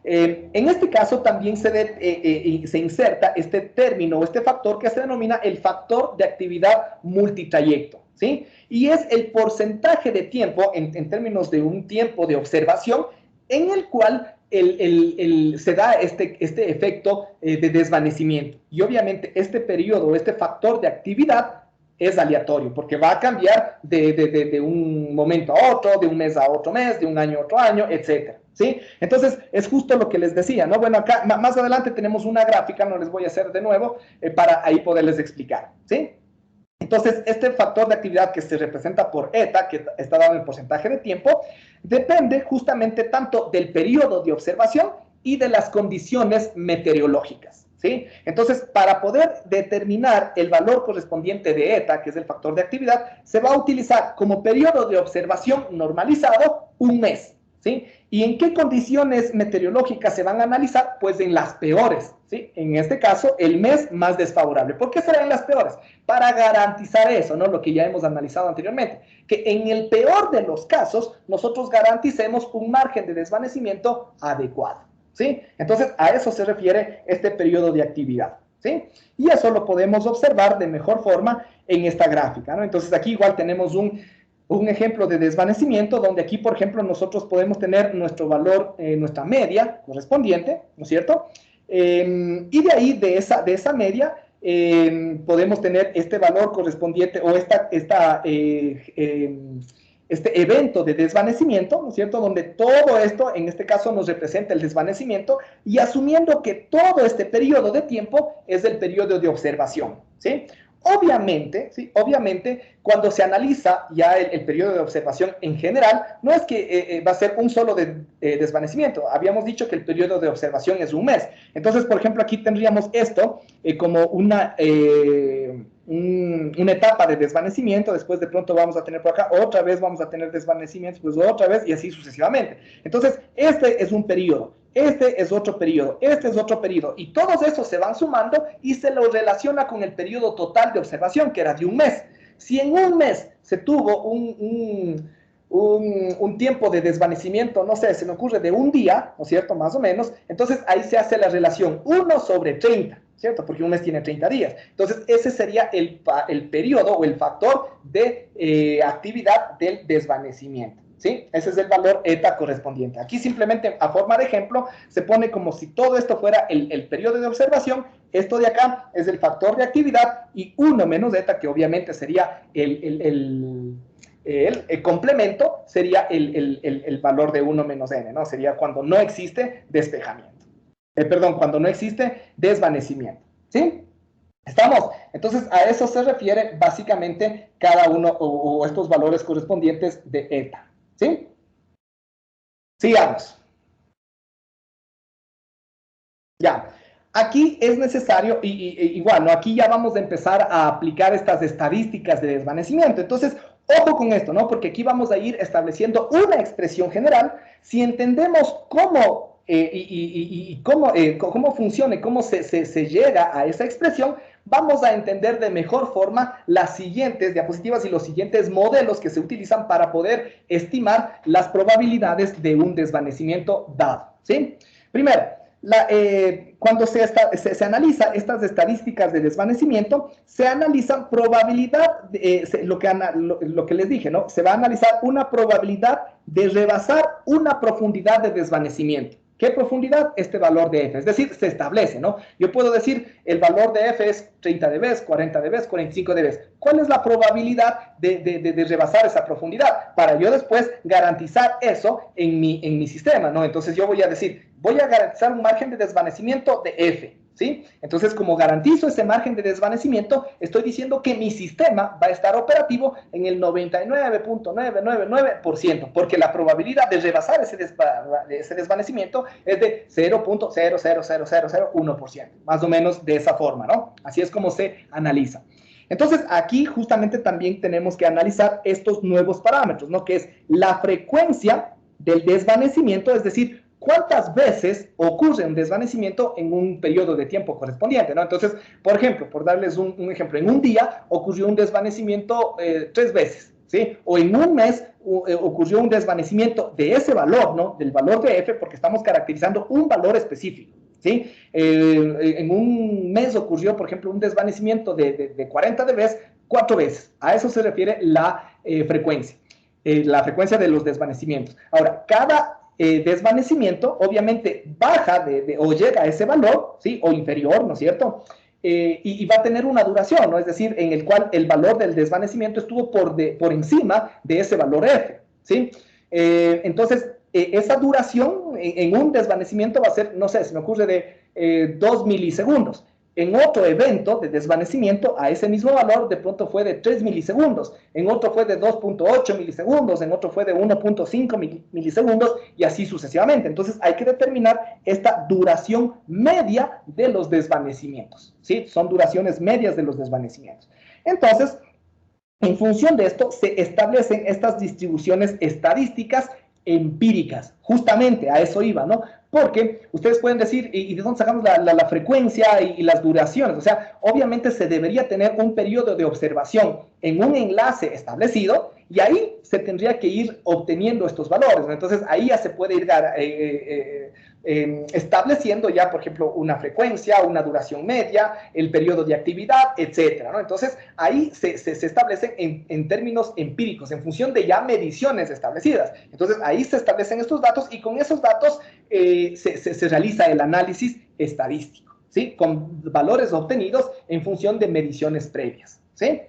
En este caso también se inserta este término, este factor que se denomina el factor de actividad multitrayecto, ¿sí? Y es el porcentaje de tiempo, en términos de un tiempo de observación, en el cual se da este efecto de desvanecimiento. Y obviamente este periodo, este factor de actividad es aleatorio, porque va a cambiar de un momento a otro, de un mes a otro mes, de un año a otro año, etcétera, ¿sí? Entonces, es justo lo que les decía, ¿no? Bueno, acá más adelante tenemos una gráfica, no les voy a hacer de nuevo, para ahí poderles explicar, ¿sí? Entonces, este factor de actividad que se representa por eta, que está dado en porcentaje de tiempo, depende justamente tanto del periodo de observación y de las condiciones meteorológicas, ¿sí? Entonces, para poder determinar el valor correspondiente de eta, que es el factor de actividad, se va a utilizar como periodo de observación normalizado un mes, ¿sí? ¿Y en qué condiciones meteorológicas se van a analizar? Pues en las peores, ¿sí? En este caso, el mes más desfavorable. ¿Por qué serán las peores? Para garantizar eso, ¿no? Lo que ya hemos analizado anteriormente, que en el peor de los casos, nosotros garanticemos un margen de desvanecimiento adecuado, ¿sí? Entonces, a eso se refiere este periodo de actividad, ¿sí? Y eso lo podemos observar de mejor forma en esta gráfica, ¿no? Entonces aquí igual tenemos un ejemplo de desvanecimiento, donde aquí, por ejemplo, nosotros podemos tener nuestro valor, nuestra media correspondiente, ¿no es cierto? Y de ahí, de esa media, podemos tener este valor correspondiente o este evento de desvanecimiento, ¿no es cierto? Donde todo esto, en este caso, nos representa el desvanecimiento y asumiendo que todo este periodo de tiempo es el periodo de observación, ¿sí? Obviamente, ¿sí? Obviamente, cuando se analiza ya el periodo de observación en general, no es que va a ser un solo desvanecimiento. Habíamos dicho que el periodo de observación es un mes. Entonces, por ejemplo, aquí tendríamos esto como una etapa de desvanecimiento. Después de pronto vamos a tener por acá, otra vez vamos a tener desvanecimientos, pues otra vez y así sucesivamente. Entonces, este es un periodo. Este es otro periodo, este es otro periodo, y todos esos se van sumando y se lo relaciona con el periodo total de observación, que era de un mes. Si en un mes se tuvo un tiempo de desvanecimiento, no sé, se me ocurre de un día, ¿no es cierto?, más o menos, entonces ahí se hace la relación 1 sobre 30, ¿cierto? Porque un mes tiene 30 días. Entonces, ese sería el periodo o el factor de actividad del desvanecimiento. ¿Sí? Ese es el valor eta correspondiente. Aquí simplemente a forma de ejemplo se pone como si todo esto fuera el periodo de observación. Esto de acá es el factor de actividad y 1 menos eta, que obviamente sería el complemento, sería el valor de 1 menos n, ¿no? Sería cuando no existe despejamiento. Cuando no existe desvanecimiento. ¿Sí? ¿Estamos? Entonces, a eso se refiere básicamente cada uno o estos valores correspondientes de eta. ¿Sí? Sigamos. Ya. Aquí es necesario, igual, ¿no? Aquí ya vamos a empezar a aplicar estas estadísticas de desvanecimiento. Entonces, ojo con esto, ¿no? Porque aquí vamos a ir estableciendo una expresión general. Si entendemos cómo cómo funciona y cómo se llega a esa expresión, vamos a entender de mejor forma las siguientes diapositivas y los siguientes modelos que se utilizan para poder estimar las probabilidades de un desvanecimiento dado, ¿sí? Primero, cuando se analiza estas estadísticas de desvanecimiento, se analizan probabilidad, lo que les dije, ¿no? Se va a analizar una probabilidad de rebasar una profundidad de desvanecimiento. ¿Qué profundidad? Este valor de F. Es decir, se establece, ¿no? Yo puedo decir, el valor de F es 30 dB, 40 dB, 45 dB. ¿Cuál es la probabilidad de rebasar esa profundidad? Para yo después garantizar eso en mi sistema, ¿no? Entonces yo voy a decir, voy a garantizar un margen de desvanecimiento de F, ¿sí? Entonces, como garantizo ese margen de desvanecimiento, estoy diciendo que mi sistema va a estar operativo en el 99.999%, porque la probabilidad de rebasar ese desvanecimiento es de 0.00001%, más o menos de esa forma, ¿no? Así es como se analiza. Entonces, aquí justamente también tenemos que analizar estos nuevos parámetros, ¿no? Que es la frecuencia del desvanecimiento, es decir, ¿cuántas veces ocurre un desvanecimiento en un periodo de tiempo correspondiente, ¿no? Entonces, por ejemplo, por darles un ejemplo, en un día ocurrió un desvanecimiento 3 veces, ¿sí? O en un mes ocurrió un desvanecimiento de ese valor, ¿no? Del valor de F, porque estamos caracterizando un valor específico, ¿sí? En un mes ocurrió, por ejemplo, un desvanecimiento de 40 dB 4 veces. A eso se refiere la frecuencia de los desvanecimientos. Ahora, cada desvanecimiento obviamente baja o llega a ese valor, ¿sí? O inferior, ¿no es cierto? Y va a tener una duración, ¿no? Es decir, en el cual el valor del desvanecimiento estuvo por encima de ese valor F, ¿sí? Entonces, esa duración en un desvanecimiento va a ser, no sé, se me ocurre de 2 milisegundos. En otro evento de desvanecimiento, a ese mismo valor, de pronto fue de 3 milisegundos, en otro fue de 2.8 milisegundos, en otro fue de 1.5 milisegundos, y así sucesivamente. Entonces, hay que determinar esta duración media de los desvanecimientos, ¿sí? Son duraciones medias de los desvanecimientos. Entonces, en función de esto, se establecen estas distribuciones estadísticas empíricas. Justamente a eso iba, ¿no? Porque ustedes pueden decir, ¿y de dónde sacamos la frecuencia y las duraciones? O sea, obviamente se debería tener un periodo de observación en un enlace establecido y ahí se tendría que ir obteniendo estos valores, ¿no? Entonces, ahí ya se puede ir estableciendo ya, por ejemplo, una frecuencia, una duración media, el periodo de actividad, etcétera, ¿no? Entonces, ahí se establecen en términos empíricos, en función de ya mediciones establecidas. Entonces, ahí se establecen estos datos y con esos datos se realiza el análisis estadístico, ¿sí? Con valores obtenidos en función de mediciones previas, ¿sí?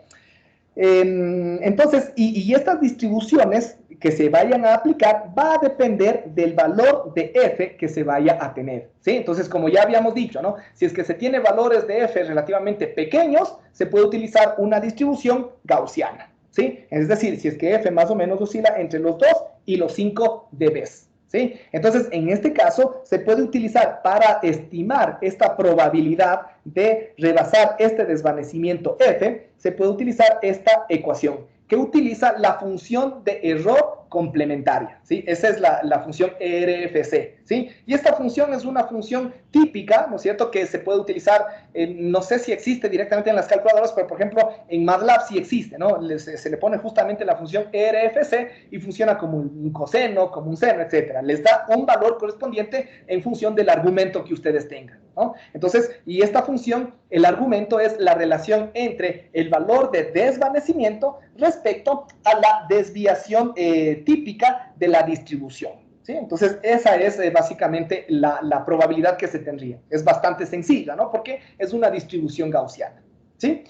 Entonces, y estas distribuciones que se vayan a aplicar va a depender del valor de f que se vaya a tener, ¿sí? Entonces, como ya habíamos dicho, ¿no? Si es que se tiene valores de f relativamente pequeños, se puede utilizar una distribución gaussiana, ¿sí? Es decir, si es que f más o menos oscila entre los 2 y los 5 dB, ¿sí? Entonces, en este caso, se puede utilizar para estimar esta probabilidad de rebasar este desvanecimiento f, se puede utilizar esta ecuación, que utiliza la función de error complementaria, ¿sí? Esa es la función ERFC, ¿sí? Y esta función es una función típica, ¿no es cierto?, que se puede utilizar, no sé si existe directamente en las calculadoras, pero por ejemplo en MATLAB sí existe, ¿no? Se le pone justamente la función ERFC y funciona como un coseno, como un seno, etcétera. Les da un valor correspondiente en función del argumento que ustedes tengan, ¿no? Entonces, y esta función, el argumento es la relación entre el valor de desvanecimiento respecto a la desviación típica de la distribución, ¿sí? Entonces, esa es básicamente la probabilidad que se tendría. Es bastante sencilla, ¿no? Porque es una distribución gaussiana, ¿sí?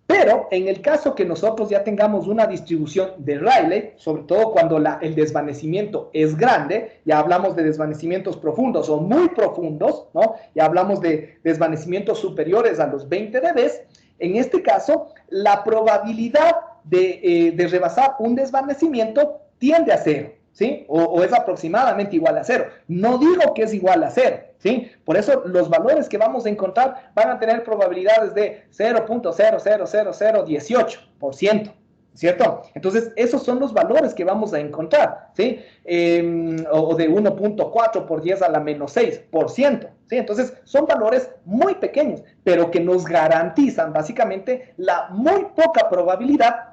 Pero en el caso que nosotros ya tengamos una distribución de Rayleigh, sobre todo cuando el desvanecimiento es grande, ya hablamos de desvanecimientos profundos o muy profundos, ¿no? Ya hablamos de desvanecimientos superiores a los 20 dB, en este caso, la probabilidad de rebasar un desvanecimiento tiende a 0, ¿sí? O es aproximadamente igual a 0. No digo que es igual a 0, ¿sí? Por eso los valores que vamos a encontrar van a tener probabilidades de 0.00018%, ¿cierto? Entonces, esos son los valores que vamos a encontrar, ¿sí? O de 1.4 por 10 a la menos 6%, ¿sí? Entonces, son valores muy pequeños, pero que nos garantizan básicamente la muy poca probabilidad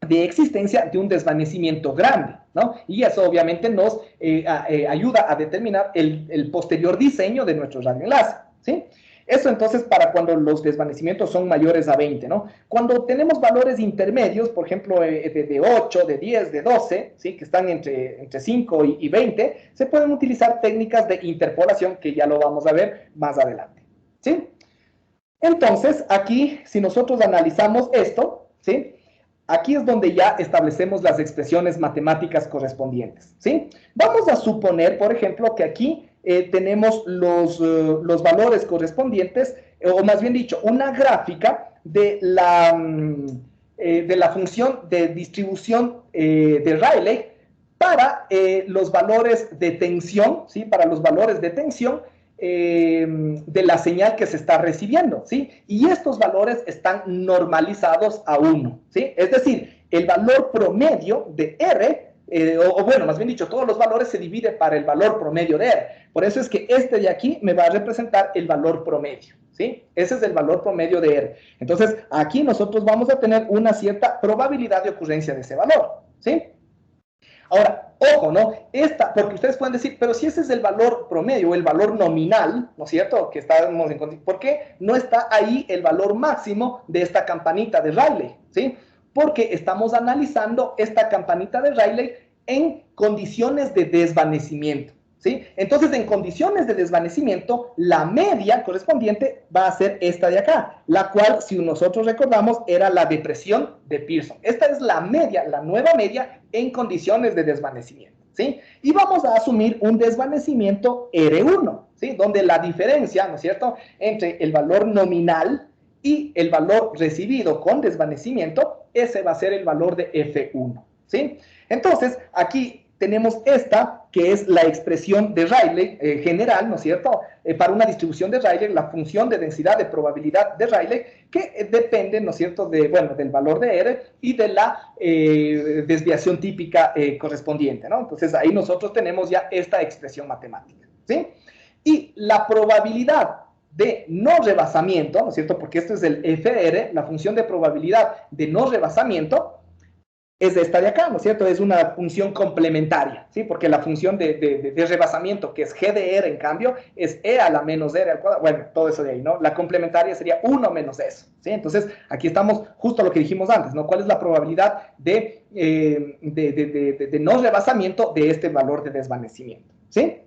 de existencia de un desvanecimiento grande, ¿no? Y eso obviamente nos ayuda a determinar el posterior diseño de nuestro radioenlace, ¿sí? Eso entonces para cuando los desvanecimientos son mayores a 20, ¿no? Cuando tenemos valores intermedios, por ejemplo, de 8, de 10, de 12, ¿sí? Que están entre 5 y 20, se pueden utilizar técnicas de interpolación que ya lo vamos a ver más adelante, ¿sí? Entonces, aquí, si nosotros analizamos esto, ¿sí? Aquí es donde ya establecemos las expresiones matemáticas correspondientes, ¿sí? Vamos a suponer, por ejemplo, que aquí tenemos los valores correspondientes, o más bien dicho, una gráfica de la función de distribución de Rayleigh para los valores de tensión, ¿sí? Para los valores de tensión de la señal que se está recibiendo, ¿sí? Y estos valores están normalizados a 1, ¿sí? Es decir, el valor promedio de R, o bueno, más bien dicho, todos los valores se dividen para el valor promedio de R. Por eso es que este de aquí me va a representar el valor promedio, ¿sí? Ese es el valor promedio de R. Entonces, aquí nosotros vamos a tener una cierta probabilidad de ocurrencia de ese valor, ¿sí? Ahora, ojo, ¿no? Porque ustedes pueden decir, pero si ese es el valor promedio, el valor nominal, ¿no es cierto? Que estamos en, ¿por qué no está ahí el valor máximo de esta campanita de Rayleigh? ¿Sí? Porque estamos analizando esta campanita de Rayleigh en condiciones de desvanecimiento, ¿sí? Entonces, en condiciones de desvanecimiento, la media correspondiente va a ser esta de acá, la cual, si nosotros recordamos, era la depresión de Pearson. Esta es la media, la nueva media en condiciones de desvanecimiento, ¿sí? Y vamos a asumir un desvanecimiento R1, ¿sí? Donde la diferencia, ¿no es cierto?, entre el valor nominal y el valor recibido con desvanecimiento, ese va a ser el valor de F1, ¿sí? Entonces, aquí tenemos esta, que es la expresión de Rayleigh general, ¿no es cierto? Para una distribución de Rayleigh, la función de densidad de probabilidad de Rayleigh, que depende, ¿no es cierto?, del valor de R y de la desviación típica correspondiente, ¿no? Entonces, ahí nosotros tenemos ya esta expresión matemática, ¿sí? Y la probabilidad de no rebasamiento, ¿no es cierto?, porque esto es el FR, la función de probabilidad de no rebasamiento, es esta de acá, ¿no es cierto? Es una función complementaria, ¿sí? Porque la función de rebasamiento, que es g de r, en cambio, es e a la menos r al cuadrado. Bueno, todo eso de ahí, ¿no? La complementaria sería 1 menos eso, ¿sí? Entonces, aquí estamos justo a lo que dijimos antes, ¿no? ¿Cuál es la probabilidad de no rebasamiento de este valor de desvanecimiento, ¿sí?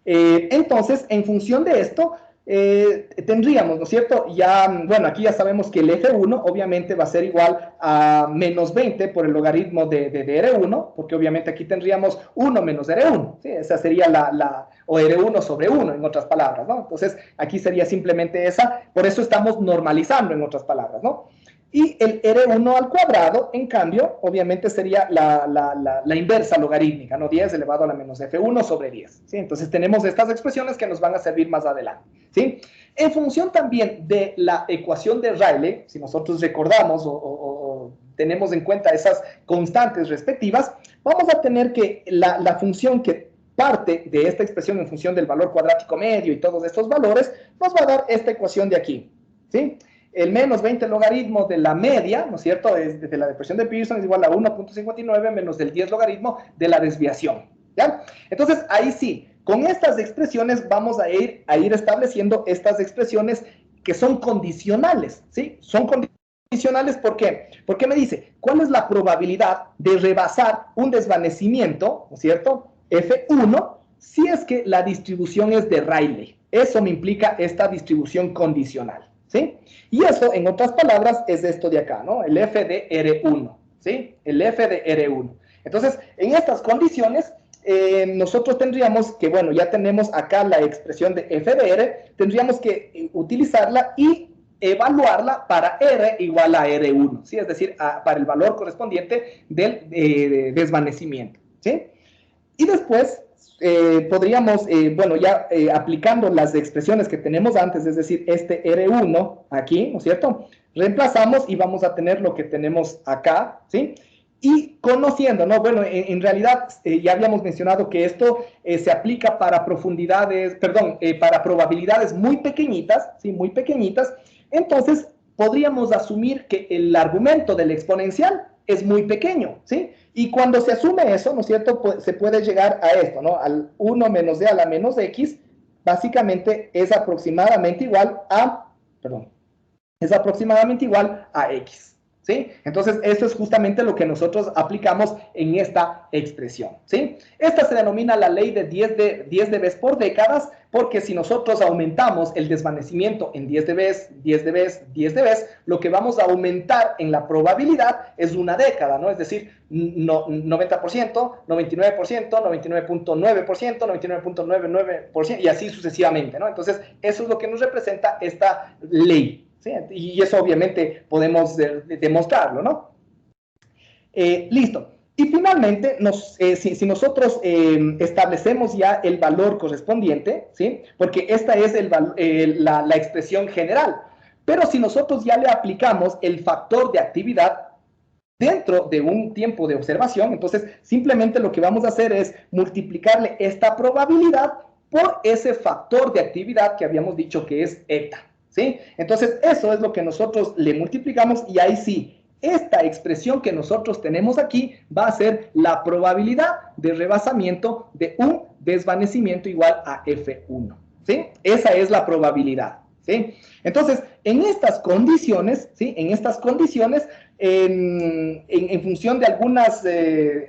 Entonces, en función de esto, tendríamos, ¿no es cierto? Ya, bueno, aquí ya sabemos que el F1 obviamente va a ser igual a menos 20 por el logaritmo de R1, porque obviamente aquí tendríamos 1 menos R1, ¿sí? Esa sería o R1 sobre 1, en otras palabras, ¿no? Entonces, aquí sería simplemente esa, por eso estamos normalizando, en otras palabras, ¿no? Y el R1 al cuadrado, en cambio, obviamente sería la inversa logarítmica, ¿no? 10 elevado a la menos F1 sobre 10, ¿sí? Entonces tenemos estas expresiones que nos van a servir más adelante, ¿sí? En función también de la ecuación de Rayleigh, si nosotros recordamos o tenemos en cuenta esas constantes respectivas, vamos a tener que la función que parte de esta expresión en función del valor cuadrático medio y todos estos valores, nos va a dar esta ecuación de aquí, ¿sí? El menos 20 logaritmo de la media, ¿no es cierto? De la depresión de Pearson es igual a 1.59 menos del 10 logaritmo de la desviación, ¿ya? Entonces, ahí sí, con estas expresiones vamos a ir estableciendo estas expresiones que son condicionales, ¿sí? Son condicionales, ¿por qué? Porque me dice, ¿cuál es la probabilidad de rebasar un desvanecimiento, ¿no es cierto? F1, si es que la distribución es de Rayleigh. Eso me implica esta distribución condicional, ¿sí? Y eso, en otras palabras, es esto de acá, ¿no? El f de R1, ¿sí? El f de R1. Entonces, en estas condiciones, nosotros tendríamos que, bueno, ya tenemos acá la expresión de f de R, tendríamos que utilizarla y evaluarla para R igual a R1, ¿sí? Es decir, para el valor correspondiente del desvanecimiento, ¿sí? Y después podríamos, bueno, ya aplicando las expresiones que tenemos antes, es decir, este R1 aquí, ¿no es cierto? Reemplazamos y vamos a tener lo que tenemos acá, ¿sí? Y conociendo, ¿no? Bueno, en realidad ya habíamos mencionado que esto se aplica para profundidades, perdón, para probabilidades muy pequeñitas, ¿sí? Muy pequeñitas. Entonces, podríamos asumir que el argumento del exponencial es muy pequeño, ¿sí? Y cuando se asume eso, ¿no es cierto?, pues, se puede llegar a esto, ¿no? Al 1 menos d a la menos x, básicamente es aproximadamente igual a, perdón, es aproximadamente igual a x, ¿sí? Entonces, eso es justamente lo que nosotros aplicamos en esta expresión, ¿sí? Esta se denomina la ley de 10 dB por décadas, porque si nosotros aumentamos el desvanecimiento en 10 dB, 10 dB, 10 dB, lo que vamos a aumentar en la probabilidad es una década, ¿no? Es decir, 90%, 99%, 99.9%, 99.99%, y así sucesivamente, ¿no? Entonces, eso es lo que nos representa esta ley, ¿sí? Y eso obviamente podemos demostrarlo, ¿no? Listo. Y finalmente, si nosotros establecemos ya el valor correspondiente, ¿sí? Porque esta es la expresión general, pero si nosotros ya le aplicamos el factor de actividad dentro de un tiempo de observación, entonces simplemente lo que vamos a hacer es multiplicarle esta probabilidad por ese factor de actividad que habíamos dicho que es eta, ¿sí? Entonces eso es lo que nosotros le multiplicamos y ahí sí, esta expresión que nosotros tenemos aquí va a ser la probabilidad de rebasamiento de un desvanecimiento igual a F1, ¿sí? Esa es la probabilidad, ¿sí? Entonces, en estas condiciones, ¿sí? En estas condiciones, en función de algunas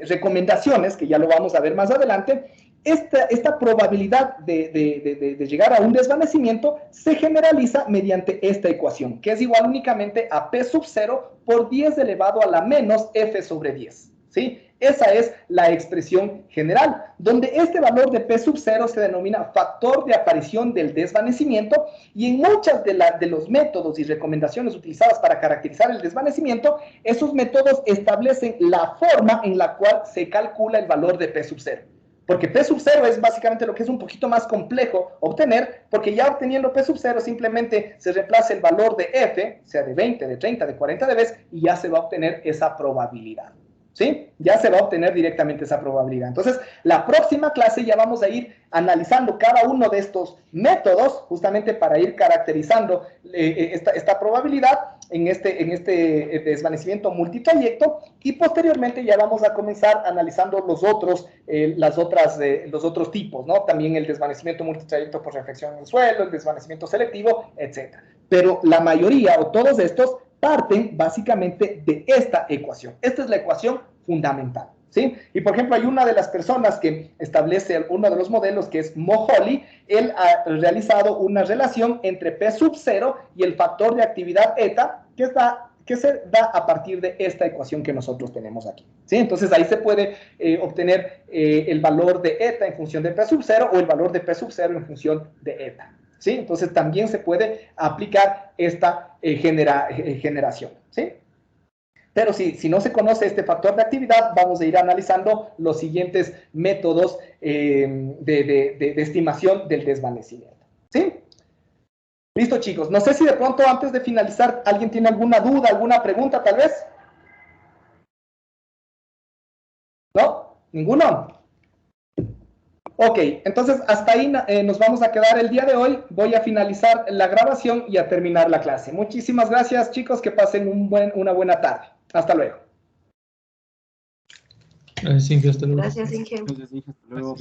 recomendaciones, que ya lo vamos a ver más adelante, esta probabilidad de llegar a un desvanecimiento se generaliza mediante esta ecuación, que es igual únicamente a P sub 0 por 10 elevado a la menos F sobre 10, ¿sí? Esa es la expresión general, donde este valor de P sub 0 se denomina factor de aparición del desvanecimiento, y en muchas de los métodos y recomendaciones utilizadas para caracterizar el desvanecimiento, esos métodos establecen la forma en la cual se calcula el valor de P sub 0. Porque P sub 0 es básicamente lo que es un poquito más complejo obtener, porque ya obteniendo P sub 0 simplemente se reemplaza el valor de F, sea de 20, de 30, de 40 dB, y ya se va a obtener esa probabilidad, ¿sí? Ya se va a obtener directamente esa probabilidad. Entonces, la próxima clase ya vamos a ir analizando cada uno de estos métodos, justamente para ir caracterizando esta probabilidad en este desvanecimiento multitrayecto, y posteriormente ya vamos a comenzar analizando los otros tipos, ¿no? También el desvanecimiento multitrayecto por reflexión en el suelo, el desvanecimiento selectivo, etc. Pero la mayoría o todos estos parten básicamente de esta ecuación. Esta es la ecuación fundamental, ¿sí? Y por ejemplo, hay una de las personas que establece uno de los modelos, que es Moholy. Él ha realizado una relación entre P sub 0 y el factor de actividad eta, que se da a partir de esta ecuación que nosotros tenemos aquí, ¿sí? Entonces ahí se puede obtener el valor de eta en función de P sub 0 o el valor de P sub 0 en función de eta, ¿sí? Entonces también se puede aplicar esta generación, ¿sí? Pero si no se conoce este factor de actividad, vamos a ir analizando los siguientes métodos de estimación del desvanecimiento, ¿sí? Listo, chicos. No sé si de pronto antes de finalizar alguien tiene alguna duda, alguna pregunta tal vez. ¿No? ¿Ninguno? Ok, entonces hasta ahí nos vamos a quedar el día de hoy. Voy a finalizar la grabación y a terminar la clase. Muchísimas gracias, chicos. Que pasen una buena tarde. Hasta luego. Gracias, Inge. Hasta luego. Gracias, Inge. Hasta luego.